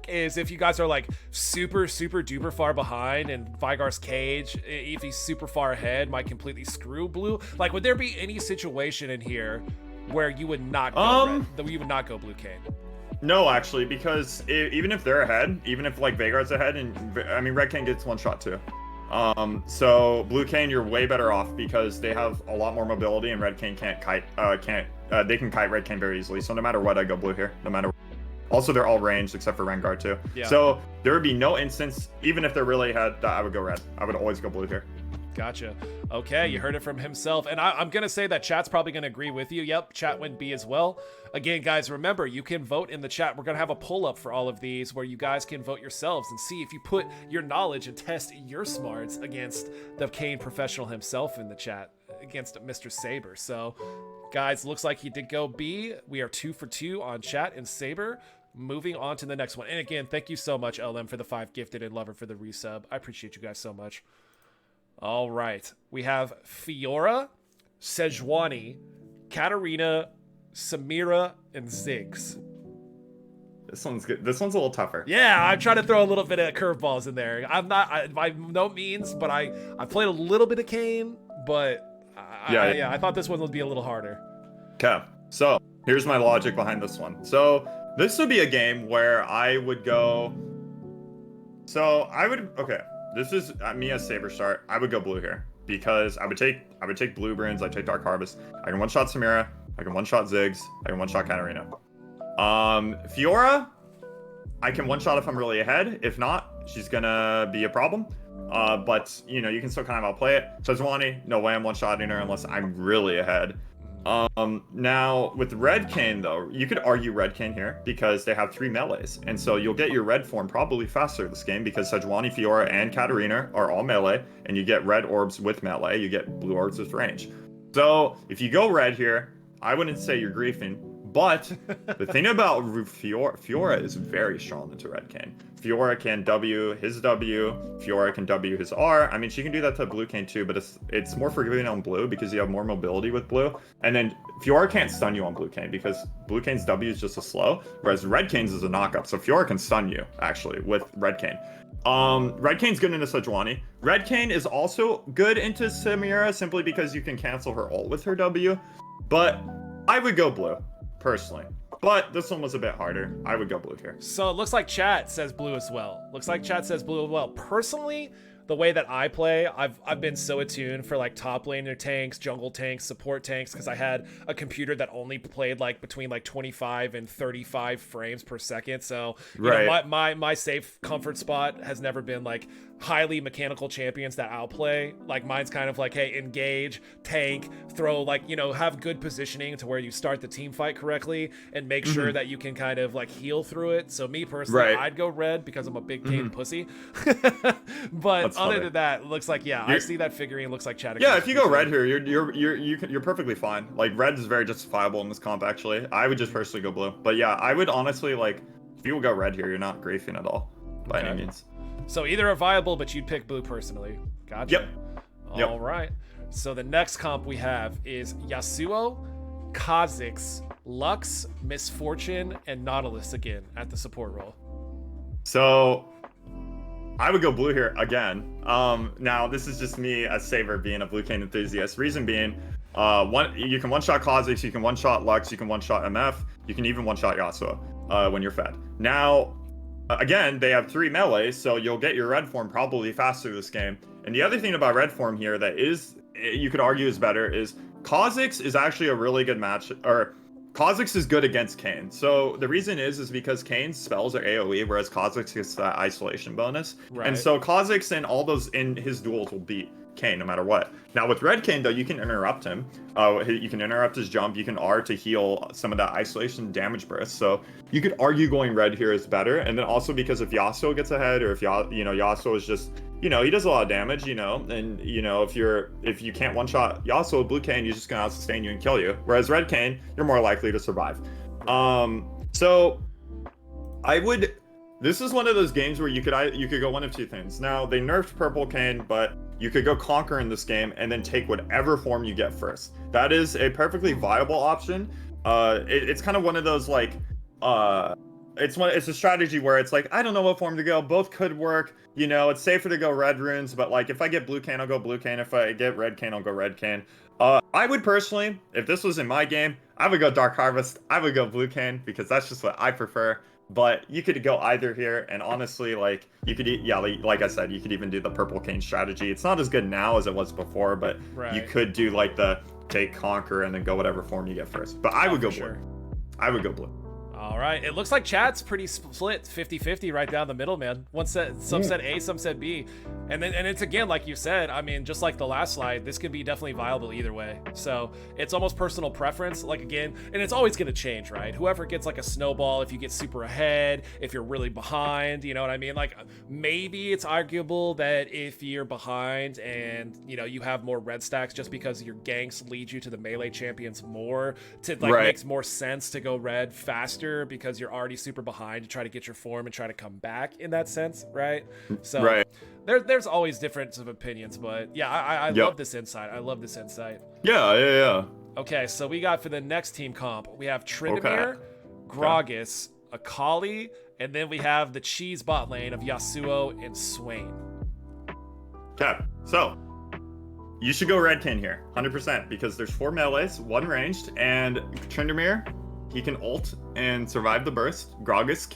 [SPEAKER 2] is if you guys are like super duper far behind and Veigar's cage, if he's super far ahead, might completely screw blue. Like, would there be any situation in here where you would not go red, that you would not go Blue Kayn?
[SPEAKER 1] No, actually, because even if they're ahead, even if like Veigar's ahead, and I mean Red Kayn gets one shot too. So Blue Kayn, you're way better off because they have a lot more mobility, and Red Kayn can't kite. They can kite Red Kayn very easily. So no matter what, I go blue here. No matter what. Also, they're all ranged except for Rengar too. Yeah. So there would be no instance, even if they're really ahead, that I would go red. I would always go blue here.
[SPEAKER 2] Gotcha. Okay, you heard it from himself. And I'm going to say that chat's probably going to agree with you. Yep, chat went B as well. Again, guys, remember, you can vote in the chat. We're going to have a poll up for all of these where you guys can vote yourselves and see if you put your knowledge and test your smarts against the Kayn professional himself in the chat, against Mr. Saber. So, guys, looks like he did go B. We are 2 for 2 on chat and Saber. Moving on to the next one. And again, thank you so much, LM, for the 5 gifted and Lover for the resub. I appreciate you guys so much. All right. We have Fiora, Sejuani, Katarina, Samira, and Ziggs.
[SPEAKER 1] This one's good. This one's a little tougher.
[SPEAKER 2] Yeah, I'm trying to throw a little bit of curveballs in there. I'm not, by no means, but I played a little bit of Kayn, but I thought this one would be a little harder.
[SPEAKER 1] Okay. So here's my logic behind this one. So this would be a game where I would go. Okay. This is me as SaberStart. I would go blue here because I would take blue Bruins. I take Dark Harvest. I can one shot Samira. I can one shot Ziggs. I can one shot Katarina. Fiora, I can one shot if I'm really ahead. If not, she's gonna be a problem. But you know, you can still kind of outplay it. Sejuani, no way I'm one shotting her unless I'm really ahead. Now with Red Kayn though, you could argue Red Kayn here because they have 3 melees, and so you'll get your red form probably faster this game because Sejuani, Fiora, and Katarina are all melee, and you get red orbs with melee, you get blue orbs with range. So if you go red here, I wouldn't say you're griefing, but the thing about Fiora is very strong into Red Kayn. Fiora can W his W, Fiora can W his R. I mean, she can do that to Blue Kayn too, but it's more forgiving on blue because you have more mobility with blue. And then Fiora can't stun you on Blue Kayn because Blue Kayn's W is just a slow, whereas Red Kayn's is a knockup. So Fiora can stun you, actually, with Red Kayn. Red Kayn's good into Sejuani. Red Kayn is also good into Samira simply because you can cancel her ult with her W. But I would go blue, personally. But this one was a bit harder. I would go blue here.
[SPEAKER 2] So it looks like chat says blue as well. Looks like chat says blue as well. Personally, the way that I play, I've been so attuned for like top laner tanks, jungle tanks, support tanks, because I had a computer that only played like between like 25 and 35 frames per second. So you know, my safe comfort spot has never been like highly mechanical champions that outplay. Like mine's kind of like, hey, engage, tank, throw, like, you know, have good positioning to where you start the team fight correctly and make sure that you can kind of like heal through it. So me personally, I'd go red because I'm a big Kayn pussy. But other than that, it looks like, yeah, I see that figurine. Looks like Chad.
[SPEAKER 1] Yeah, if you go red here, you're perfectly fine. Like, red is very justifiable in this comp, actually. I would just personally go blue. But yeah, I would honestly, like, if you would go red here, you're not grafing at all, by any means.
[SPEAKER 2] So either are viable, but you'd pick blue personally. Gotcha.
[SPEAKER 1] Yep.
[SPEAKER 2] All right. So the next comp we have is Yasuo, Kha'Zix, Lux, Misfortune, and Nautilus again at the support role.
[SPEAKER 1] So I would go blue here again. Now this is just me as Saber being a blue Kayn enthusiast. Reason being, you can one-shot Kha'Zix, you can one-shot Lux, you can one-shot MF, you can even one-shot Yasuo when you're fed. Now, again, they have 3 melee, so you'll get your red form probably faster this game. And the other thing about red form here that is, you could argue is better, is Kha'Zix is actually a really good match, or Kha'Zix is good against Kayn. So the reason is because Kayn's spells are AoE, whereas Kha'Zix gets that isolation bonus.
[SPEAKER 2] Right.
[SPEAKER 1] And so Kha'Zix and all those in his duels will beat Kayn no matter what. Now with red Kayn though, you can interrupt him. You can interrupt his jump. You can R to heal some of that isolation damage burst. So you could argue going red here is better. And then also because if Yasuo gets ahead, or if Yasuo is just, he does a lot of damage, and if you can't one-shot Yasuo, blue Kayn, he's just gonna out-sustain you and kill you. Whereas red Kayn, you're more likely to survive. So this is one of those games where you could go one of two things. Now they nerfed purple Kayn, but you could go conquer in this game and then take whatever form you get first. That is a perfectly viable option. It's kind of one of those like, it's a strategy where it's like, I don't know what form to go. Both could work. It's safer to go red runes, but like if I get blue Kayn, I'll go blue Kayn. If I get red Kayn, I'll go red Kayn. I would personally, if this was in my game, I would go Dark Harvest. I would go blue Kayn because that's just what I prefer. But you could go either here, and honestly, like you could, like I said, you could even do the purple Kayn strategy. It's not as good now as it was before, but you could do like the take conquer and then go whatever form you get first. But I would go blue. I would go blue.
[SPEAKER 2] All right. It looks like chat's pretty split, 50-50 right down the middle, man. Some said A, some said B. And it's again, like you said, I mean, just like the last slide, this could be definitely viable either way. So it's almost personal preference, like again, and it's always going to change, right? Whoever gets like a snowball, if you get super ahead, if you're really behind, you know what I mean? Like maybe it's arguable that if you're behind and, you have more red stacks just because your ganks lead you to the melee champions more, to like makes more sense to go red faster because you're already super behind to try to get your form and try to come back in that sense, right? So there's always difference of opinions, but yeah, I love this insight. I love this insight.
[SPEAKER 1] Yeah.
[SPEAKER 2] Okay, so we got for the next team comp, we have Tryndamere, Gragas, Akali, and then we have the cheese bot lane of Yasuo and Swain.
[SPEAKER 1] Okay, so you should go red Kayn here, 100%, because there's 4 melees, 1 ranged, and Tryndamere, he can ult and survive the burst. Gragas,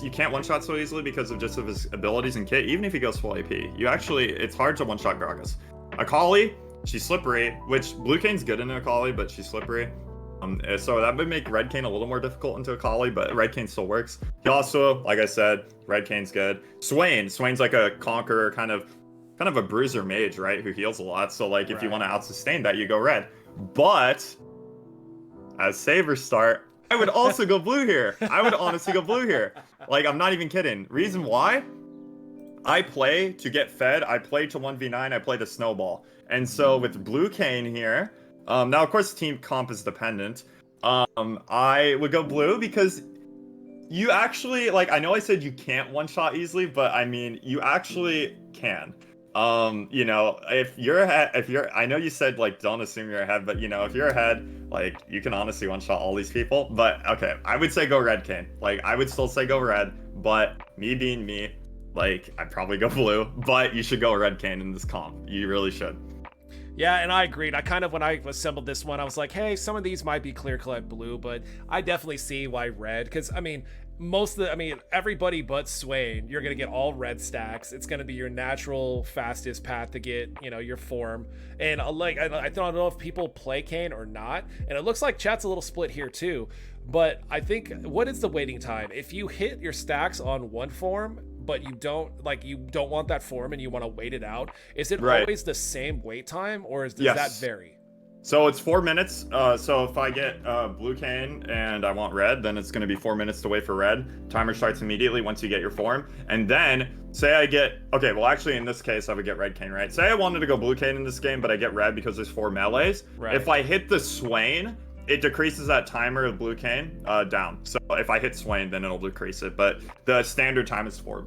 [SPEAKER 1] you can't one-shot so easily because of his abilities and kit, even if he goes full AP. It's hard to one-shot Gragas. Akali, she's slippery, which blue Kayn's good in Akali, but she's slippery. So that would make red Kayn a little more difficult into Akali, but red Kayn still works. He also, like I said, red Kayn's good. Swain's like a conqueror, kind of a bruiser mage, right? Who heals a lot. So like if you want to out-sustain that, you go red. But as SaberStart, I would also go blue here. I would honestly go blue here. Like, I'm not even kidding. Reason why? I play to get fed. I play to 1v9. I play the snowball. And so with blue Kayn here, now of course team comp is dependent. I would go blue because you actually, like, I know I said you can't one-shot easily, but I mean, you actually can. If you're ahead, I know you said, like, don't assume you're ahead, but, if you're ahead, like, you can honestly one-shot all these people. But, okay, I would say go red Kayn. Like, I would still say go red, but me being me, like, I'd probably go blue, but you should go red Kayn in this comp. You really should.
[SPEAKER 2] Yeah, and I agreed. When I assembled this one, I was like, hey, some of these might be clear-cut blue, but I definitely see why red, because, I mean, everybody but Swain, you're going to get all red stacks. It's going to be your natural, fastest path to get, your form. And I don't know if people play Kayn or not. And it looks like chat's a little split here too. But I think, what is the waiting time? If you hit your stacks on one form, but you don't want that form and you want to wait it out, is it always the same wait time, or does that vary?
[SPEAKER 1] So it's 4 minutes. So if I get blue Kayn and I want red, then it's going to be 4 minutes to wait for red. Timer starts immediately once you get your form. And then say I get, okay, well actually in this case I would get red Kayn, right? Say I wanted to go blue Kayn in this game, but I get red because there's 4 melees.
[SPEAKER 2] Right.
[SPEAKER 1] If I hit the Swain, it decreases that timer of blue Kayn down. So if I hit Swain, then it'll decrease it. But the standard time is 4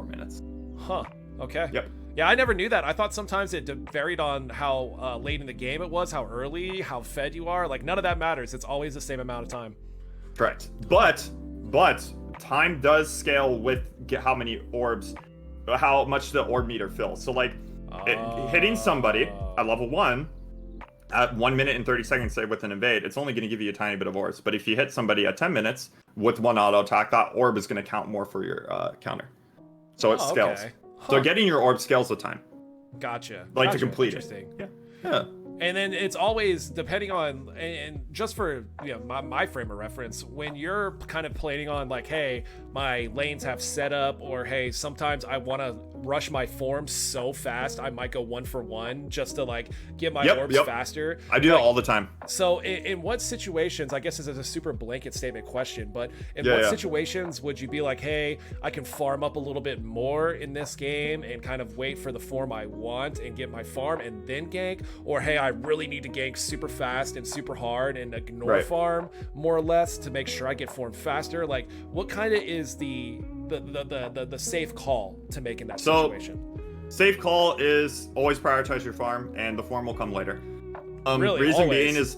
[SPEAKER 1] minutes.
[SPEAKER 2] Huh. Okay.
[SPEAKER 1] Yep.
[SPEAKER 2] Yeah, I never knew that. I thought sometimes it varied on how late in the game it was, how early, how fed you are. Like, none of that matters. It's always the same amount of time.
[SPEAKER 1] Correct. But time does scale with how many orbs, how much the orb meter fills. So, like, hitting somebody at level 1 at 1 minute and 30 seconds, say, with an invade, it's only going to give you a tiny bit of orbs. But if you hit somebody at 10 minutes with 1 auto attack, that orb is going to count more for your counter. So it scales.
[SPEAKER 2] Okay. Huh.
[SPEAKER 1] So getting your orb scales the time.
[SPEAKER 2] Gotcha.
[SPEAKER 1] Like
[SPEAKER 2] Gotcha.
[SPEAKER 1] to complete
[SPEAKER 2] Interesting.
[SPEAKER 1] it. Yeah.
[SPEAKER 2] And then it's always depending on, and just for my frame of reference, when you're kind of planning on like, hey, my lanes have setup, or hey, sometimes I want to rush my form so fast I might go 1 for 1 just to like get my orbs faster.
[SPEAKER 1] I do that all the time.
[SPEAKER 2] So in what situations, I guess this is a super blanket statement question, but in what situations would you be like, hey, I can farm up a little bit more in this game and kind of wait for the form I want and get my farm and then gank, or hey, I really need to gank super fast and super hard and ignore farm more or less to make sure I get form faster? Like, what kind of is the safe call to make in that situation?
[SPEAKER 1] Safe call is always prioritize your farm, and the form will come later.
[SPEAKER 2] Really,
[SPEAKER 1] reason
[SPEAKER 2] always.
[SPEAKER 1] being is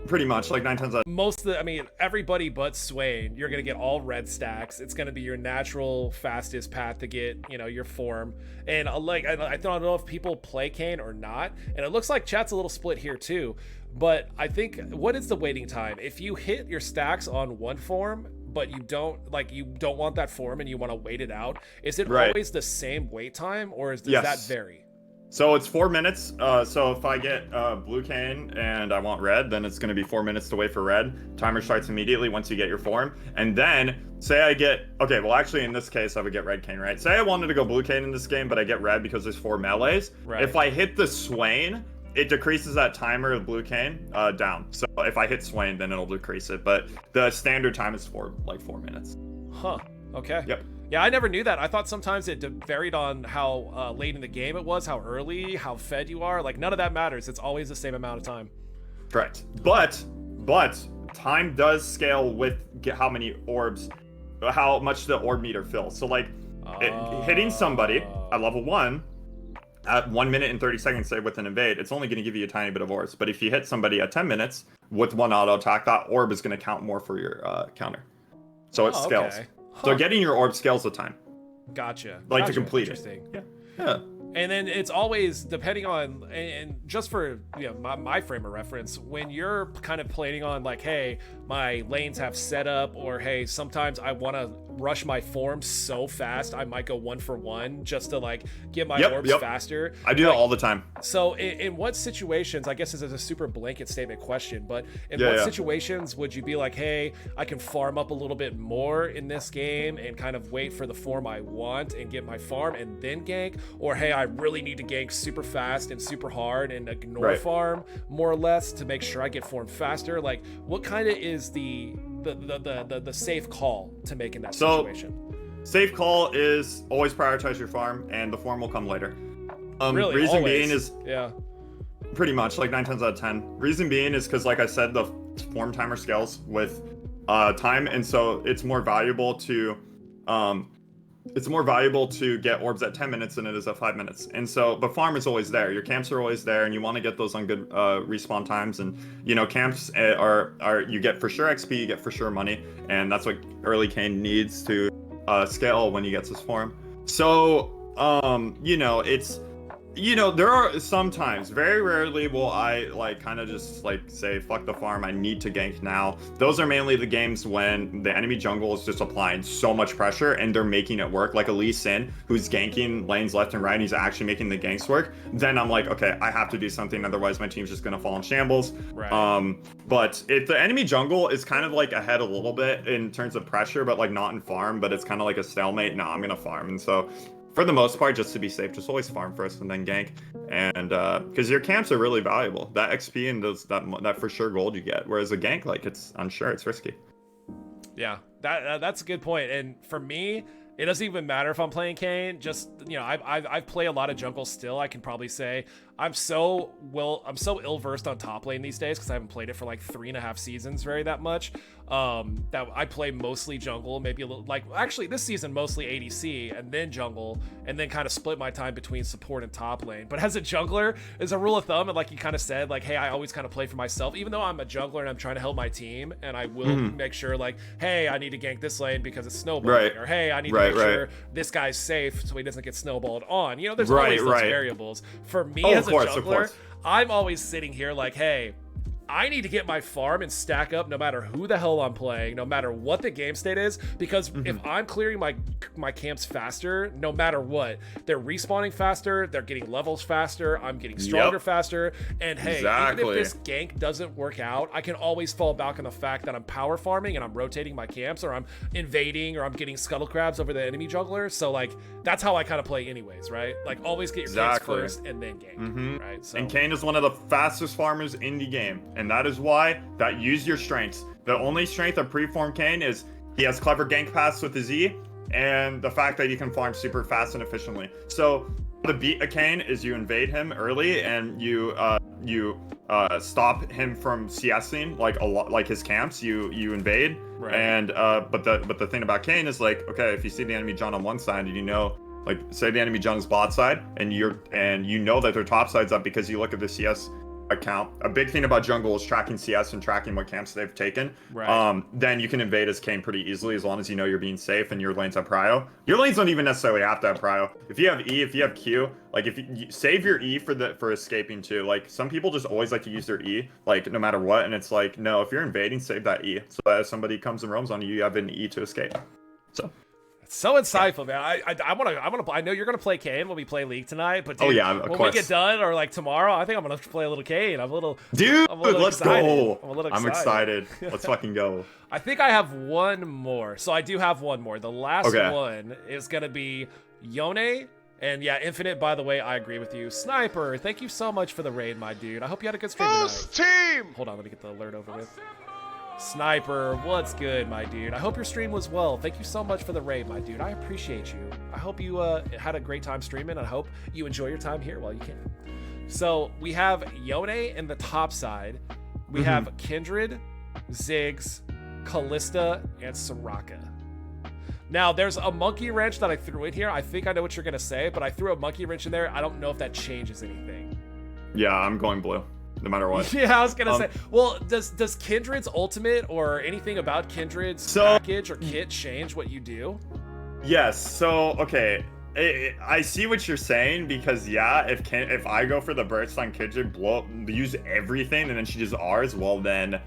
[SPEAKER 1] pretty much like 9 times out.
[SPEAKER 2] Most of the, I mean, everybody but Swain, you're gonna get all red stacks. It's gonna be your natural fastest path to get, your form. And like, I don't know if people play Kayn or not, and it looks like chat's a little split here too. But I think, what is the waiting time? If you hit your stacks on one form, but you don't want that form and you want to wait it out, is it always the same wait time, or does that vary?
[SPEAKER 1] So it's 4 minutes. So if I get blue Kayn and I want red, then it's going to be 4 minutes to wait for red. Timer starts immediately once you get your form. And then say I get, okay, well actually in this case I would get red Kayn, right? Say I wanted to go blue Kayn in this game, but I get red because there's 4 melees. Right. If I hit the Swain, it decreases that timer of blue Kayn down. So if I hit Swain, then it'll decrease it. But the standard time is 4 minutes.
[SPEAKER 2] Huh. Okay.
[SPEAKER 1] Yep.
[SPEAKER 2] Yeah, I never knew that. I thought sometimes it varied on how late in the game it was, how early, how fed you are. Like, none of that matters. It's always the same amount of time.
[SPEAKER 1] Correct. But time does scale with how many orbs, how much the orb meter fills. So like hitting somebody at level 1 at 1 minute and 30 seconds, say, with an invade, it's only going to give you a tiny bit of orbs. But if you hit somebody at 10 minutes with 1 auto attack, that orb is going to count more for your counter. So it scales.
[SPEAKER 2] Okay. Huh.
[SPEAKER 1] So getting your orb scales the time.
[SPEAKER 2] Gotcha.
[SPEAKER 1] Like to complete
[SPEAKER 2] it.
[SPEAKER 1] Yeah.
[SPEAKER 2] And then it's always depending on, and just for my frame of reference, when you're kind of planning on like, hey, my lanes have setup, or hey, sometimes I want to rush my form so fast I might go 1 for 1 just to like get my orbs faster.
[SPEAKER 1] I do that all the time.
[SPEAKER 2] So in what situations, I guess this is a super blanket statement question, but in what situations would you be like, hey, I can farm up a little bit more in this game and kind of wait for the form I want and get my farm and then gank, or hey, I really need to gank super fast and super hard and ignore farm more or less to make sure I get form faster? Like, what kind of is the safe call to make in that situation?
[SPEAKER 1] Safe call is always prioritize your farm, and the form will come later.
[SPEAKER 2] Really,
[SPEAKER 1] reason
[SPEAKER 2] always.
[SPEAKER 1] being is pretty much like 9 times out of 10. Reason being is because, like I said, the form timer scales with time, and so it's more valuable to get orbs at 10 minutes than it is at 5 minutes. And so, but farm is always there. Your camps are always there, and you want to get those on good respawn times. And camps are you get for sure XP, you get for sure money, and that's what early Kayn needs to scale when he gets his form. So it's there are sometimes, very rarely will I like kind of just like say fuck the farm, I need to gank now. Those are mainly the games when the enemy jungle is just applying so much pressure and they're making it work, like a Lee Sin who's ganking lanes left and right and he's actually making the ganks work. Then I'm like, okay, I have to do something, otherwise my team's just gonna fall in shambles. But if the enemy jungle is kind of like ahead a little bit in terms of pressure, but like not in farm, but it's kind of like a stalemate, no, I'm gonna farm. And so for the most part, just to be safe, just always farm first and then gank. And because your camps are really valuable. That XP and that for sure gold you get. Whereas a gank, like, it's unsure, it's risky.
[SPEAKER 2] Yeah, that's a good point. And for me, it doesn't even matter if I'm playing Kayn. Just, you know, I play a lot of jungle still. I can probably say I'm so ill-versed on top lane these days because I haven't played it for like 3.5 seasons that much. That I play mostly jungle, maybe a little, like, actually this season mostly ADC and then jungle, and then kind of split my time between support and top lane. But as a jungler, as a rule of thumb, and like you kind of said, like, hey, I always kind of play for myself, even though I'm a jungler and I'm trying to help my team, and I will make sure, like, hey, I need to gank this lane because it's snowballing, or hey, I need to make sure this guy's safe so he doesn't get snowballed on. You know, there's always those variables. For me as a jungler, I'm always sitting here like, hey, I need to get my farm and stack up no matter who the hell I'm playing, no matter what the game state is, because if I'm clearing my camps faster, no matter what, they're respawning faster, they're getting levels faster, I'm getting stronger faster, and hey, even if this gank doesn't work out, I can always fall back on the fact that I'm power farming and I'm rotating my camps, or I'm invading, or I'm getting scuttle crabs over the enemy jungler. So like, that's how I kind of play anyways, right? Like, always get your camps first and then gank, right? So,
[SPEAKER 1] and Kayn is one of the fastest farmers in the game. And that is why use your strengths. The only strength of preform Kayn is he has clever gank paths with his E, and the fact that he can farm super fast and efficiently. So the beat a Kayn is you invade him early and you stop him from CSing like a lot, like his camps. You invade, and but the thing about Kayn is, like, okay, if you see the enemy John on one side and you know, like, say the enemy John is bot side, and you know that their top side's up because you look at the CS account. A big thing about jungle is tracking CS and tracking what camps they've taken. Then you can invade as Kayn pretty easily, as long as you know you're being safe and your lanes have prio. Your lanes don't even necessarily have to have prio. If you have E, if you have Q, like, if you save your E for escaping too. Like, some people just always like to use their E, like, no matter what, and it's like, no, if you're invading, save that E, so that if somebody comes and roams on you, you have an E to escape.
[SPEAKER 2] So insightful, man. I know you're gonna play Kayn when we play League tonight, but dude, when we get done, or like tomorrow, I think I'm gonna play a little Kayn.
[SPEAKER 1] Let's go.
[SPEAKER 2] I'm a little excited.
[SPEAKER 1] I'm excited. Let's fucking go.
[SPEAKER 2] I think I have one more. So I do have one more. The last one is gonna be Yone. And yeah, Infinite, by the way, I agree with you. Sniper, thank you so much for the raid, my dude. I hope you had a good stream tonight. Hold on, let me get the alert over with. Sniper, what's good, my dude? I hope your stream was well. Thank you so much for the raid, my dude. I appreciate you. I hope you had a great time streaming, and I hope you enjoy your time here while you can. So we have Yone in the top side. We have Kindred, Ziggs, Kalista, and Soraka. Now, there's a monkey wrench that I threw in here. I think I know what you're going to say, but I threw a monkey wrench in there. I don't know if that changes anything.
[SPEAKER 1] Yeah, I'm going blue. No matter what.
[SPEAKER 2] Yeah, I was gonna say. Well, does Kindred's ultimate or anything about Kindred's package or kit change what you do?
[SPEAKER 1] Yes. So okay, I see what you're saying, because yeah, if I go for the burst on Kindred, use everything, and then she just R's, well then,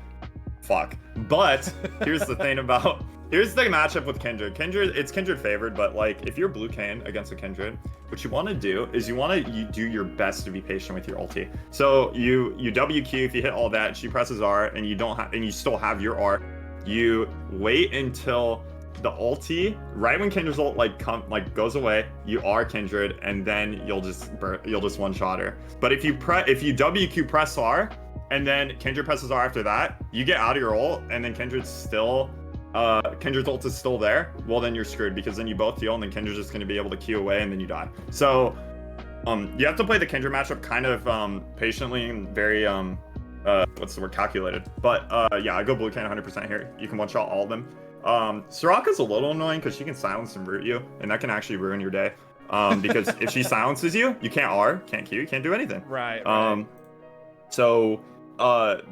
[SPEAKER 1] fuck. But here's the thing about. Here's the matchup with Kindred. It's Kindred favored, but like, if you're blue Kayn against a Kindred, what you want to do is you do your best to be patient with your ulti. So you WQ, if you hit all that, she presses R, and you still have your R. You wait until the ulti, right when Kindred's ult goes away, you are Kindred, and then you'll just one shot her. But if you WQ press R, and then Kindred presses R after that, you get out of your ult, and then Kindred's ult is still there, well then you're screwed, because then you both heal, and then Kindred's just going to be able to Q away, and then you die. So you have to play the Kindred matchup kind of patiently and very what's the word, calculated. But yeah, I go blue Kayn 100% here. You can one shot all of them. Soraka's a little annoying because she can silence and root you, and that can actually ruin your day, because if she silences you, you can't R, can't Q, you can't do anything.
[SPEAKER 2] Right.
[SPEAKER 1] So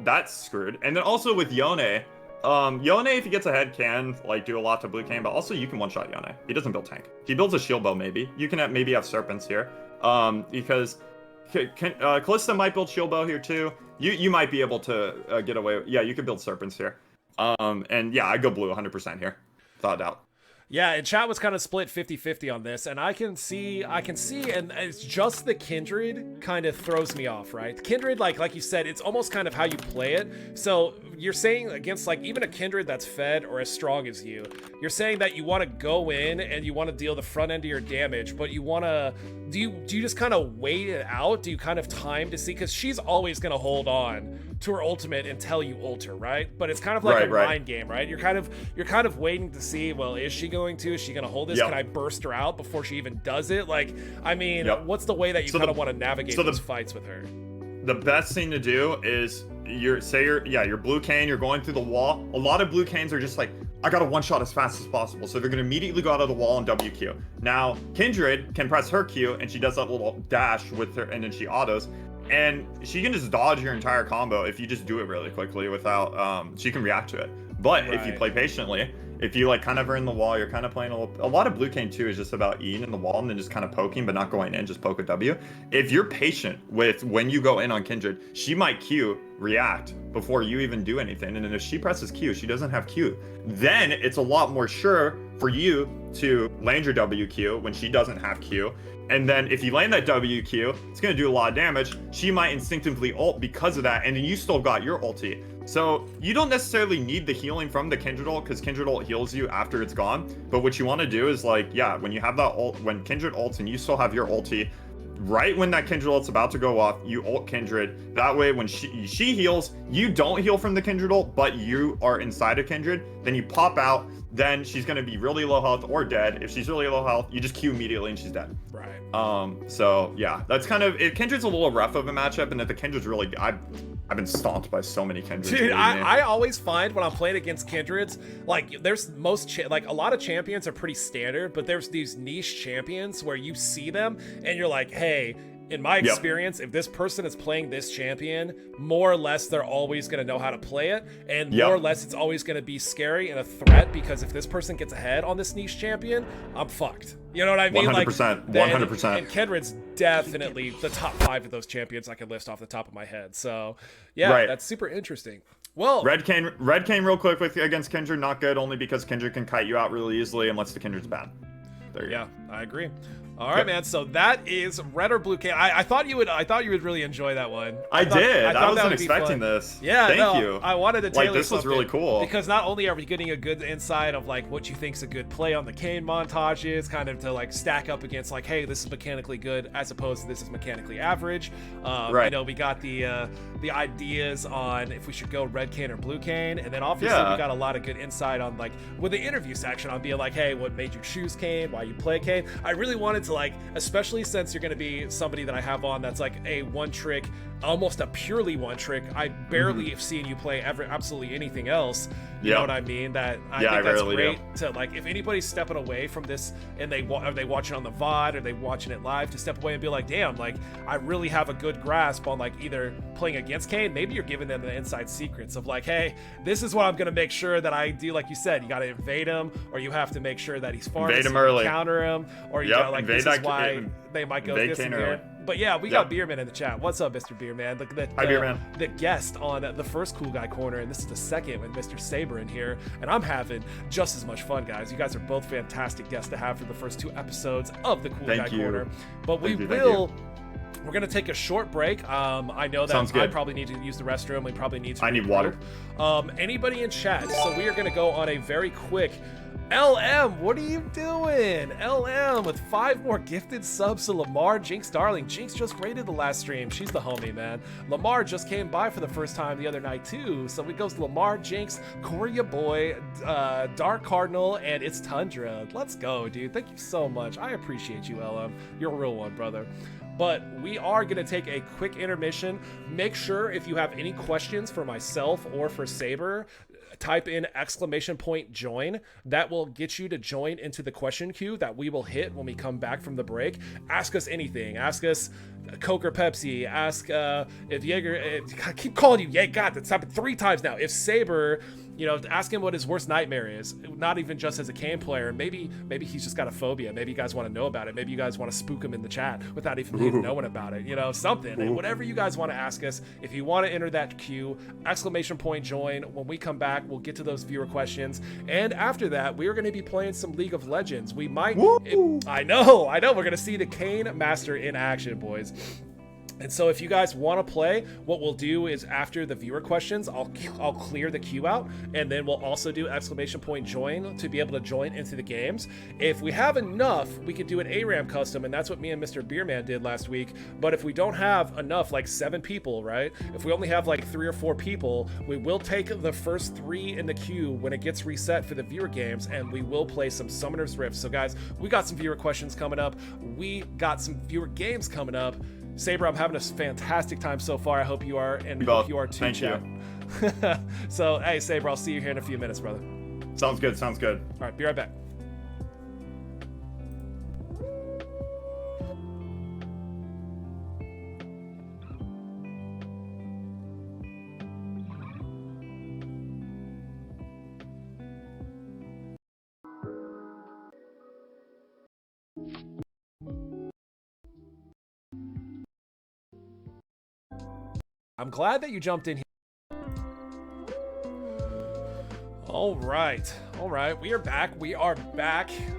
[SPEAKER 1] that's screwed. And then also with Yone, Yone, if he gets ahead, can like do a lot to blue Kayn, but also you can one-shot Yone. He doesn't build tank. He builds a shield bow, maybe. You can maybe have serpents here, because Kalista might build shield bow here too. You might be able to get away. Yeah, you could build serpents here. And yeah, I go blue 100% here, without a doubt.
[SPEAKER 2] Yeah, and chat was kind of split 50-50 on this, and I can see, and it's just the Kindred kind of throws me off, right? Kindred, like you said, it's almost kind of how you play it. So you're saying against like even a Kindred that's fed or as strong as you, you're saying that you want to go in and you want to deal the front end of your damage, but you want to, do you just kind of wait it out? Do you kind of time to see? Because she's always going to hold on to her ultimate until you ult her, right? But it's kind of like a mind game, right? You're kind of waiting to see, well, is she going to hold this? Can I burst her out before she even does it? Like, I mean, what's the way that you kind of want to navigate those fights with her?
[SPEAKER 1] The best thing to do is you're blue Kayn, you're going through the wall. A lot of blue Kayns are just like, I got a one shot as fast as possible. So they're gonna immediately go out of the wall and WQ. Now, Kindred can press her Q and she does that little dash with her and then she autos. And she can just dodge your entire combo if you just do it really quickly without, she can react to it. But if you play patiently, if you like kind of are in the wall, you're kind of playing a lot of blue Kayn too is just about E'ing in the wall and then just kind of poking, but not going in, just poke a W. If you're patient with when you go in on Kindred, she might Q, react before you even do anything. And then if she presses Q, she doesn't have Q. Then it's a lot more sure for you to land your WQ when she doesn't have Q. And then if you land that WQ, it's going to do a lot of damage. She might instinctively ult because of that, and then you still got your ulti. So you don't necessarily need the healing from the Kindred ult because Kindred ult heals you after it's gone. But what you want to do is like, when you have that ult, when Kindred ults and you still have your ulti, right when that Kindred ult's about to go off, you ult Kindred. That way when she heals, you don't heal from the Kindred ult, but you are inside of Kindred. Then you pop out, then she's going to be really low health or dead. If she's really low health, you just Q immediately and she's dead.
[SPEAKER 2] Right.
[SPEAKER 1] So yeah, that's kind of it. Kindred's a little rough of a matchup, and that the Kindred's really, I've been stomped by so many Kindreds.
[SPEAKER 2] Dude, I always find when I'm playing against Kindreds, like there's like a lot of champions are pretty standard, but there's these niche champions where you see them and you're like, hey, in my experience, if this person is playing this champion, more or less they're always going to know how to play it, and more or less it's always going to be scary and a threat, because if this person gets ahead on this niche champion, I'm fucked. You know what I mean?
[SPEAKER 1] 100%, 100%.
[SPEAKER 2] And Kindred's definitely the top 5 of those champions I can list off the top of my head. So yeah, that's super interesting. Well,
[SPEAKER 1] Red Kayn real quick against Kindred, not good, only because Kindred can kite you out really easily unless the Kindred's bad. There you go.
[SPEAKER 2] I agree. All right, man. So that is red or blue Kayn. I thought you would really enjoy that one.
[SPEAKER 1] I did. I wasn't expecting this.
[SPEAKER 2] Yeah,
[SPEAKER 1] thank you.
[SPEAKER 2] I wanted to tailor
[SPEAKER 1] this was really cool
[SPEAKER 2] because not only are we getting a good insight of like what you think's a good play on the Kayn montages, kind of to like stack up against like, hey, this is mechanically good as opposed to this is mechanically average. You know, we got the ideas on if we should go red Kayn or blue Kayn, and then obviously we got a lot of good insight on like with the interview section on being like, hey, what made you choose Kayn? Why you play Kayn? I really wanted to like, especially since you're going to be somebody that I have on that's like a one trick, almost a purely one trick. I barely have seen you play absolutely anything else. You know what I mean? That I think that's great to like, if anybody's stepping away from this and are they watching on the VOD or they watching it live, to step away and be like, damn, like I really have a good grasp on like either playing against Kayn. Maybe you're giving them the inside secrets of like, hey, this is what I'm going to make sure that I do. Like you said, you got to invade him, or you have to make sure that he's farming,
[SPEAKER 1] invade him early,
[SPEAKER 2] counter him, or you got like, this is why they might go this and here. But yeah, we got Beerman in the chat. What's up, Mr. Beerman?
[SPEAKER 1] Hi, Beerman.
[SPEAKER 2] The guest on the first Cool Guy Corner, and this is the second with Mr. Saber in here, and I'm having just as much fun, guys. You guys are both fantastic guests to have for the first 2 episodes of the Cool Guy Corner. But we're going to take a short break. I know that I probably need to use the restroom. We probably need to.
[SPEAKER 1] I need water.
[SPEAKER 2] Anybody in chat? So we are going to go on a very quick. LM, what are you doing? LM with 5 more gifted subs to Lamar Jinx Darling. Jinx just raided the last stream. She's the homie, man. Lamar just came by for the first time the other night, too. So it goes Lamar, Jinx, Corey, your boy, Dark Cardinal, and it's Tundra. Let's go, dude. Thank you so much. I appreciate you, LM. You're a real one, brother. But we are going to take a quick intermission. Make sure if you have any questions for myself or for Saber, type in !join. That will get you to join into the question queue that we will hit when we come back from the break. Ask us anything. Ask us Coke or Pepsi. Ask if Jaeger. I keep calling you Jaeger. God, that's happened 3 times now. If Saber, you know, ask him what his worst nightmare is. Not even just as a Kayn player. Maybe he's just got a phobia. Maybe you guys want to know about it. Maybe you guys want to spook him in the chat without even knowing about it. You know, something. And whatever you guys want to ask us, if you want to enter that queue, !join. When we come back, we'll get to those viewer questions. And after that, we're going to be playing some League of Legends. We might. I know. We're going to see the Kayn Master in action, boys. And so if you guys want to play, what we'll do is after the viewer questions, I'll clear the queue out, and then we'll also do !join to be able to join into the games. If we have enough, we could do an ARAM custom, and that's what me and Mr. Beerman did last week. But if we don't have enough, like 7 people, right? If we only have like 3 or 4 people, we will take the first 3 in the queue when it gets reset for the viewer games, and we will play some Summoner's Rift. So guys, we got some viewer questions coming up. We got some viewer games coming up. Saber, I'm having a fantastic time so far. I hope you are, and hope you are too,
[SPEAKER 1] Thank
[SPEAKER 2] chat.
[SPEAKER 1] you.
[SPEAKER 2] So, hey, Saber, I'll see you here in a few minutes, brother.
[SPEAKER 1] Sounds good. Sounds good.
[SPEAKER 2] All right, be right back. I'm glad that you jumped in here. All right, we are back.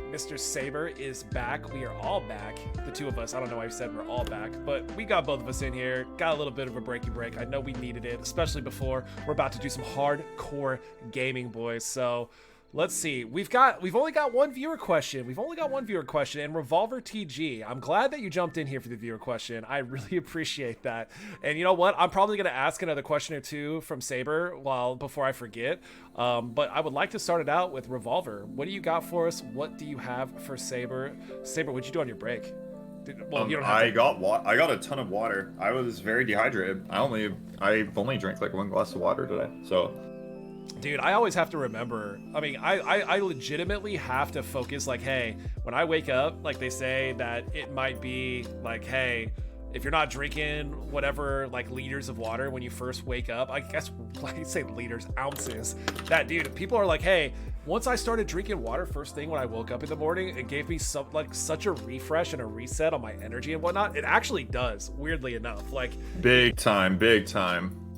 [SPEAKER 2] Mr. Saber is back. We are all back. The 2 of us. I don't know why I said we're all back, but we got both of us in here. Got a little bit of a breaky break. I know we needed it, especially before we're about to do some hardcore gaming, boys. So let's see. We've only got one viewer question. And Revolver TG, I'm glad that you jumped in here for the viewer question. I really appreciate that. And you know what? I'm probably going to ask another question or 2 from Saber before I forget. But I would like to start it out with Revolver. What do you got for us? What do you have for Saber? Saber, what'd you do on your break? You don't have
[SPEAKER 1] I got a ton of water. I was very dehydrated. I only drank like 1 glass of water today. So
[SPEAKER 2] dude, I always have to remember, I legitimately have to focus, like, hey, when I wake up, like they say that it might be like, hey, if you're not drinking whatever, like, liters of water when you first wake up, I guess, like I say liters, ounces, that, dude, people are like, hey, once I started drinking water first thing when I woke up in the morning, it gave me such a refresh and a reset on my energy and whatnot. It actually does, weirdly enough, like
[SPEAKER 1] big time.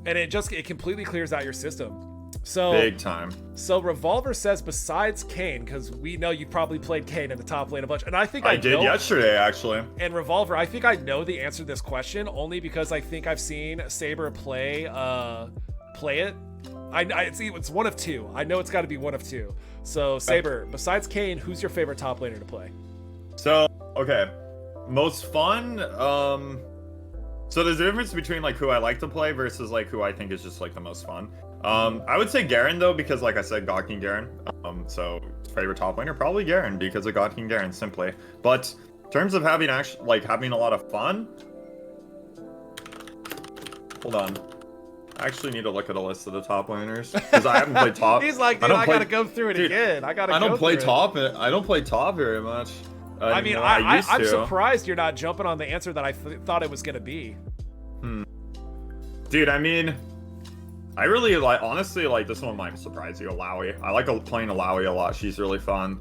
[SPEAKER 2] And it completely clears out your system. So
[SPEAKER 1] big time.
[SPEAKER 2] So Revolver says, besides Kayn, because we know you probably played Kayn in the top lane a bunch, and I think I
[SPEAKER 1] did yesterday, actually.
[SPEAKER 2] And Revolver, I think I know the answer to this question only because I think I've seen Saber play it. It's one of 2. I know it's got to be one of 2. So Saber, besides Kayn, who's your favorite top laner to play?
[SPEAKER 1] So okay, most fun. So there's a difference between like who I like to play versus like who I think is just like the most fun. I would say Garen though, because like I said, God King Garen. So favorite top laner, probably Garen because of God King Garen simply. But in terms of having having a lot of fun, hold on. I actually need to look at a list of the top laners because I haven't played top.
[SPEAKER 2] He's like, dude, I gotta go through it again. I don't play top
[SPEAKER 1] very much.
[SPEAKER 2] I'm surprised you're not jumping on the answer that I thought it was gonna be.
[SPEAKER 1] Dude, I mean, I really honestly, this one might surprise you, Alawi. I like playing Alawi a lot. She's really fun.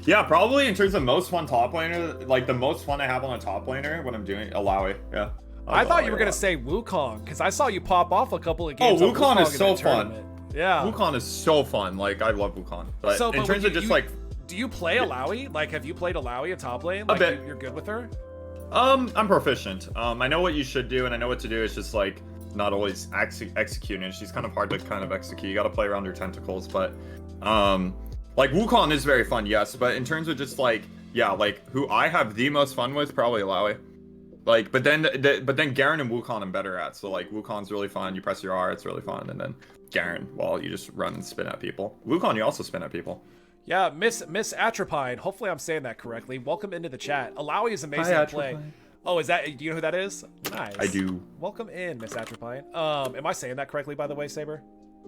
[SPEAKER 1] Yeah, probably in terms of most fun top laner, like the most fun I have on a top laner when I'm doing Alawi. Yeah.
[SPEAKER 2] I thought you were gonna say Wukong because I saw you pop off a couple of games.
[SPEAKER 1] Oh, Wukong is so fun.
[SPEAKER 2] Yeah.
[SPEAKER 1] Wukong is so fun. Like, I love Wukong. But in terms of just
[SPEAKER 2] do you play Alawi? Like, have you played Alawi at top lane? Like,
[SPEAKER 1] a bit.
[SPEAKER 2] You're good with her?
[SPEAKER 1] I'm proficient. I know what you should do, and I know what to do. It's just like not always executing. She's kind of hard to execute. You got to play around her tentacles, but like Wukong is very fun, yes. But in terms of just who I have the most fun with, probably Alawi. Like, but then Garen and Wukong I'm better at. So like Wukong's really fun. You press your R, it's really fun, and then Garen, well, you just run and spin at people. Wukong, you also spin at people.
[SPEAKER 2] Yeah, Miss Atropine. Hopefully I'm saying that correctly. Welcome into the chat. Alawi is amazing to play. Oh, do you know who that is? Nice.
[SPEAKER 1] I do.
[SPEAKER 2] Welcome in, Miss Atropine. Am I saying that correctly, by the way, Saber?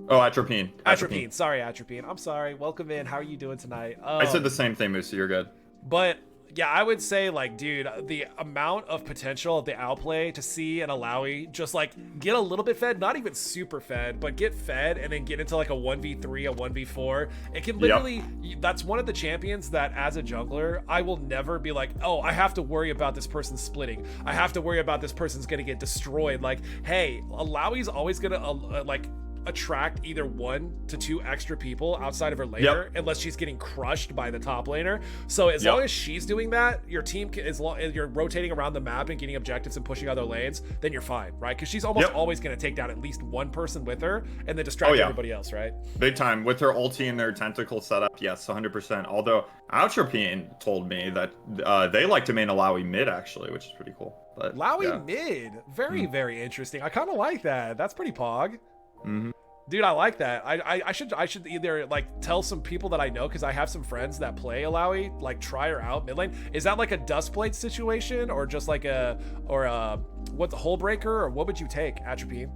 [SPEAKER 1] Oh, Atropine.
[SPEAKER 2] Atropine. Sorry, Atropine. I'm sorry. Welcome in. How are you doing tonight?
[SPEAKER 1] I said the same thing, Moosey. You're good.
[SPEAKER 2] But yeah, I would say, like, dude, the amount of potential of the outplay to see an Alawi just like get a little bit fed, not even super fed, but get fed and then get into like a 1v3, a 1v4. It can literally, that's one of the champions that as a jungler, I will never be like, oh, I have to worry about this person splitting. I have to worry about this person's gonna get destroyed. Like, hey, Alawi's always gonna attract either 1 to 2 extra people outside of her laner unless she's getting crushed by the top laner. So as long as she's doing that, your team can, as long as you're rotating around the map and getting objectives and pushing other lanes, then you're fine, right? Because she's almost always going to take down at least 1 person with her and then distract everybody else, right?
[SPEAKER 1] Big time. With her ulti and their tentacle setup, yes, 100%. Although Atropine told me that they like to main Alawi mid, actually, which is pretty cool. But
[SPEAKER 2] Alawi mid, very very interesting. I kind of like that. That's pretty pog. Dude, I like that. I should either like tell some people that I know, because I have some friends that play Alawi, like try her out mid lane. Is that like a Dustblade situation, or just like what, the Hull Breaker, or what would you take, Atropine?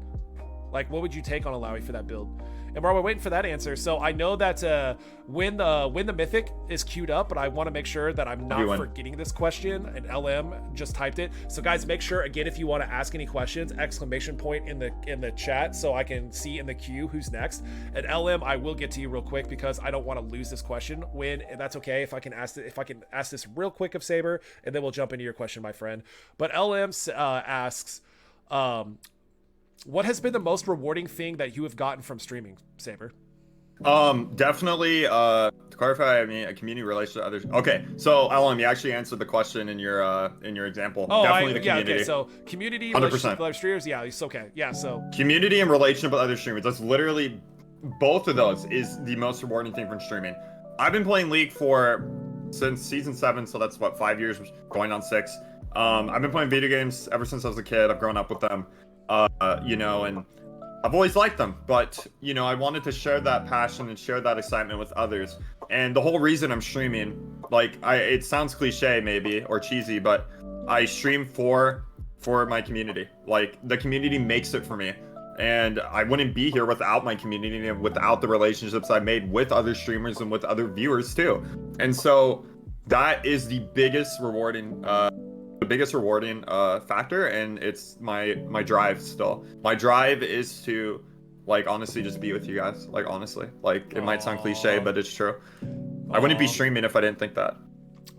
[SPEAKER 2] Like, what would you take on Alawi for that build? And while we're waiting for that answer, so I know that when the Mythic is queued up, but I want to make sure that I'm not forgetting this question, and LM just typed it. So guys, make sure, again, if you want to ask any questions, exclamation point in the chat so I can see in the queue who's next. And LM, I will get to you real quick because I don't want to lose this question. When, and that's okay if I can ask this real quick of Saber, and then we'll jump into your question, my friend. But LM asks, what has been the most rewarding thing that you have gotten from streaming, Saber?
[SPEAKER 1] Definitely, to clarify, I mean, a community relation to others. Okay, so LM, you actually answered the question in your example.
[SPEAKER 2] Oh,
[SPEAKER 1] definitely the community.
[SPEAKER 2] Okay, so community,
[SPEAKER 1] 100%.
[SPEAKER 2] relationship with other streamers, yeah, it's okay. Yeah, so
[SPEAKER 1] community and relationship with other streamers. That's literally, both of those is the most rewarding thing from streaming. I've been playing League since season 7, so that's what, 5 years, going on 6. I've been playing video games ever since I was a kid. I've grown up with them. You know, and I've always liked them, but you know, I wanted to share that passion and share that excitement with others. And the whole reason I'm streaming, like, it sounds cliche maybe or cheesy, but I stream for my community. Like, the community makes it for me, and I wouldn't be here without my community and without the relationships I made with other streamers and with other viewers too. And so that is the biggest rewarding factor, and it's my drive still. My drive is to, like, honestly just be with you guys. Like, honestly, like, it might sound cliche, but it's true. I wouldn't be streaming if I didn't think that.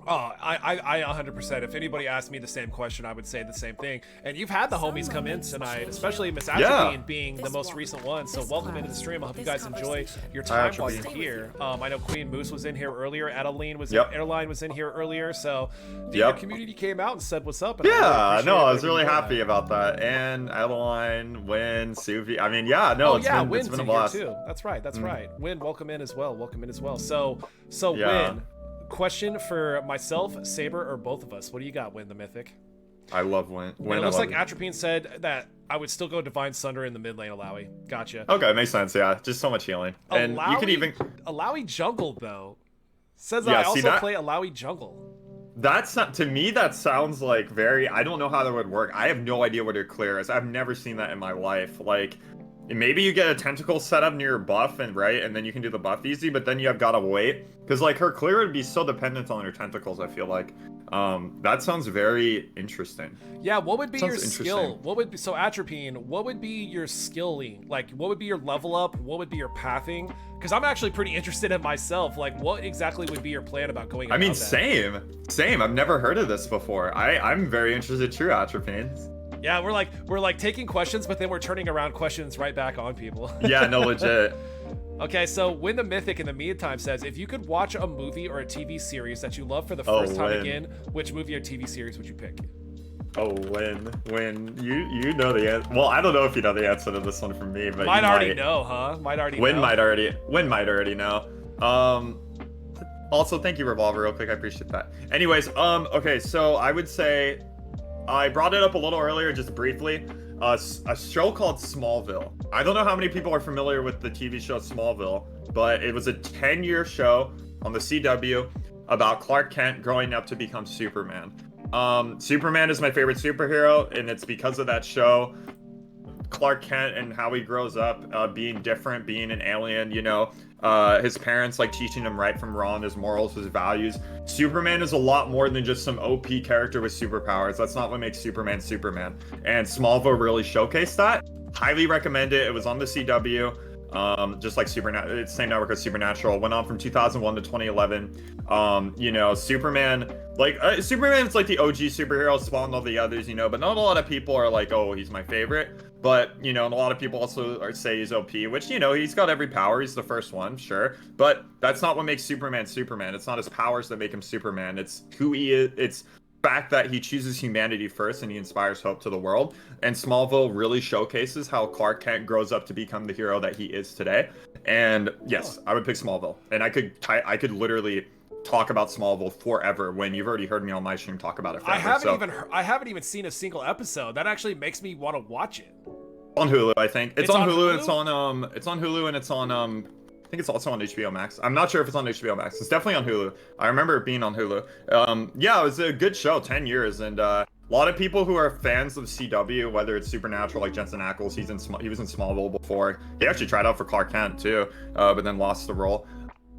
[SPEAKER 2] Oh, I 100%. If anybody asked me the same question, I would say the same thing. And you've had the homies come in tonight, especially Miss Atropine being the most recent one. So welcome into the stream. I hope you guys enjoy your time while you're here. I know Queen Moose was in here earlier. Adeline was Airline was in here earlier. So the community came out and said what's up. And
[SPEAKER 1] I was really happy about that. And Adeline, Win, Suvi. I mean, it's been a blast
[SPEAKER 2] too. That's right. That's right. Win, welcome in as well. So Win. Question for myself, Saber, or both of us. What do you got, Win the Mythic?
[SPEAKER 1] I love Win.
[SPEAKER 2] It looks like Atropine said that I would still go Divine Sunder in the mid lane Alawi. Gotcha.
[SPEAKER 1] Okay, makes sense, yeah. Just so much healing. And you could even...
[SPEAKER 2] Alawi jungle, though. Says I also play Alawi jungle.
[SPEAKER 1] That's not... To me, that sounds like very... I don't know how that would work. I have no idea what her clear is. I've never seen that in my life. Like... Maybe you get a tentacle set up near your buff, and then you can do the buff easy, but then you have gotta wait. Because, like, her clear would be so dependent on her tentacles, I feel like. That sounds very interesting.
[SPEAKER 2] Yeah, what would be your skill? So Atropine, what would be your skilling? Like, what would be your level up? What would be your pathing? Because I'm actually pretty interested in myself. Like, what exactly would be your plan about going about that?
[SPEAKER 1] Same. I've never heard of this before. I'm very interested too, Atropine.
[SPEAKER 2] Yeah, we're like taking questions, but then we're turning around questions right back on people.
[SPEAKER 1] Yeah, no, legit.
[SPEAKER 2] Okay, so Win the Mythic in the meantime says, if you could watch a movie or a TV series that you love for the first time again, which movie or TV series would you pick?
[SPEAKER 1] Oh, Win. You know the answer. Well, I don't know if you know the answer to this one from me, but
[SPEAKER 2] might already know, huh?
[SPEAKER 1] Win might already know. Also, thank you, Revolver, real quick. I appreciate that. Anyways, okay, so I would say, I brought it up a little earlier, just briefly. A show called Smallville. I don't know how many people are familiar with the TV show Smallville, but it was a 10-year show on the CW about Clark Kent growing up to become Superman. Superman is my favorite superhero, and it's because of that show. Clark Kent and how he grows up, being different, being an alien, you know, his parents like teaching him right from wrong, his morals, his values. Superman is a lot more than just some OP character with superpowers. That's not what makes Superman Superman. And Smallville really showcased that. Highly recommend it. It was on the CW, just like Supernatural. It's the same network as Supernatural. Went on from 2001 to 2011. You know, Superman, like Superman's like the OG superhero, spawned all the others, you know, but not a lot of people are like, oh, he's my favorite. but, you know, and a lot of people also say he's OP, which, you know, he's got every power. He's the first one, sure. But that's not what makes Superman Superman. It's not his powers that make him Superman. It's who he is. It's the fact that he chooses humanity first and he inspires hope to the world. And Smallville really showcases how Clark Kent grows up to become the hero that he is today. And yes, I would pick Smallville. And I could literally talk about Smallville forever when you've already heard me on my stream talk about it forever.
[SPEAKER 2] I haven't even seen a single episode. That actually makes me want to watch it.
[SPEAKER 1] On Hulu, I think. It's on Hulu, and it's on Hulu, and it's on I think it's also on HBO Max. I'm not sure if it's on HBO Max. It's definitely on Hulu. I remember it being on Hulu. Yeah, it was a good show, 10 years, and a lot of people who are fans of CW, whether it's Supernatural like Jensen Ackles, he was in Smallville before. He actually tried out for Clark Kent too, but then lost the role.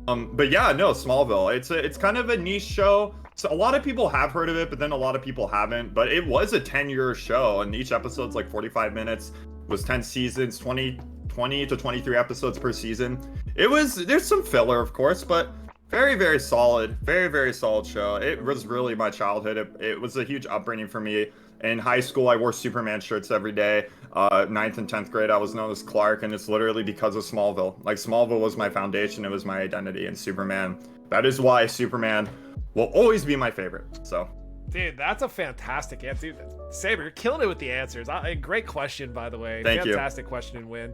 [SPEAKER 1] But yeah, no, Smallville. It's kind of a niche show. So a lot of people have heard of it, but then a lot of people haven't. But it was a 10-year show, and each episode's like 45 minutes. It was 10 seasons, 20 to 23 episodes per season. There's some filler, of course, but very, very solid. Very, very solid show. It was really my childhood. It was a huge upbringing for me. In high school, I wore Superman shirts every day. 9th and 10th grade, I was known as Clark, and it's literally because of Smallville. Like, Smallville was my foundation. It was my identity, and Superman. That is why Superman will always be my favorite. So,
[SPEAKER 2] dude, that's a fantastic answer. Dude, Saber, you're killing it with the answers. Great question, by the way.
[SPEAKER 1] Thank you.
[SPEAKER 2] Fantastic question and win.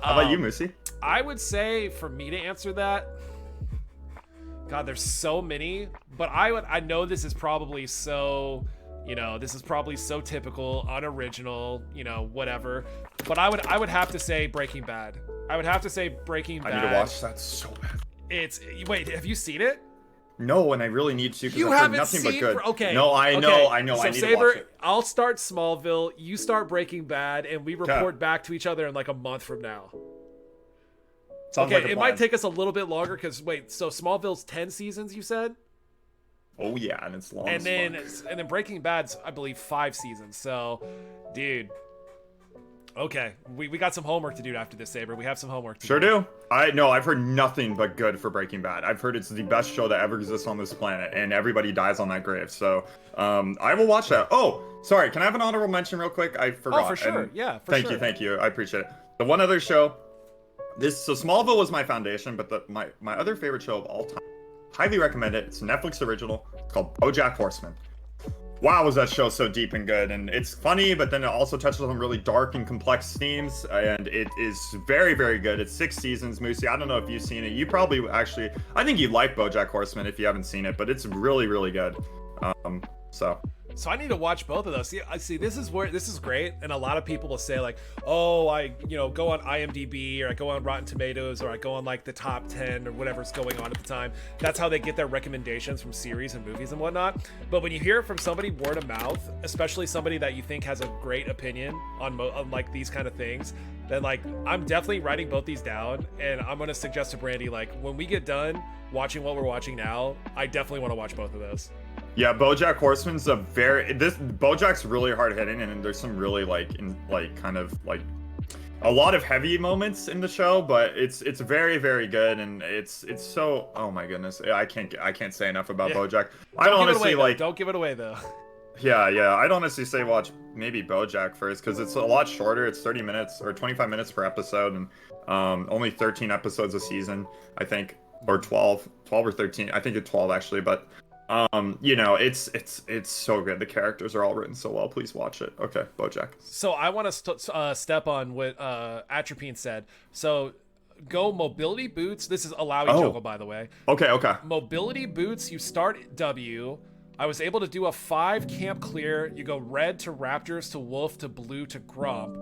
[SPEAKER 1] How about you, Moosey?
[SPEAKER 2] I would say, for me to answer that, God, there's so many, but I know this is probably so... You know, this is probably so typical, unoriginal, you know, whatever. But I would have to say Breaking Bad. I would have to say Breaking Bad.
[SPEAKER 1] I need to watch that so bad.
[SPEAKER 2] Wait, have you seen it?
[SPEAKER 1] No, and I really need to because
[SPEAKER 2] You
[SPEAKER 1] I've heard
[SPEAKER 2] haven't
[SPEAKER 1] nothing
[SPEAKER 2] seen?
[SPEAKER 1] but good.
[SPEAKER 2] Okay.
[SPEAKER 1] No, I know.
[SPEAKER 2] So
[SPEAKER 1] I need
[SPEAKER 2] Saber,
[SPEAKER 1] to watch it.
[SPEAKER 2] I'll start Smallville, you start Breaking Bad, and we report back to each other in like a month from now.
[SPEAKER 1] Sounds
[SPEAKER 2] okay,
[SPEAKER 1] like
[SPEAKER 2] it might take us a little bit longer because wait, so Smallville's 10 seasons, you said?
[SPEAKER 1] Oh yeah, and it's long.
[SPEAKER 2] And then Breaking Bad's, I believe, 5 seasons. So, dude. Okay, we got some homework to do after this, Saber. We have some homework to do.
[SPEAKER 1] Sure do. I've heard nothing but good for Breaking Bad. I've heard it's the best show that ever exists on this planet, and everybody dies on that grave. So, I will watch that. Oh, sorry. Can I have an honorable mention real quick? I forgot.
[SPEAKER 2] Oh, for sure. Yeah, for sure.
[SPEAKER 1] Thank you. I appreciate it. The one other show. So Smallville was my foundation, but my other favorite show of all time. Highly recommend it. It's a Netflix original. It's called BoJack Horseman. Wow, was that show so deep and good. And it's funny, but then it also touches on really dark and complex themes. And it is very, very good. It's 6 seasons, Moosey. I don't know if you've seen it. You probably actually... I think you'd like BoJack Horseman if you haven't seen it, but it's really, really good.
[SPEAKER 2] So I need to watch both of those. See, this is great, and a lot of people will say like, oh, I go on IMDb or I go on Rotten Tomatoes or I go on like the top 10 or whatever's going on at the time. That's how they get their recommendations from series and movies and whatnot. But when you hear it from somebody word of mouth, especially somebody that you think has a great opinion on like these kind of things, then like I'm definitely writing both these down, and I'm gonna suggest to Brandy like when we get done watching what we're watching now, I definitely want to watch both of those.
[SPEAKER 1] Yeah, BoJack Horseman's BoJack's really hard hitting, and there's some really kind of a lot of heavy moments in the show, but it's very, very good, and it's so, oh my goodness, I can't say enough about BoJack.
[SPEAKER 2] Don't give it away though.
[SPEAKER 1] Yeah, I'd honestly say watch maybe BoJack first because it's a lot shorter. It's 30 minutes or 25 minutes per episode, and only 13 episodes a season, I think, or 12 or 13. I think it's 12 actually, but. It's so good. The characters are all written so well. Please watch it. Okay, BoJack.
[SPEAKER 2] So I want to step on what Atropine said. So go mobility boots. This is Alawi Jungle, by the way.
[SPEAKER 1] Okay.
[SPEAKER 2] Mobility boots. You start W. I was able to do a 5 camp clear. You go red to Raptors to Wolf to Blue to Grump.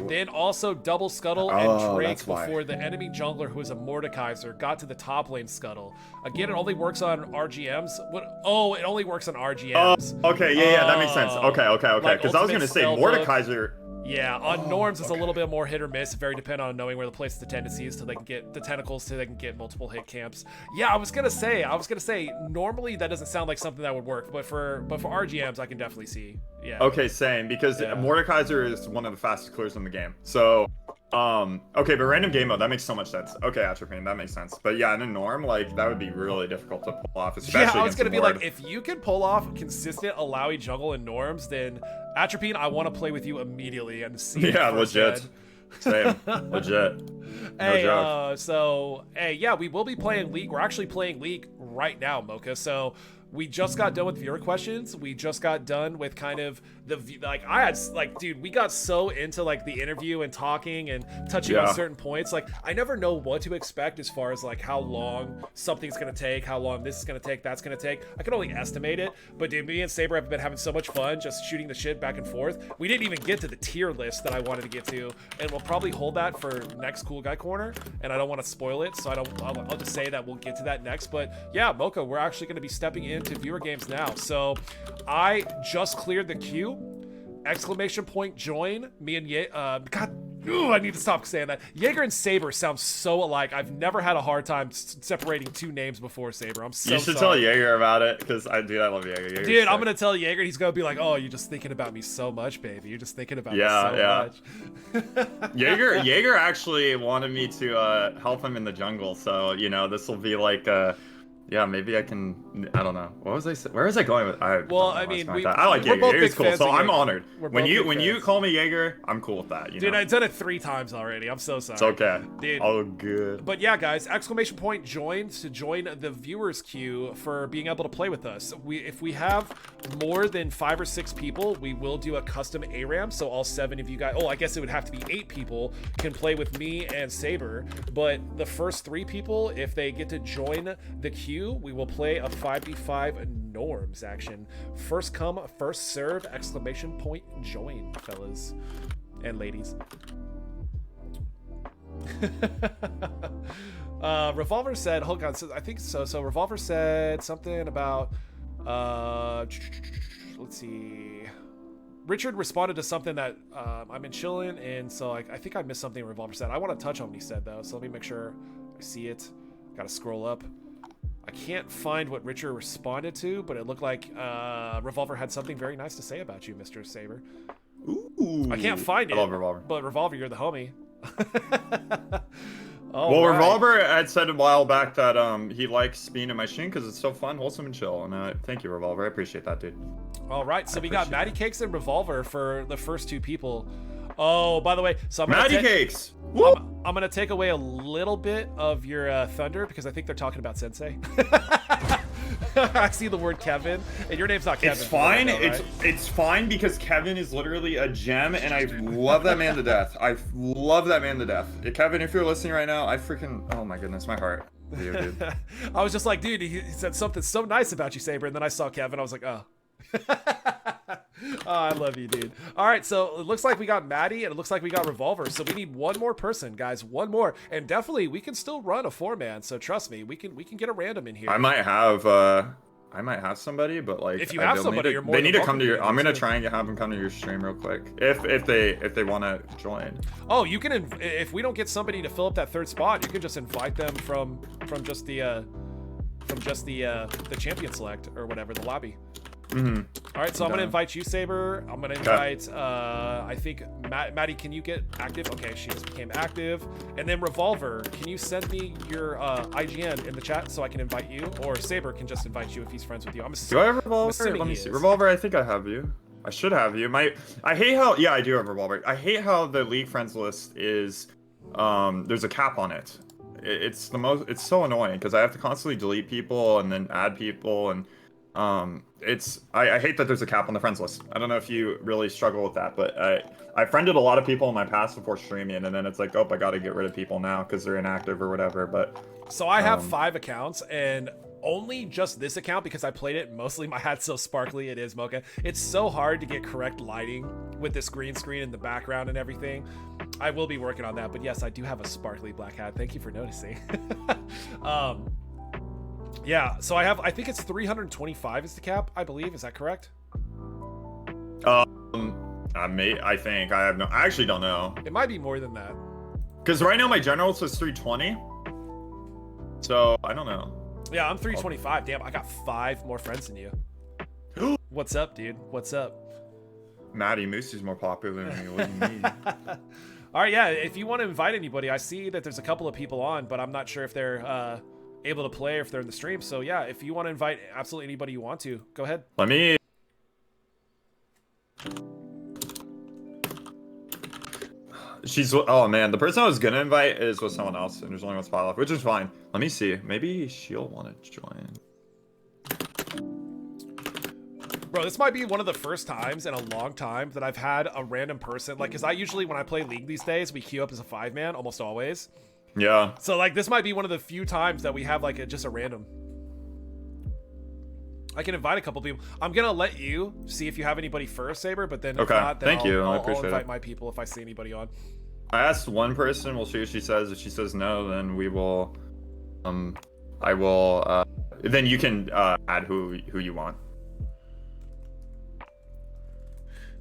[SPEAKER 2] Then also double scuttle and Drake before the enemy jungler, who is a Mordekaiser, got to the top lane scuttle. Again, it only works on RGMs. What? Oh, it only works on RGMs.
[SPEAKER 1] Okay, yeah, that makes sense. Okay. Because I was gonna say Mordekaiser.
[SPEAKER 2] Yeah, on norms it's a little bit more hit or miss, very dependent on knowing where to place the tendencies so they can get the tentacles so they can get multiple hit camps. Yeah, I was gonna say normally that doesn't sound like something that would work, but for RGMs I can definitely see. Yeah.
[SPEAKER 1] Okay, same, because Mordekaiser is one of the fastest clears in the game. So okay, but random game mode, that makes so much sense. Okay, Atropine, that makes sense. But yeah, in a norm, like that would be really difficult to pull off, especially
[SPEAKER 2] I was gonna be
[SPEAKER 1] Ward.
[SPEAKER 2] like, if you can pull off consistent Alawi jungle in norms, then Atropine, I want to play with you immediately and see.
[SPEAKER 1] Yeah, legit. Same. Legit.
[SPEAKER 2] Hey,
[SPEAKER 1] joke.
[SPEAKER 2] yeah, we will be playing League. We're actually playing League right now, Mocha. So we just got done with viewer questions. We just got done with kind of dude, we got so into like the interview and talking and touching on certain points. Like, I never know what to expect as far as like how long something's gonna take, how long this is gonna take, that's gonna take. I can only estimate it. But dude, me and Saber have been having so much fun just shooting the shit back and forth. We didn't even get to the tier list that I wanted to get to, and we'll probably hold that for next Cool Guy Corner. And I don't want to spoil it, so I'll just say that we'll get to that next. But yeah, Mocha, we're actually going to be stepping into viewer games now. So I just cleared the queue. Exclamation point join. Me and I need to stop saying that. Jaeger and Saber sound so alike. I've never had a hard time separating two names before, Saber. I'm so sorry.
[SPEAKER 1] You should tell Jaeger about it, because I love Jaeger. Jaeger's
[SPEAKER 2] dude,
[SPEAKER 1] sick.
[SPEAKER 2] I'm gonna tell Jaeger, and he's gonna be like, "Oh, you're just thinking about me so much, baby. You're just thinking about me so much."
[SPEAKER 1] Jaeger actually wanted me to help him in the jungle, so this will be like yeah, maybe I can. I don't know. What was I? Where was I going with? I like Jaeger. Jaeger's cool, so I'm honored. When you call me Jaeger, I'm cool with that.
[SPEAKER 2] Dude, I've done it 3 times already. I'm so sorry.
[SPEAKER 1] It's okay.
[SPEAKER 2] Dude.
[SPEAKER 1] Oh, good.
[SPEAKER 2] But yeah, guys, exclamation point join to join the viewers queue for being able to play with us. If we have more than 5 or 6 people, we will do a custom ARAM. So all 7 of you guys. Oh, I guess it would have to be 8 people can play with me and Saber. But the first 3 people, if they get to join the queue, we will play a 5v5 norms action. First come, first serve, exclamation point join, fellas and ladies. Revolver said, hold on, so I think so. So Revolver said something about, let's see. Richard responded to something that I'm in chilling, and so I think I missed something Revolver said. I want to touch on what he said though, so let me make sure I see it. Gotta scroll up. I can't find what Richard responded to, but it looked like Revolver had something very nice to say about you, Mr. Saber.
[SPEAKER 1] Ooh.
[SPEAKER 2] I can't find it.
[SPEAKER 1] I love Revolver.
[SPEAKER 2] But Revolver, you're the homie.
[SPEAKER 1] Well, right. Revolver had said a while back that he likes being in my stream because it's so fun, wholesome, and chill. And thank you, Revolver. I appreciate that, dude.
[SPEAKER 2] All right, so we got Matty Cakes and Revolver for the first 2 people. Oh, by the way, so
[SPEAKER 1] Matty Cakes.
[SPEAKER 2] I'm gonna take away a little bit of your thunder because I think they're talking about Sensei. I see the word Kevin, and your name's not Kevin.
[SPEAKER 1] It's fine.
[SPEAKER 2] Know, right?
[SPEAKER 1] It's fine because Kevin is literally a gem, and I love that man to death. I love that man to death. Kevin, if you're listening right now, oh my goodness, my heart. Dude.
[SPEAKER 2] I was just like, dude, he said something so nice about you, Saber, and then I saw Kevin. I was like, oh. Oh, I love you, dude. All right, so it looks like we got Maddie and it looks like we got Revolver. So we need 1 more person, guys. 1 more, and definitely we can still run a 4-man. So trust me, we can get a random in here.
[SPEAKER 1] I might have somebody, but like
[SPEAKER 2] if you have somebody, you're more
[SPEAKER 1] they need to come to your. I'm gonna try and have them come to your stream real quick if they want to join.
[SPEAKER 2] Oh, you can. If we don't get somebody to fill up that 3rd spot, you can just invite them from just the champion select or whatever, the lobby.
[SPEAKER 1] Mm-hmm.
[SPEAKER 2] All right, so I'm gonna invite you, Saber. I'm gonna invite I think Maddie, can you get active? Okay, she just became active. And then Revolver, can you send me your IGN in the chat so I can invite you? Or Saber can just invite you if he's friends with you.
[SPEAKER 1] Do I have Revolver? Let me see. Revolver, I think I have you. I should have you. I hate how I do have Revolver. I hate how the League friends list is there's a cap on it. It's so annoying because I have to constantly delete people and then add people, and I hate that there's a cap on the friends list. I don't know if you really struggle with that, but I friended a lot of people in my past before streaming, and then it's like, oh, I gotta get rid of people now because they're inactive or whatever. But
[SPEAKER 2] so I have 5 accounts, and only just this account because I played it mostly. My hat's so sparkly, it is, Mocha. It's so hard to get correct lighting with this green screen in the background and everything. I will be working on that, but yes, I do have a sparkly black hat. Thank you for noticing. Yeah, so I think it's 325 is the cap, I believe. Is that correct?
[SPEAKER 1] I think I actually don't know.
[SPEAKER 2] It might be more than that.
[SPEAKER 1] Because right now my general says 320. So I don't know.
[SPEAKER 2] Yeah, I'm 325. Damn, I got 5 more friends than you. What's up, dude? What's up?
[SPEAKER 1] Maddie Moosey's more popular than you. What do you mean?
[SPEAKER 2] All right, yeah, if you want to invite anybody, I see that there's a couple of people on, but I'm not sure if they're able to play or if they're in the stream. So yeah, if you want to invite absolutely anybody you want to, go ahead.
[SPEAKER 1] Let me She's, oh man, the person I was gonna invite is with someone else, and there's only one spot left, which is fine. Let me see. Maybe she'll want to join.
[SPEAKER 2] Bro, this might be one of the first times in a long time that I've had a random person, like, because I usually, when I play League these days, we queue up as a 5-man, almost always.
[SPEAKER 1] Yeah.
[SPEAKER 2] So, like, this might be one of the few times that we have, like, just a random. I can invite a couple people. I'm going to let you see if you have anybody first, Saber, but then if not, then
[SPEAKER 1] Thank you. I
[SPEAKER 2] I'll
[SPEAKER 1] appreciate
[SPEAKER 2] invite
[SPEAKER 1] it.
[SPEAKER 2] my people if I see anybody on.
[SPEAKER 1] I asked one person, we'll see what she says. If she says no, then we will, I will, then you can add who you want.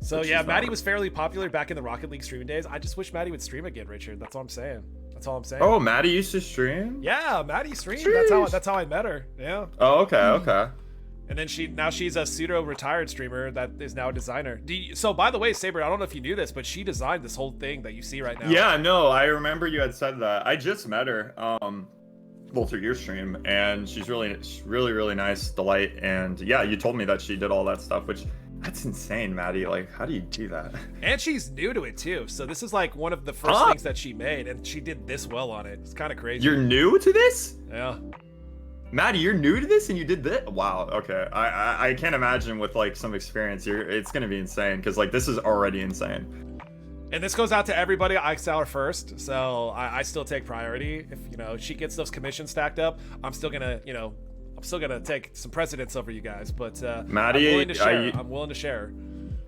[SPEAKER 2] So yeah, Maddie was fairly popular back in the Rocket League streaming days. I just wish Maddie would stream again, Richard. That's all I'm saying. That's all I'm saying.
[SPEAKER 1] Oh, Maddie used to stream?
[SPEAKER 2] Yeah, Maddie streamed.
[SPEAKER 1] Jeez.
[SPEAKER 2] That's how I met her. Yeah.
[SPEAKER 1] Oh, okay.
[SPEAKER 2] And then she's a pseudo retired streamer that is now a designer. So by the way, Saber, I don't know if you knew this, but she designed this whole thing that you see right now.
[SPEAKER 1] Yeah, no, I remember you had said that. I just met her, well, through your stream, and she's really nice, delight, and yeah, you told me that she did all that stuff, which that's insane, Maddie. Like, how do you do that?
[SPEAKER 2] And she's new to it too, so this is like one of the first things that she made, and she did this well on it. It's kind of crazy.
[SPEAKER 1] You're new to this?
[SPEAKER 2] Yeah.
[SPEAKER 1] Maddie, you're new to this and you did this? Wow, okay. I can't imagine with like some experience, it's gonna be insane, because like this is already insane.
[SPEAKER 2] And this goes out to everybody. I saw her first, so I still take priority. If she gets those commissions stacked up, I'm still gonna take some precedence over you guys. But
[SPEAKER 1] Maddie,
[SPEAKER 2] I'm willing to share.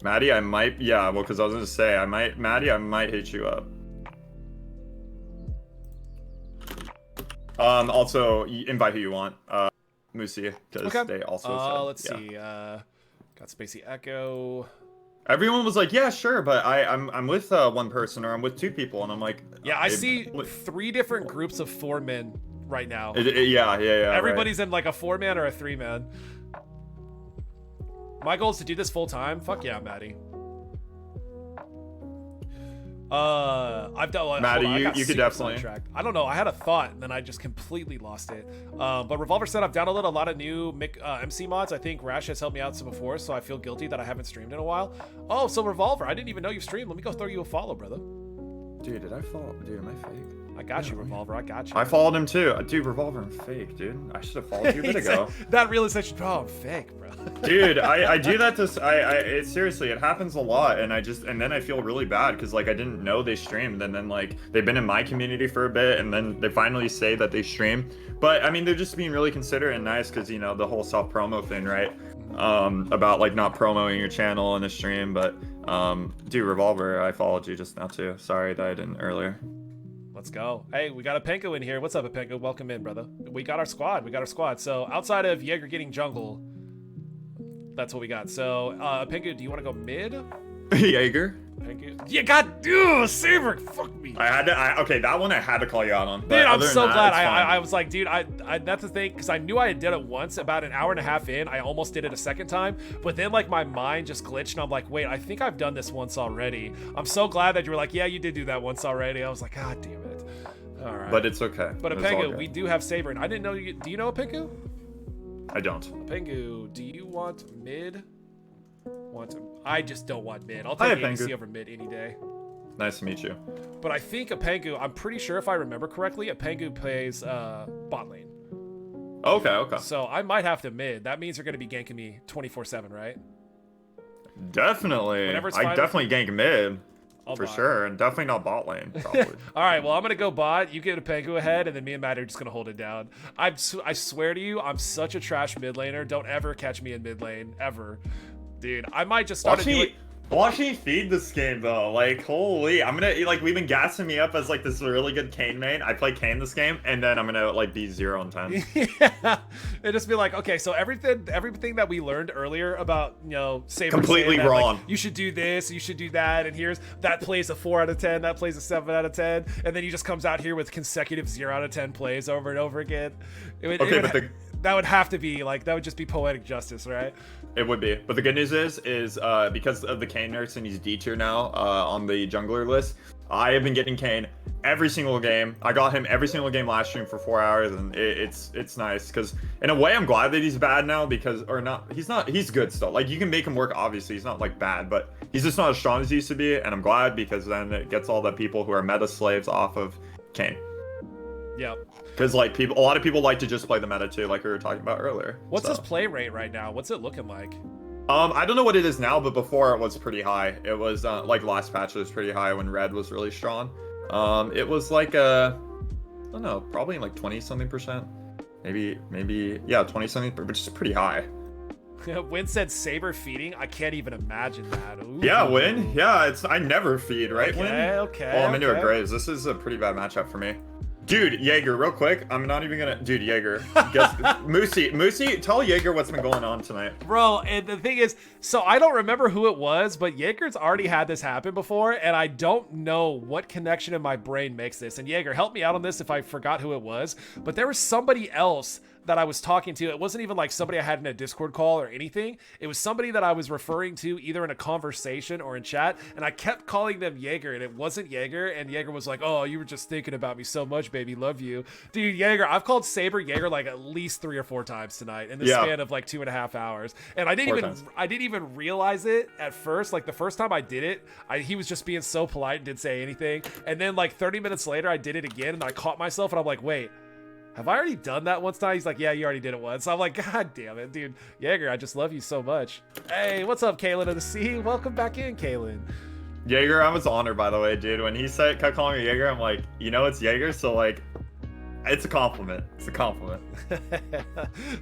[SPEAKER 1] Maddie, I might, yeah, well, because I was gonna say, Maddie, I might hit you up. Also, invite who you want, Moosey, because they also said,
[SPEAKER 2] let's see, got Spacey Echo.
[SPEAKER 1] Everyone was like, yeah, sure, but I'm with one person, or I'm with 2 people, and I'm like,
[SPEAKER 2] yeah, I see 3 different groups of 4 men right now.
[SPEAKER 1] Yeah.
[SPEAKER 2] Everybody's in like a 4-man or a 3-man. My goal is to do this full time. Fuck yeah, Maddie. I've done.
[SPEAKER 1] Maddie, you could definitely.
[SPEAKER 2] Sidetracked. I don't know. I had a thought and then I just completely lost it. But Revolver said I've downloaded a lot of new MC mods. I think Rash has helped me out some before, so I feel guilty that I haven't streamed in a while. Oh, so Revolver, I didn't even know you streamed. Let me go throw you a follow, brother.
[SPEAKER 1] Dude, did I follow? Dude, am I fake?
[SPEAKER 2] I got you, Revolver. I got you.
[SPEAKER 1] I followed him too. Dude, Revolver, I'm fake, dude. I should have followed you a bit ago.
[SPEAKER 2] That realization, oh, I'm fake, bro.
[SPEAKER 1] Dude, I do that to, seriously, it happens a lot, and then I feel really bad, because, like, I didn't know they streamed, and then, like, they've been in my community for a bit, and then they finally say that they stream. But, I mean, they're just being really considerate and nice, because, the whole self-promo thing, right? About, like, not promoting your channel in a stream, but, dude, Revolver, I followed you just now, too. Sorry that I didn't earlier.
[SPEAKER 2] Let's go. Hey, we got Apenko in here. What's up, Apenko? Welcome in, brother. We got our squad. So, outside of Jaeger getting jungle, that's what we got. So, Apenko, do you want to go mid?
[SPEAKER 1] Jaeger?
[SPEAKER 2] Yeah, God, dude, Saber, fuck me.
[SPEAKER 1] Okay, that one I had to call you out on.
[SPEAKER 2] Dude, I'm so glad. I was like, dude, that's the thing, because I knew I had did it once. About an hour and a half in, I almost did it a second time, but then like my mind just glitched, and I'm like, wait, I think I've done this once already. I'm so glad that you were like, yeah, you did do that once already. I was like, God damn it. All right.
[SPEAKER 1] But it's okay.
[SPEAKER 2] But Apengu, we do have Saber, and I didn't know you. Do you know Apengu?
[SPEAKER 1] I don't.
[SPEAKER 2] Apengu, do you want mid? I just don't want mid. I'll take ADC over mid any day.
[SPEAKER 1] Nice to meet you.
[SPEAKER 2] But I think Apengu, I'm pretty sure if I remember correctly, Apengu plays bot lane.
[SPEAKER 1] Okay.
[SPEAKER 2] So I might have to mid. That means you're going to be ganking me 24/7, right?
[SPEAKER 1] Definitely. I definitely gank mid. For sure, and definitely not bot lane, probably.
[SPEAKER 2] All right, well, I'm going to go bot. You get Apengu ahead, and then me and Matt are just going to hold it down. I swear to you, I'm such a trash mid laner. Don't ever catch me in mid lane, ever. Dude, I might just start
[SPEAKER 1] Watch me feed this game though, like holy, I'm gonna like we've been gassing me up as like this really good Kayn main. I play Kayn this game, and then I'm gonna like be 0-10.
[SPEAKER 2] Yeah, and just be like, okay, so everything that we learned earlier about Saber
[SPEAKER 1] completely
[SPEAKER 2] that,
[SPEAKER 1] wrong.
[SPEAKER 2] Like, you should do this, you should do that, and here's that plays a 4 out of 10, that plays a 7 out of 10, and then he just comes out here with consecutive 0 out of 10 plays over and over again. That would have to be like, that would just be poetic justice, right?
[SPEAKER 1] It would be, but the good news is because of the Kayn nurse and he's D tier now on the jungler list, I have been getting Kayn every single game. I got him every single game last stream for 4 hours, and it's nice because in a way I'm glad that he's bad now because he's good still. Like you can make him work. Obviously he's not like bad, but he's just not as strong as he used to be, and I'm glad because then it gets all the people who are meta slaves off of Kayn.
[SPEAKER 2] Yep.
[SPEAKER 1] Because like a lot of people like to just play the meta too, like we were talking about earlier.
[SPEAKER 2] What's his play rate right now? What's it looking like?
[SPEAKER 1] I don't know what it is now, but before it was pretty high. It was like last patch it was pretty high when red was really strong. It was like I don't know, probably like 20-something%. Maybe yeah, 20-something, which is pretty high.
[SPEAKER 2] Win said Saber feeding. I can't even imagine that. Ooh.
[SPEAKER 1] Yeah, Win. Yeah, I never feed, right? Win.
[SPEAKER 2] Okay.
[SPEAKER 1] Oh, I'm into a Graves. This is a pretty bad matchup for me. Dude, Jaeger, real quick. I'm not even gonna. Dude, Jaeger. Guess Moosey, tell Jaeger what's been going on tonight.
[SPEAKER 2] Bro, and the thing is, so I don't remember who it was, but Jaeger's already had this happen before, and I don't know what connection in my brain makes this. And Jaeger, help me out on this if I forgot who it was, but there was somebody else that I was talking to. It wasn't even like somebody I had in a Discord call or anything. It was somebody that I was referring to either in a conversation or in chat, and I kept calling them Jaeger, and it wasn't Jaeger, and Jaeger was like, oh, you were just thinking about me so much, baby, love you. Dude, Jaeger, I've called Saber Jaeger like at least 3 or 4 times tonight in the span of like 2.5 hours, and I didn't even realize it at first. Like the first time I did it, he was just being so polite and didn't say anything, and then like 30 minutes later I did it again, and I caught myself, and I'm like, wait, have I already done that once now? He's like, yeah, you already did it once. So I'm like, God damn it, dude. Jaeger, I just love you so much. Hey, what's up, Kaylin of the Sea? Welcome back in, Kaylin.
[SPEAKER 1] Jaeger, I was honored, by the way, dude. When he kept calling me Jaeger, I'm like, you know it's Jaeger, so like, it's a compliment. It's a compliment.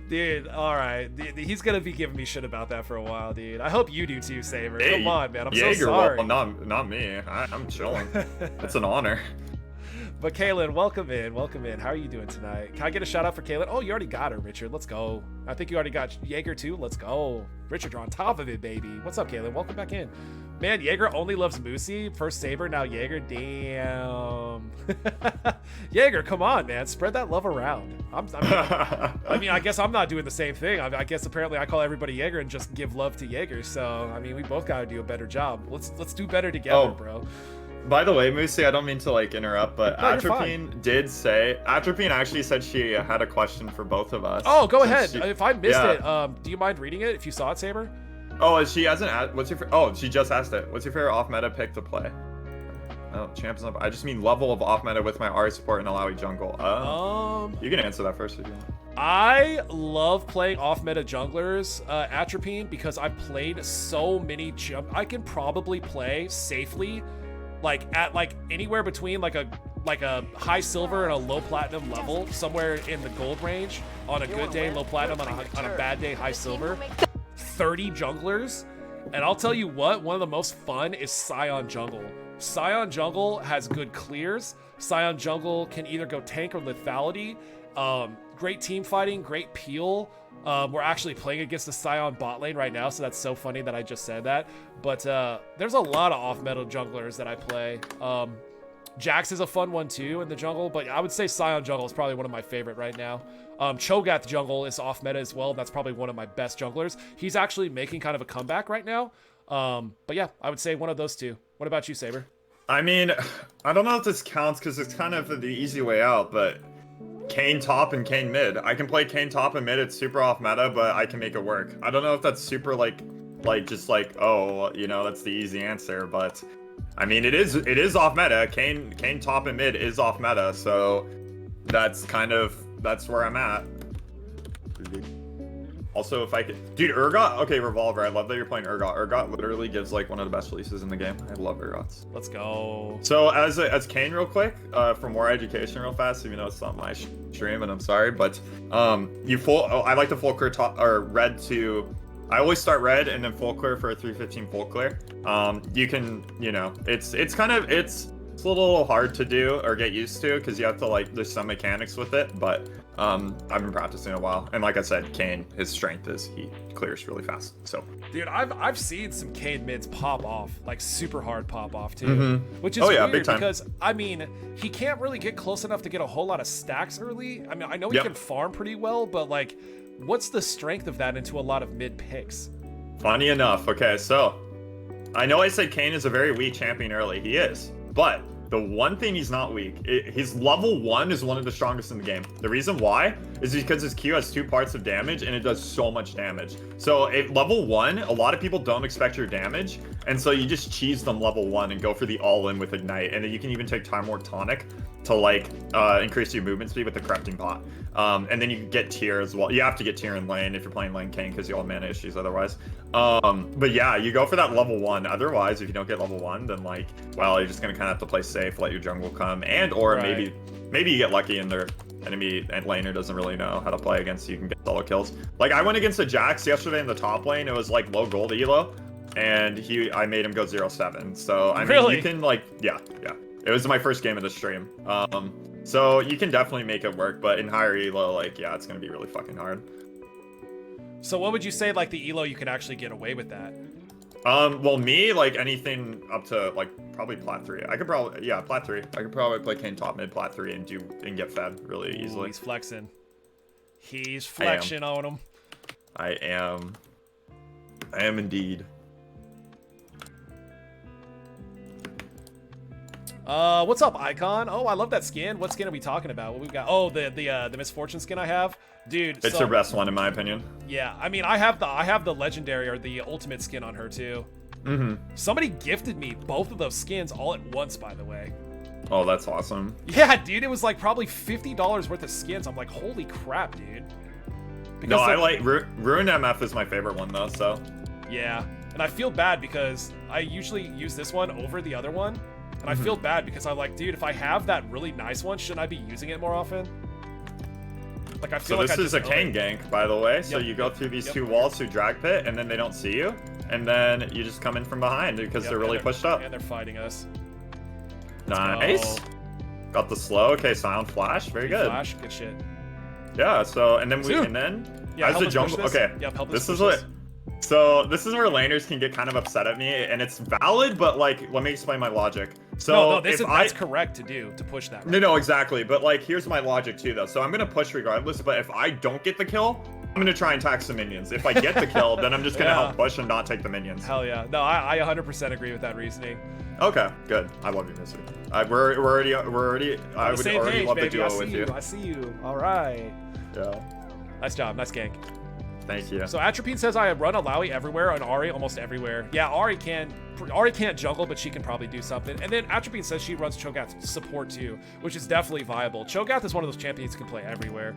[SPEAKER 2] Dude, all right. He's going to be giving me shit about that for a while, dude. I hope you do too, Saber.
[SPEAKER 1] Hey,
[SPEAKER 2] come on, man. I'm
[SPEAKER 1] Jaeger,
[SPEAKER 2] so sorry.
[SPEAKER 1] Well, not me. I'm chilling. It's an honor.
[SPEAKER 2] But Kaylin, welcome in. Welcome in. How are you doing tonight? Can I get a shout out for Kaylin? Oh, you already got her, Richard. Let's go. I think you already got Jaeger too. Let's go. Richard, you're on top of it, baby. What's up, Kaylin? Welcome back in. Man, Jaeger only loves Moosey. First Saber, now Jaeger. Damn. Jaeger, come on, man. Spread that love around. I mean, I guess I'm not doing the same thing. I guess apparently I call everybody Jaeger and just give love to Jaeger. So, I mean, we both got to do a better job. Let's do better together, bro.
[SPEAKER 1] By the way, Moosey, I don't mean to like interrupt, but
[SPEAKER 2] no,
[SPEAKER 1] Atropine actually said she had a question for both of us.
[SPEAKER 2] Oh, go ahead. If I missed it, do you mind reading it if you saw it, Saber?
[SPEAKER 1] Oh, she hasn't asked. Oh, she just asked it. What's your favorite off-meta pick to play? Oh, champs up. I just mean level of off-meta with my Ari support and Alawi jungle. You can answer that first if you want.
[SPEAKER 2] I love playing off-meta junglers, Atropine, because I've played so many I can probably play safely like at like anywhere between like a high silver and a low platinum level, somewhere in the gold range on a good day, low platinum, on a bad day, high silver. 30 junglers, and I'll tell you what, one of the most fun is Scion jungle. Scion jungle has good clears. Scion jungle can either go tank or lethality. Great team fighting, great peel. We're actually playing against the Scion bot lane right now, so that's so funny that I just said that. But there's a lot of off-meta junglers that I play. Jax is a fun one too in the jungle, but I would say Scion jungle is probably one of my favorite right now. Cho'Gath jungle is off-meta as well, and that's probably one of my best junglers. He's actually making kind of a comeback right now. But yeah, I would say one of those two. What about you, Saber?
[SPEAKER 1] I mean, I don't know if this counts because it's kind of the easy way out, but Kayn top and Kayn mid. I can play Kayn top and mid. It's super off meta, but I can make it work. I don't know if that's super like just like, oh, you know, that's the easy answer, but I mean, it is off meta. Kayn top and mid is off meta, so that's where I'm at. Also, if I could, dude, Urgot. Okay, Revolver. I love that you're playing Urgot. Urgot literally gives like one of the best releases in the game. I love Urgots.
[SPEAKER 2] Let's go.
[SPEAKER 1] So as Kayn, real quick, for more education, real fast. Even though it's not my stream, and I'm sorry, but I like to full clear top or red to. I always start red and then full clear for a 315 full clear. You can, you know, it's a little hard to do or get used to because you have to like, there's some mechanics with it, but I've been practicing a while. And like I said, Kayn, his strength is he clears really fast. So
[SPEAKER 2] dude, I've seen some Kayn mids pop off, like super hard pop off too, which is weird
[SPEAKER 1] big time.
[SPEAKER 2] Because I mean, he can't really get close enough to get a whole lot of stacks early. I mean, I know he can farm pretty well, but like, what's the strength of that into a lot of mid picks?
[SPEAKER 1] Funny enough, okay, so I know I said Kayn is a very weak champion early. He is, but the one thing he's not weak, his level 1 is one of the strongest in the game. The reason why is because his Q has 2 parts of damage and it does so much damage. So at level 1, a lot of people don't expect your damage, and so you just cheese them level 1 and go for the all-in with Ignite, and then you can even take Time Warp Tonic to like increase your movement speed with the corrupting pot. And then you can get tier as well. You have to get tier in lane if you're playing lane Kayn because you'll have mana issues otherwise. But yeah, you go for that level 1. Otherwise, if you don't get level 1, then like, well, you're just gonna kind of have to play safe, let your jungle come, and or
[SPEAKER 2] Right.
[SPEAKER 1] maybe you get lucky and their enemy and laner doesn't really know how to play against you, can get solo kills. Like I went against a Jax yesterday in the top lane. It was like low gold elo, and I made him go 0-7. So I mean,
[SPEAKER 2] Really?
[SPEAKER 1] you can like, yeah. It was my first game of the stream. So you can definitely make it work, but in higher elo, like, yeah, it's gonna be really fucking hard.
[SPEAKER 2] So what would you say, like, the elo you can actually get away with that?
[SPEAKER 1] Well, me, like, anything up to, like, probably plat 3. I could probably, yeah, plat 3. I could probably play Kayn top mid plat 3 and get fed really
[SPEAKER 2] Ooh,
[SPEAKER 1] easily.
[SPEAKER 2] he's flexing. He's flexing on him.
[SPEAKER 1] I am indeed.
[SPEAKER 2] What's up, Icon? Oh, I love that skin. What skin are we talking about? What we've got? Oh, the Misfortune skin I have, dude.
[SPEAKER 1] It's the best one in my opinion.
[SPEAKER 2] Yeah, I mean, I have the legendary or the ultimate skin on her too. Somebody gifted me both of those skins all at once, by the way.
[SPEAKER 1] Oh, that's awesome.
[SPEAKER 2] Yeah, dude, it was like probably $50 worth of skins. I'm like, holy crap, dude.
[SPEAKER 1] No, I like Ruin MF is my favorite one though. So
[SPEAKER 2] yeah, and I feel bad because I usually use this one over the other one. And I feel bad because I'm like, dude, if I have that really nice one, shouldn't I be using it more often? Like, I feel
[SPEAKER 1] so
[SPEAKER 2] like
[SPEAKER 1] this is a Kayn gank, by the way. So you go through these 2 walls through drag pit, and then they don't see you, and then you just come in from behind because they're really pushed up.
[SPEAKER 2] And they're fighting us.
[SPEAKER 1] Nice. Got the slow. Okay, silent flash. Very good.
[SPEAKER 2] Flash, good shit.
[SPEAKER 1] Yeah. So and then
[SPEAKER 2] Yeah,
[SPEAKER 1] as the jungle. Okay.
[SPEAKER 2] Yep, help us
[SPEAKER 1] This
[SPEAKER 2] push
[SPEAKER 1] is what.
[SPEAKER 2] this.
[SPEAKER 1] So this is where laners can get kind of upset at me, and it's valid, but like, let me explain my logic. So
[SPEAKER 2] that's correct to push that. Right?
[SPEAKER 1] No, exactly. But like, here's my logic too, though. So I'm gonna push regardless, but if I don't get the kill, I'm gonna try and tax some minions. If I get the kill, then I'm just gonna help push and not take the minions.
[SPEAKER 2] Hell yeah. No, I 100% agree with that reasoning.
[SPEAKER 1] Okay, good. I love you, Moosey. We're already. I would already love the duo with you.
[SPEAKER 2] I see you. All right.
[SPEAKER 1] Yeah.
[SPEAKER 2] Nice job. Nice gank.
[SPEAKER 1] Thank you.
[SPEAKER 2] So Atropine says I run Alawi everywhere and Ari almost everywhere. Yeah, Ari can't jungle, but she can probably do something. And then Atropine says she runs Cho'Gath support too, which is definitely viable. Cho'Gath is one of those champions who can play everywhere.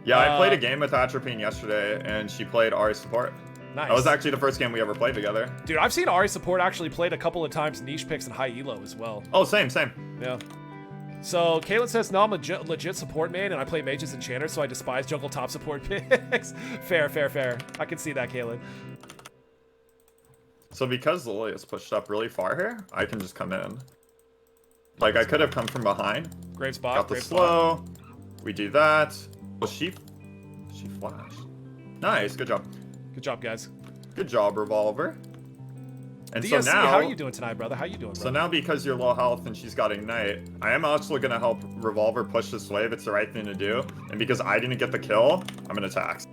[SPEAKER 1] Yeah, I played a game with Atropine yesterday, and she played Ari support.
[SPEAKER 2] Nice.
[SPEAKER 1] That was actually the first game we ever played together.
[SPEAKER 2] Dude, I've seen Ari support actually played a couple of times niche picks and high elo as well.
[SPEAKER 1] Oh, same.
[SPEAKER 2] Yeah. So Kaylin says, no, I'm a legit support main, and I play mages and chanters, so I despise jungle top support picks. Fair. I can see that, Kaylin.
[SPEAKER 1] So because Lily is pushed up really far here, I can just come in. Like, I could have come from behind.
[SPEAKER 2] Great spot.
[SPEAKER 1] Got the
[SPEAKER 2] great
[SPEAKER 1] slow.
[SPEAKER 2] Spot.
[SPEAKER 1] We do that. Well, she flashed. Nice, good job.
[SPEAKER 2] Good job, guys.
[SPEAKER 1] Good job, Revolver. And
[SPEAKER 2] DSC,
[SPEAKER 1] so now,
[SPEAKER 2] how are you doing tonight, brother? How you doing, brother?
[SPEAKER 1] So now, because you're low health and she's got Ignite, I am also going to help Revolver push this wave. It's the right thing to do. And because I didn't get the kill, I'm going to tax.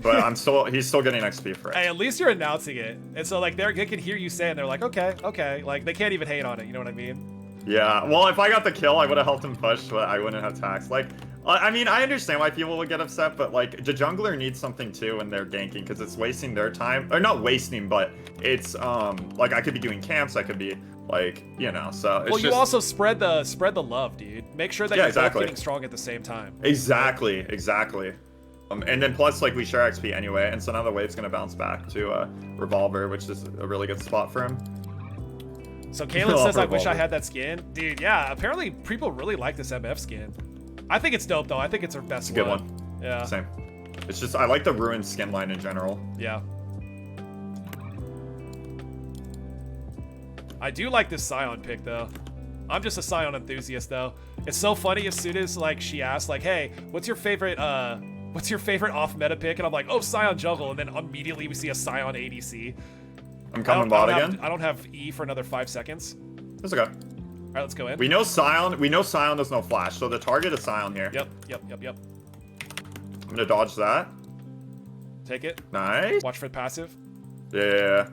[SPEAKER 1] But he's still getting XP for it.
[SPEAKER 2] Hey, at least you're announcing it. And so, like, they can hear you say it, and they're like, okay. Like, they can't even hate on it, you know what I mean?
[SPEAKER 1] Yeah, well, if I got the kill, I would have helped him push, but I wouldn't have tax. Like, I mean, I understand why people would get upset, but, like, the jungler needs something, too, when they're ganking, because it's wasting their time. Or not wasting, but it's, like, I could be doing camps, I could be, like, you know, so it's
[SPEAKER 2] well, you also spread the love, dude. Make sure that you're both getting strong at the same time.
[SPEAKER 1] Exactly. And then plus, like, we share XP anyway, and so now the wave's gonna bounce back to Revolver, which is a really good spot for him.
[SPEAKER 2] So Kaylin says, I wish I had that skin. Dude, yeah, apparently people really like this MF skin. I think it's dope, though. I think it's her best
[SPEAKER 1] It's a good one.
[SPEAKER 2] Yeah.
[SPEAKER 1] Same. It's just, I like the Ruined skin line in general.
[SPEAKER 2] Yeah. I do like this Scion pick, though. I'm just a Scion enthusiast, though. It's so funny as soon as, like, she asks, like, hey, what's your favorite off-meta pick? And I'm like, oh, Scion jungle. And then immediately we see a Scion ADC.
[SPEAKER 1] I'm coming bot again.
[SPEAKER 2] I don't have E for another 5 seconds.
[SPEAKER 1] That's okay.
[SPEAKER 2] All right, let's go in.
[SPEAKER 1] We know Scion does no flash, so the target is Scion here.
[SPEAKER 2] Yep.
[SPEAKER 1] I'm gonna dodge that.
[SPEAKER 2] Take it.
[SPEAKER 1] Nice.
[SPEAKER 2] Watch for the passive.
[SPEAKER 1] Yeah.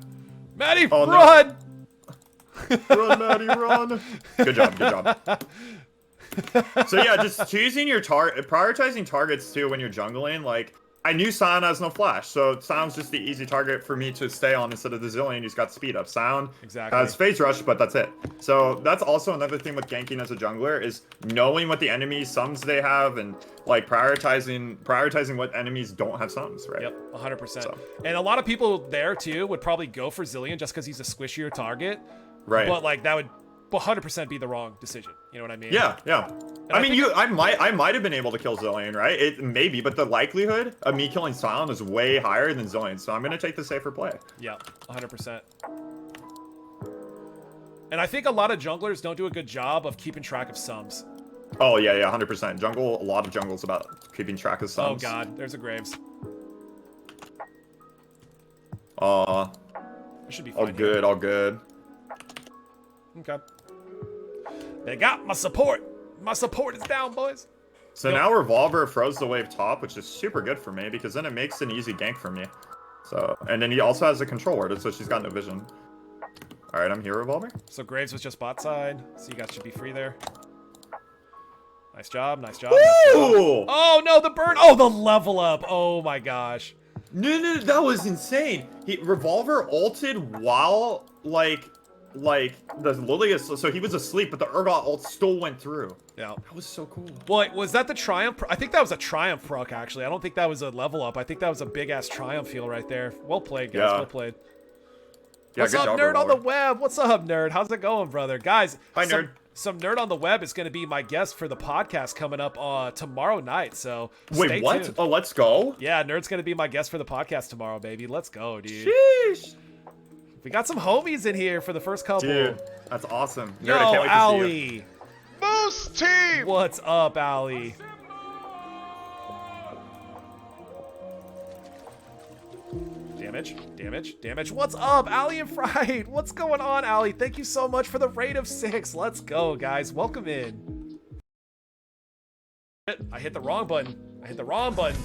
[SPEAKER 2] Maddie,
[SPEAKER 1] Oh,
[SPEAKER 2] run!
[SPEAKER 1] No. Run, Maddie, run. Good job, good job. So yeah, just choosing your prioritizing targets too when you're jungling. Like, I knew Sion has no flash, so Sion's just the easy target for me to stay on instead of the Zillion who's got speed up. Sion has phase rush, but that's it. So that's also another thing with ganking as a jungler is knowing what the enemy sums they have and like prioritizing what enemies don't have sums, right?
[SPEAKER 2] Yep, 100%. So. And a lot of people there too would probably go for Zillion just because he's a squishier target. Right. But like that would 100% be the wrong decision. You know what I mean?
[SPEAKER 1] Yeah, yeah. I mean, I might have been able to kill Zillion, right? It maybe, but the likelihood of me killing Sion is way higher than Zillion, so I'm gonna take the safer play.
[SPEAKER 2] Yeah, 100%. And I think a lot of junglers don't do a good job of keeping track of sums.
[SPEAKER 1] Oh yeah, 100%. A lot of jungles about keeping track of sums.
[SPEAKER 2] Oh god, there's a Graves.
[SPEAKER 1] I
[SPEAKER 2] should be fine.
[SPEAKER 1] All good, all good.
[SPEAKER 2] Okay. They got my support. My support is down, boys.
[SPEAKER 1] So now Revolver froze the wave top, which is super good for me because then it makes an easy gank for me. So, and then he also has a control ward, so she's got no vision. All right, I'm here, Revolver.
[SPEAKER 2] So Graves was just bot side, so you guys should be free there. Nice job, nice job.
[SPEAKER 1] Ooh!
[SPEAKER 2] Nice job. Oh no, the burn! Oh, the level up! Oh my gosh.
[SPEAKER 1] No, that was insane. Revolver ulted while like the Lily, so he was asleep, but the Urgot ult still went through.
[SPEAKER 2] Yeah,
[SPEAKER 1] that was so cool.
[SPEAKER 2] Well, was that the Triumph? I think that was a Triumph proc actually. I don't think that was a level up. I think that was a big ass Triumph heal right there. Well played, guys. Yeah. Well played. Yeah, what's up, Nerd on the web? What's up, Nerd? How's it going, brother? Guys,
[SPEAKER 1] hi, Nerd.
[SPEAKER 2] Some Nerd on the web is going to be my guest for the podcast coming up tomorrow night. So
[SPEAKER 1] wait, what?
[SPEAKER 2] Tuned.
[SPEAKER 1] Oh, let's go.
[SPEAKER 2] Yeah, Nerd's going to be my guest for the podcast tomorrow, baby. Let's go, dude.
[SPEAKER 1] Sheesh.
[SPEAKER 2] We got some homies in here for the first couple.
[SPEAKER 1] Dude, that's awesome.
[SPEAKER 2] Yo, Ali.
[SPEAKER 6] Moose team.
[SPEAKER 2] What's up, Ali? Damage. What's up, Ali and Fright? What's going on, Ali? Thank you so much for the raid of 6. Let's go, guys. Welcome in. I hit the wrong button. I hit the wrong button.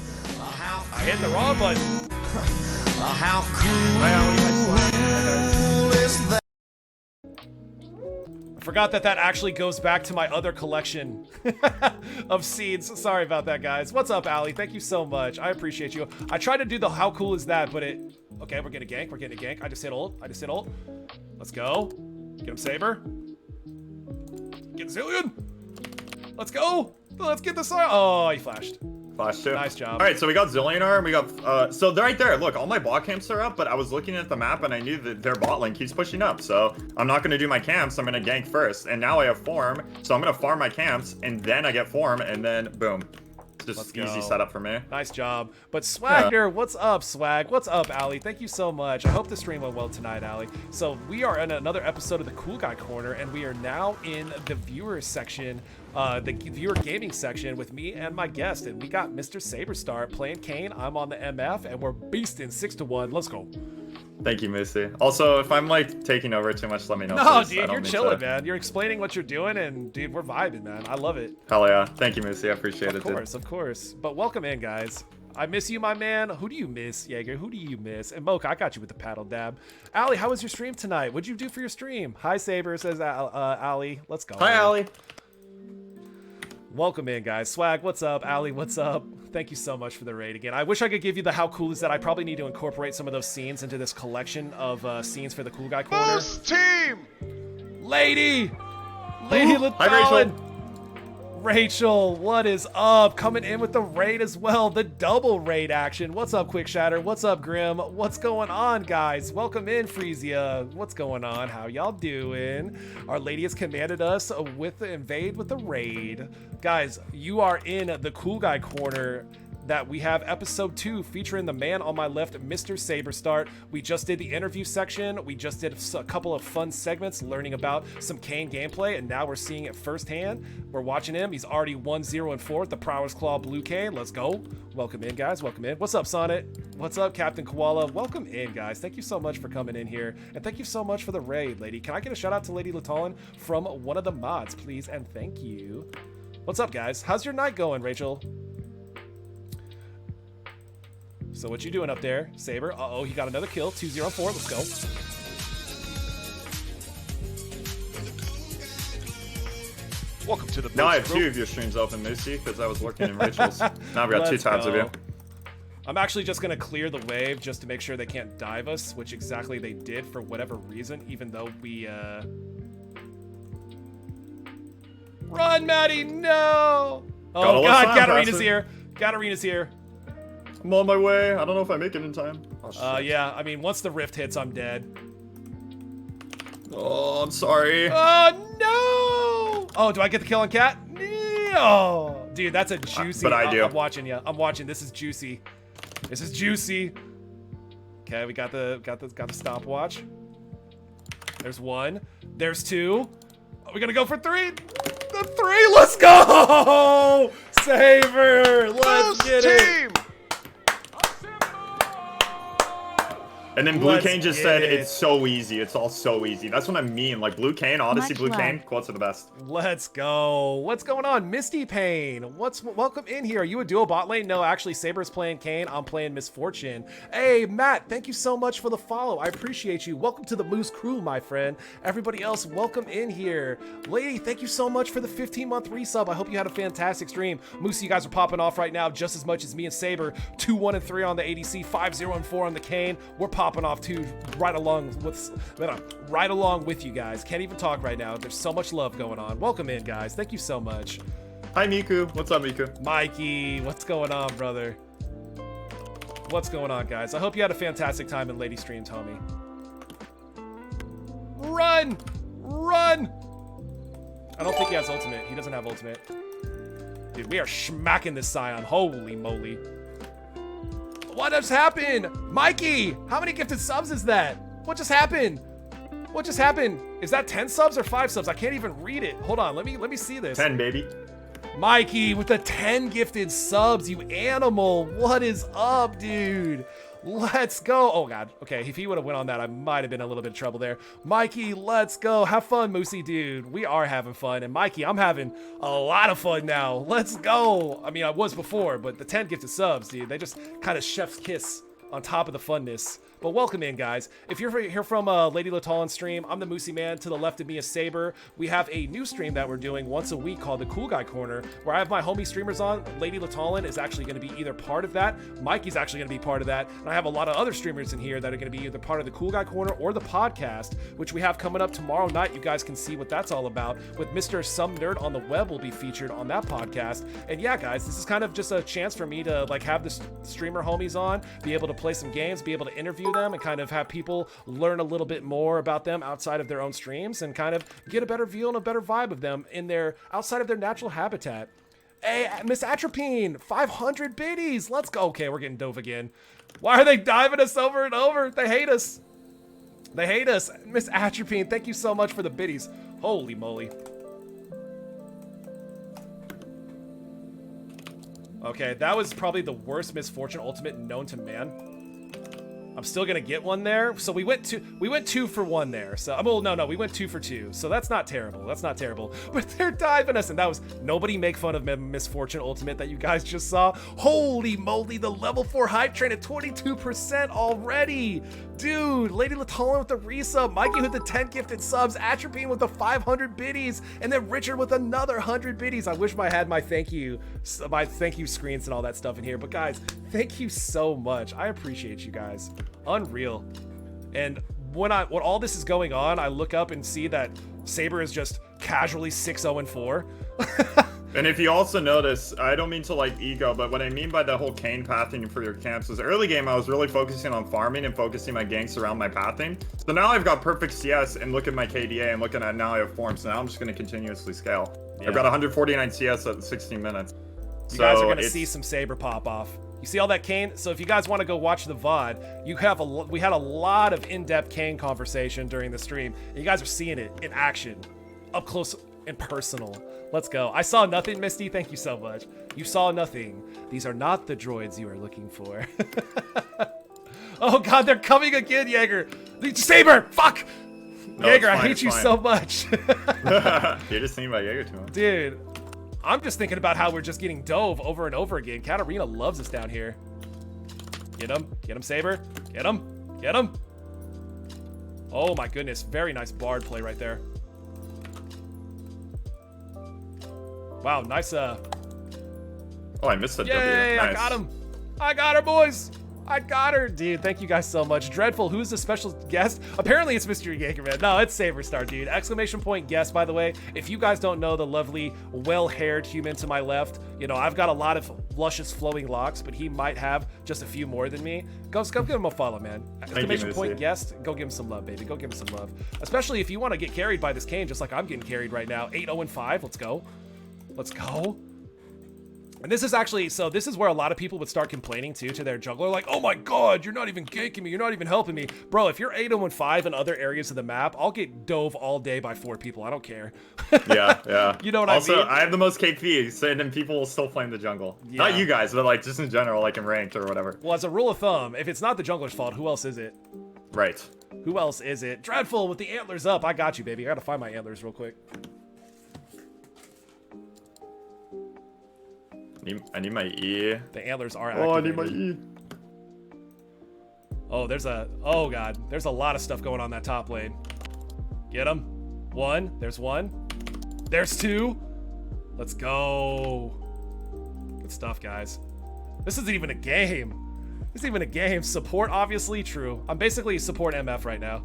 [SPEAKER 7] How cool is that?
[SPEAKER 2] I forgot that actually goes back to my other collection of seeds. Sorry about that, guys. What's up, Ali? Thank you so much. I appreciate you. I tried to do the how cool is that, but it... Okay, we're getting a gank. I just hit ult. Let's go. Get him, Saber. Get Zillion. Let's go. Let's get this... Oh, he flashed.
[SPEAKER 1] Flash too.
[SPEAKER 2] Nice job.
[SPEAKER 1] All right, so we got Zillionaire and we got so right there. Look, all my bot camps are up, but I was looking at the map and I knew that their bot lane keeps pushing up. So I'm not going to do my camps. I'm going to gank first, and now I have form, so I'm going to farm my camps and then I get form, and then boom. Just easy setup for me.
[SPEAKER 2] Nice job. But Swagner, what's up, Swag? What's up, Ali? Thank you so much. I hope the stream went well tonight, Ali. So we are in another episode of the Cool Guy Corner, and we are now in the viewer section, the viewer gaming section with me and my guest. And we got Mr. SaberStart playing Kayn. I'm on the MF, and we're beasting 6-1. Let's go.
[SPEAKER 1] Thank you, Moosey. Also, if I'm like taking over too much, let me know.
[SPEAKER 2] No, dude, you're chilling, man. You're explaining what you're doing, and dude, we're vibing, man. I love it.
[SPEAKER 1] Hell yeah. Thank you, Moosey. I appreciate it, dude.
[SPEAKER 2] Of course. But welcome in, guys. I miss you, my man. Who do you miss, Jaeger? Who do you miss? And Mocha, I got you with the paddle dab. Ali, how was your stream tonight? What'd you do for your stream? Hi, Saber, says Ali. Let's go.
[SPEAKER 1] Hi, Ali.
[SPEAKER 2] Welcome in, guys. Swag, what's up? Ali, what's up? Thank you so much for the raid again. I wish I could give you the how cool is that. I probably need to incorporate some of those scenes into this collection of scenes for the Cool Guy Corner.
[SPEAKER 6] Moose team!
[SPEAKER 2] Lady Latalin!
[SPEAKER 1] Hi,
[SPEAKER 2] Rachel, what is up? Coming in with the raid as well, the double raid action. What's up, Quick Shatter? What's up, Grim? What's going on, guys? Welcome in, Freesia. What's going on? How y'all doing? Our lady has commanded us with the invade with the raid. Guys, you are in the Cool Guy Corner. That we have episode 2 featuring the man on my left, Mr. SaberStart. We just did the interview section. We just did a couple of fun segments learning about some Kayn gameplay, and now we're seeing it firsthand. We're watching him. He's already 1-0-4 with the Prowler's Claw Blue Kayn. Let's go. Welcome in, guys. Welcome in. What's up, Sonnet? What's up, Captain Koala? Welcome in, guys. Thank you so much for coming in here, and thank you so much for the raid, lady. Can I get a shout out to Lady Latalin from one of the mods, please? And thank you. What's up, guys? How's your night going, Rachel? So what you doing up there, Saber? Uh-oh, he got another kill. 2-0-4. Let's go.
[SPEAKER 6] Welcome to the
[SPEAKER 1] Now I have
[SPEAKER 6] Boost
[SPEAKER 1] 2
[SPEAKER 6] Group.
[SPEAKER 1] of your streams open, Moosey, because I was looking in Rachel's. Now I've got 2
[SPEAKER 2] Let's
[SPEAKER 1] tabs of
[SPEAKER 2] go.
[SPEAKER 1] you.
[SPEAKER 2] I'm actually just gonna clear the wave just to make sure they can't dive us, which exactly they did for whatever reason, even though we, Run, Maddie, no! Oh
[SPEAKER 1] Gotta let
[SPEAKER 2] god,
[SPEAKER 1] time
[SPEAKER 2] Katarina's
[SPEAKER 1] pass it.
[SPEAKER 2] here. Katarina's here.
[SPEAKER 1] I'm on my way. I don't know if I make it in time. Oh, shit.
[SPEAKER 2] Yeah, I mean, once the rift hits, I'm dead.
[SPEAKER 1] Oh, I'm sorry.
[SPEAKER 2] Oh, no! Oh, do I get the kill on Cat? No! Dude, that's a juicy...
[SPEAKER 1] But I do.
[SPEAKER 2] I'm watching you. I'm watching. This is juicy. This is juicy. Okay, we got the stopwatch. There's 1. There's 2. Are we gonna go for 3? The 3. Let's go! Saber! Let's
[SPEAKER 6] Boost
[SPEAKER 2] get it!
[SPEAKER 6] team.
[SPEAKER 1] And then Blue
[SPEAKER 2] Let's
[SPEAKER 1] Kayn just
[SPEAKER 2] get
[SPEAKER 1] said
[SPEAKER 2] it.
[SPEAKER 1] it's so easy. It's all so easy. That's what I mean. Like Blue Kayn, Odyssey,
[SPEAKER 8] Much
[SPEAKER 1] Blue
[SPEAKER 8] love.
[SPEAKER 1] Kayn, quotes are the best.
[SPEAKER 2] Let's go. What's going on? Misty Pain. Welcome in here. Are you a duo bot lane? No, actually, Saber's playing Kayn. I'm playing Misfortune. Hey, Matt, thank you so much for the follow. I appreciate you. Welcome to the Moose crew, my friend. Everybody else, welcome in here. Lady, thank you so much for the 15-month resub. I hope you had a fantastic stream. Moose, you guys are popping off right now just as much as me and Saber. 2, 1, and 3 on the ADC, 5, 0, and 4 on the Kayn. We're popping off too, right along with you guys. Can't even talk right now. There's so much love going on. Welcome in, guys. Thank you so much.
[SPEAKER 1] Hi, Miku. What's up, Miku?
[SPEAKER 2] Mikey, what's going on, brother? What's going on, guys? I hope you had a fantastic time in Lady Streams, homie. Run! Run! I don't think he has ultimate. He doesn't have ultimate. Dude, we are smacking this Scion. Holy moly. What just happened? Mikey, how many gifted subs is that? What just happened? What just happened? Is that 10 subs or 5 subs? I can't even read it. Hold on, let me see this.
[SPEAKER 1] 10, baby.
[SPEAKER 2] Mikey with the 10 gifted subs, you animal. What is up, dude? Let's go. Oh, God. Okay, if he would have went on that, I might have been in a little bit of trouble there. Mikey, let's go. Have fun, Moosey, dude. We are having fun. And Mikey, I'm having a lot of fun now. Let's go. I mean, I was before, but the 10 gifted subs, dude, they just kind of chef's kiss on top of the funness. But welcome in, guys. If you're here from Lady Latalin stream, I'm the Moosey Man. To the left of me is Saber. We have a new stream that we're doing once a week called the Cool Guy Corner, where I have my homie streamers on. Lady Latalin is actually going to be either part of that. Mikey's actually going to be part of that. And I have a lot of other streamers in here that are going to be either part of the Cool Guy Corner or the podcast, which we have coming up tomorrow night. You guys can see what that's all about. With Mr. Some Nerd on the Web will be featured on that podcast. And yeah, guys, this is kind of just a chance for me to like have the streamer homies on, be able to play some games, be able to interview them, and kind of have people learn a little bit more about them outside of their own streams and kind of get a better view and a better vibe of them in their outside of their natural habitat. Hey, Miss Atropine, 500 biddies. Let's go. Okay, we're getting dove again. Why are they diving us over and over? They hate us. They hate us. Miss Atropine, thank you so much for the biddies. Holy moly. Okay, that was probably the worst Misfortune ultimate known to man. I'm still gonna get one there. So we went 2 for 1 there. So well, no, we went 2 for 2. So that's not terrible. That's not terrible. But they're diving us, and that was nobody make fun of Misfortune ultimate that you guys just saw. Holy moly, the level 4 hype train at 22% already. Dude, Lady Latalin with the resub, Mikey with the 10 gifted subs, Atropine with the 500 biddies, and then Richard with another 100 biddies. I wish I had my thank you screens and all that stuff in here. But guys, thank you so much. I appreciate you guys. Unreal. And when all this is going on, I look up and see that Saber is just casually 6-0-4.
[SPEAKER 1] And if you also notice, I don't mean to like ego, but what I mean by the whole Kayn pathing for your camps is early game I was really focusing on farming and focusing my ganks around my pathing. So now I've got perfect CS and look at my KDA and looking at now I have form, so now I'm just going to continuously scale. Yeah. I've got 149 CS at 16 minutes.
[SPEAKER 2] You guys are going to see some Saber pop off. You see all that Kayn? So if you guys want to go watch the VOD, we had a lot of in-depth Kayn conversation during the stream. And you guys are seeing it in action, up close and personal. Let's go. I saw nothing, Misty. Thank you so much. You saw nothing. These are not the droids you are looking for. Oh God, they're coming again, Jaeger. Saber, fuck. No, Jaeger, I hate you so much.
[SPEAKER 1] You're just thinking about Jaeger too much.
[SPEAKER 2] Dude, I'm just thinking about how we're just getting dove over and over again. Katarina loves us down here. Get him, Saber. Get him. Oh my goodness, very nice Bard play right there. Wow, nice.
[SPEAKER 1] Oh, I missed the W.
[SPEAKER 2] Yay,
[SPEAKER 1] Nice.
[SPEAKER 2] I got him. I got her, boys. I got her. Dude, thank you guys so much. Dreadful, who's the special guest? Apparently it's Mr. Jagerman. No, it's SaberStart, dude. Exclamation point guest, by the way. If you guys don't know the lovely, well-haired human to my left, you know, I've got a lot of luscious flowing locks, but he might have just a few more than me. Go give him a follow, man. Exclamation point guest. Go give him some love, baby. Go give him some love. Especially if you want to get carried by this Kayn, just like I'm getting carried right now. 8-0-5. Let's go. Let's go. And this is actually, so this is where a lot of people would start complaining too to their jungler, like, oh my god, you're not even ganking me, you're not even helping me. Bro, if you're 8-0-5 in other areas of the map, I'll get dove all day by 4 people, I don't care.
[SPEAKER 1] Yeah.
[SPEAKER 2] You know what
[SPEAKER 1] also,
[SPEAKER 2] I mean?
[SPEAKER 1] I have the most KP, so then people will still flame the jungle.
[SPEAKER 2] Yeah.
[SPEAKER 1] Not you guys, but like just in general, like in ranked or whatever.
[SPEAKER 2] Well, as a rule of thumb, if it's not the jungler's fault, who else is it?
[SPEAKER 1] Right.
[SPEAKER 2] Who else is it? Dreadful with the antlers up. I got you, baby. I gotta find my antlers real quick.
[SPEAKER 1] I need my E.
[SPEAKER 2] The antlers are activated.
[SPEAKER 1] Oh, I need my E.
[SPEAKER 2] Oh, oh god, there's a lot of stuff going on that top lane. Get him. 1, there's 1. There's 2. Let's go. Good stuff, guys. This isn't even a game. This isn't even a game. Support, obviously, true. I'm basically support MF right now.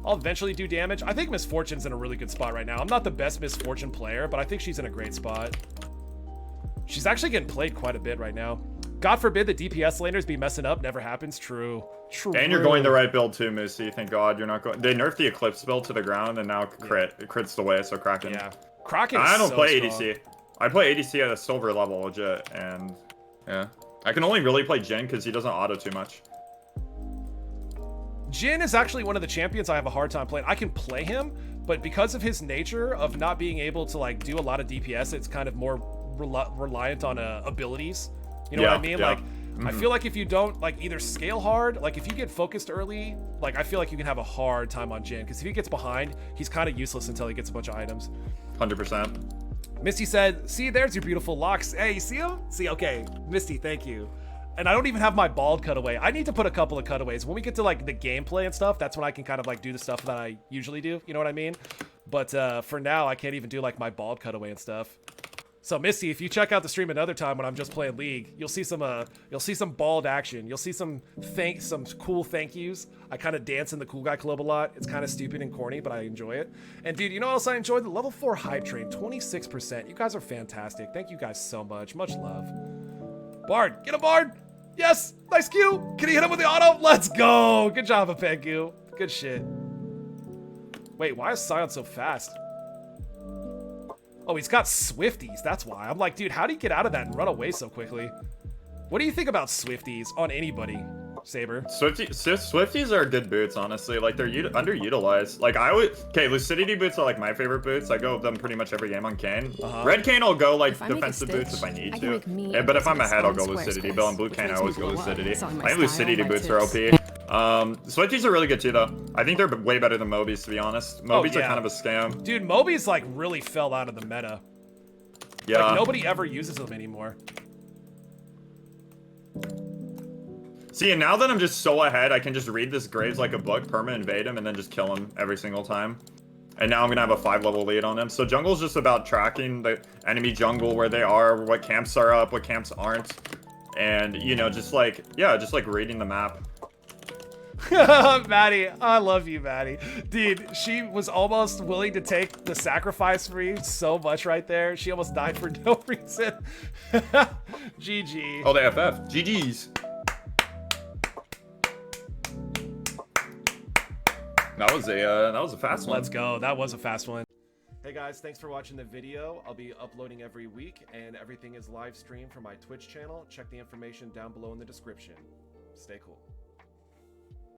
[SPEAKER 2] I'll eventually do damage. I think Miss Fortune's in a really good spot right now. I'm not the best Miss Fortune player, but I think she's in a great spot. She's actually getting played quite a bit right now. God forbid the DPS laners be messing up. Never happens. True.
[SPEAKER 1] And you're going the right build too, Moosey. Thank God you're not going. They nerfed the Eclipse build to the ground, and now it crits the way. So Kraken.
[SPEAKER 2] Yeah, Kraken.
[SPEAKER 1] I don't
[SPEAKER 2] so
[SPEAKER 1] play
[SPEAKER 2] strong.
[SPEAKER 1] ADC. I play ADC at a silver level, legit, and yeah, I can only really play Jhin because he doesn't auto too much.
[SPEAKER 2] Jhin is actually one of the champions I have a hard time playing. I can play him, but because of his nature of not being able to like do a lot of DPS, it's kind of more reliant on abilities. You know what I mean?
[SPEAKER 1] Yeah.
[SPEAKER 2] Like, I feel like if you don't like either scale hard, like if you get focused early, like I feel like you can have a hard time on Jhin because if he gets behind, he's kind of useless until he gets a bunch of items.
[SPEAKER 1] 100%.
[SPEAKER 2] Misty said, "See, there's your beautiful locks. Hey, you see them? See, okay, Misty, thank you." And I don't even have my bald cutaway. I need to put a couple of cutaways. When we get to like the gameplay and stuff, that's when I can kind of like do the stuff that I usually do. You know what I mean? But for now, I can't even do like my bald cutaway and stuff. So Misty, if you check out the stream another time when I'm just playing League, you'll see some bald action. You'll see some cool thank yous. I kind of dance in the cool guy club a lot. It's kind of stupid and corny, but I enjoy it. And dude, you know what else I enjoy? The level 4 hype train, 26%. You guys are fantastic. Thank you guys so much. Much love. Bard, get a Bard. Yes, nice Q. Can he hit him with the auto? Let's go. Good job, Apengu. Good shit. Wait, why is Sion so fast? Oh, he's got Swifties. That's why. I'm like, dude, how do you get out of that and run away so quickly? What do you think about Swifties on anybody, Saber?
[SPEAKER 1] Swifties are good boots, honestly. Like, they're underutilized. Like, Lucidity boots are, like, my favorite boots. I go with them pretty much every game on Kayn. Red Kayn, I'll go, like, defensive boots if I need to. Yeah, but if I'm ahead, I'll go Lucidity. But on Blue Kayn, I always go Lucidity. I think Lucidity boots are OP. Swifties are really good, too, though. I think they're way better than Mobies, to be honest. Mobies are kind of a scam.
[SPEAKER 2] Dude, Mobies, like, really fell out of the meta.
[SPEAKER 1] Yeah.
[SPEAKER 2] Like, nobody ever uses them anymore.
[SPEAKER 1] See, and now that I'm just so ahead, I can just read this Graves like a book, perma invade him, and then just kill him every single time. And now I'm gonna have a 5-level lead on him. So jungle's just about tracking the enemy jungle, where they are, what camps are up, what camps aren't. And, you know, just like reading the map.
[SPEAKER 2] Maddie, I love you, Maddie. Dude, she was almost willing to take the sacrifice for you so much right there. She almost died for no reason. GG.
[SPEAKER 1] Oh, the FF. GG's. That was a fast one.
[SPEAKER 2] Let's go. That was a fast one. Hey guys, thanks for watching the video. I'll be uploading every week, and everything is live streamed from my Twitch channel. Check the information down below in the description. Stay cool.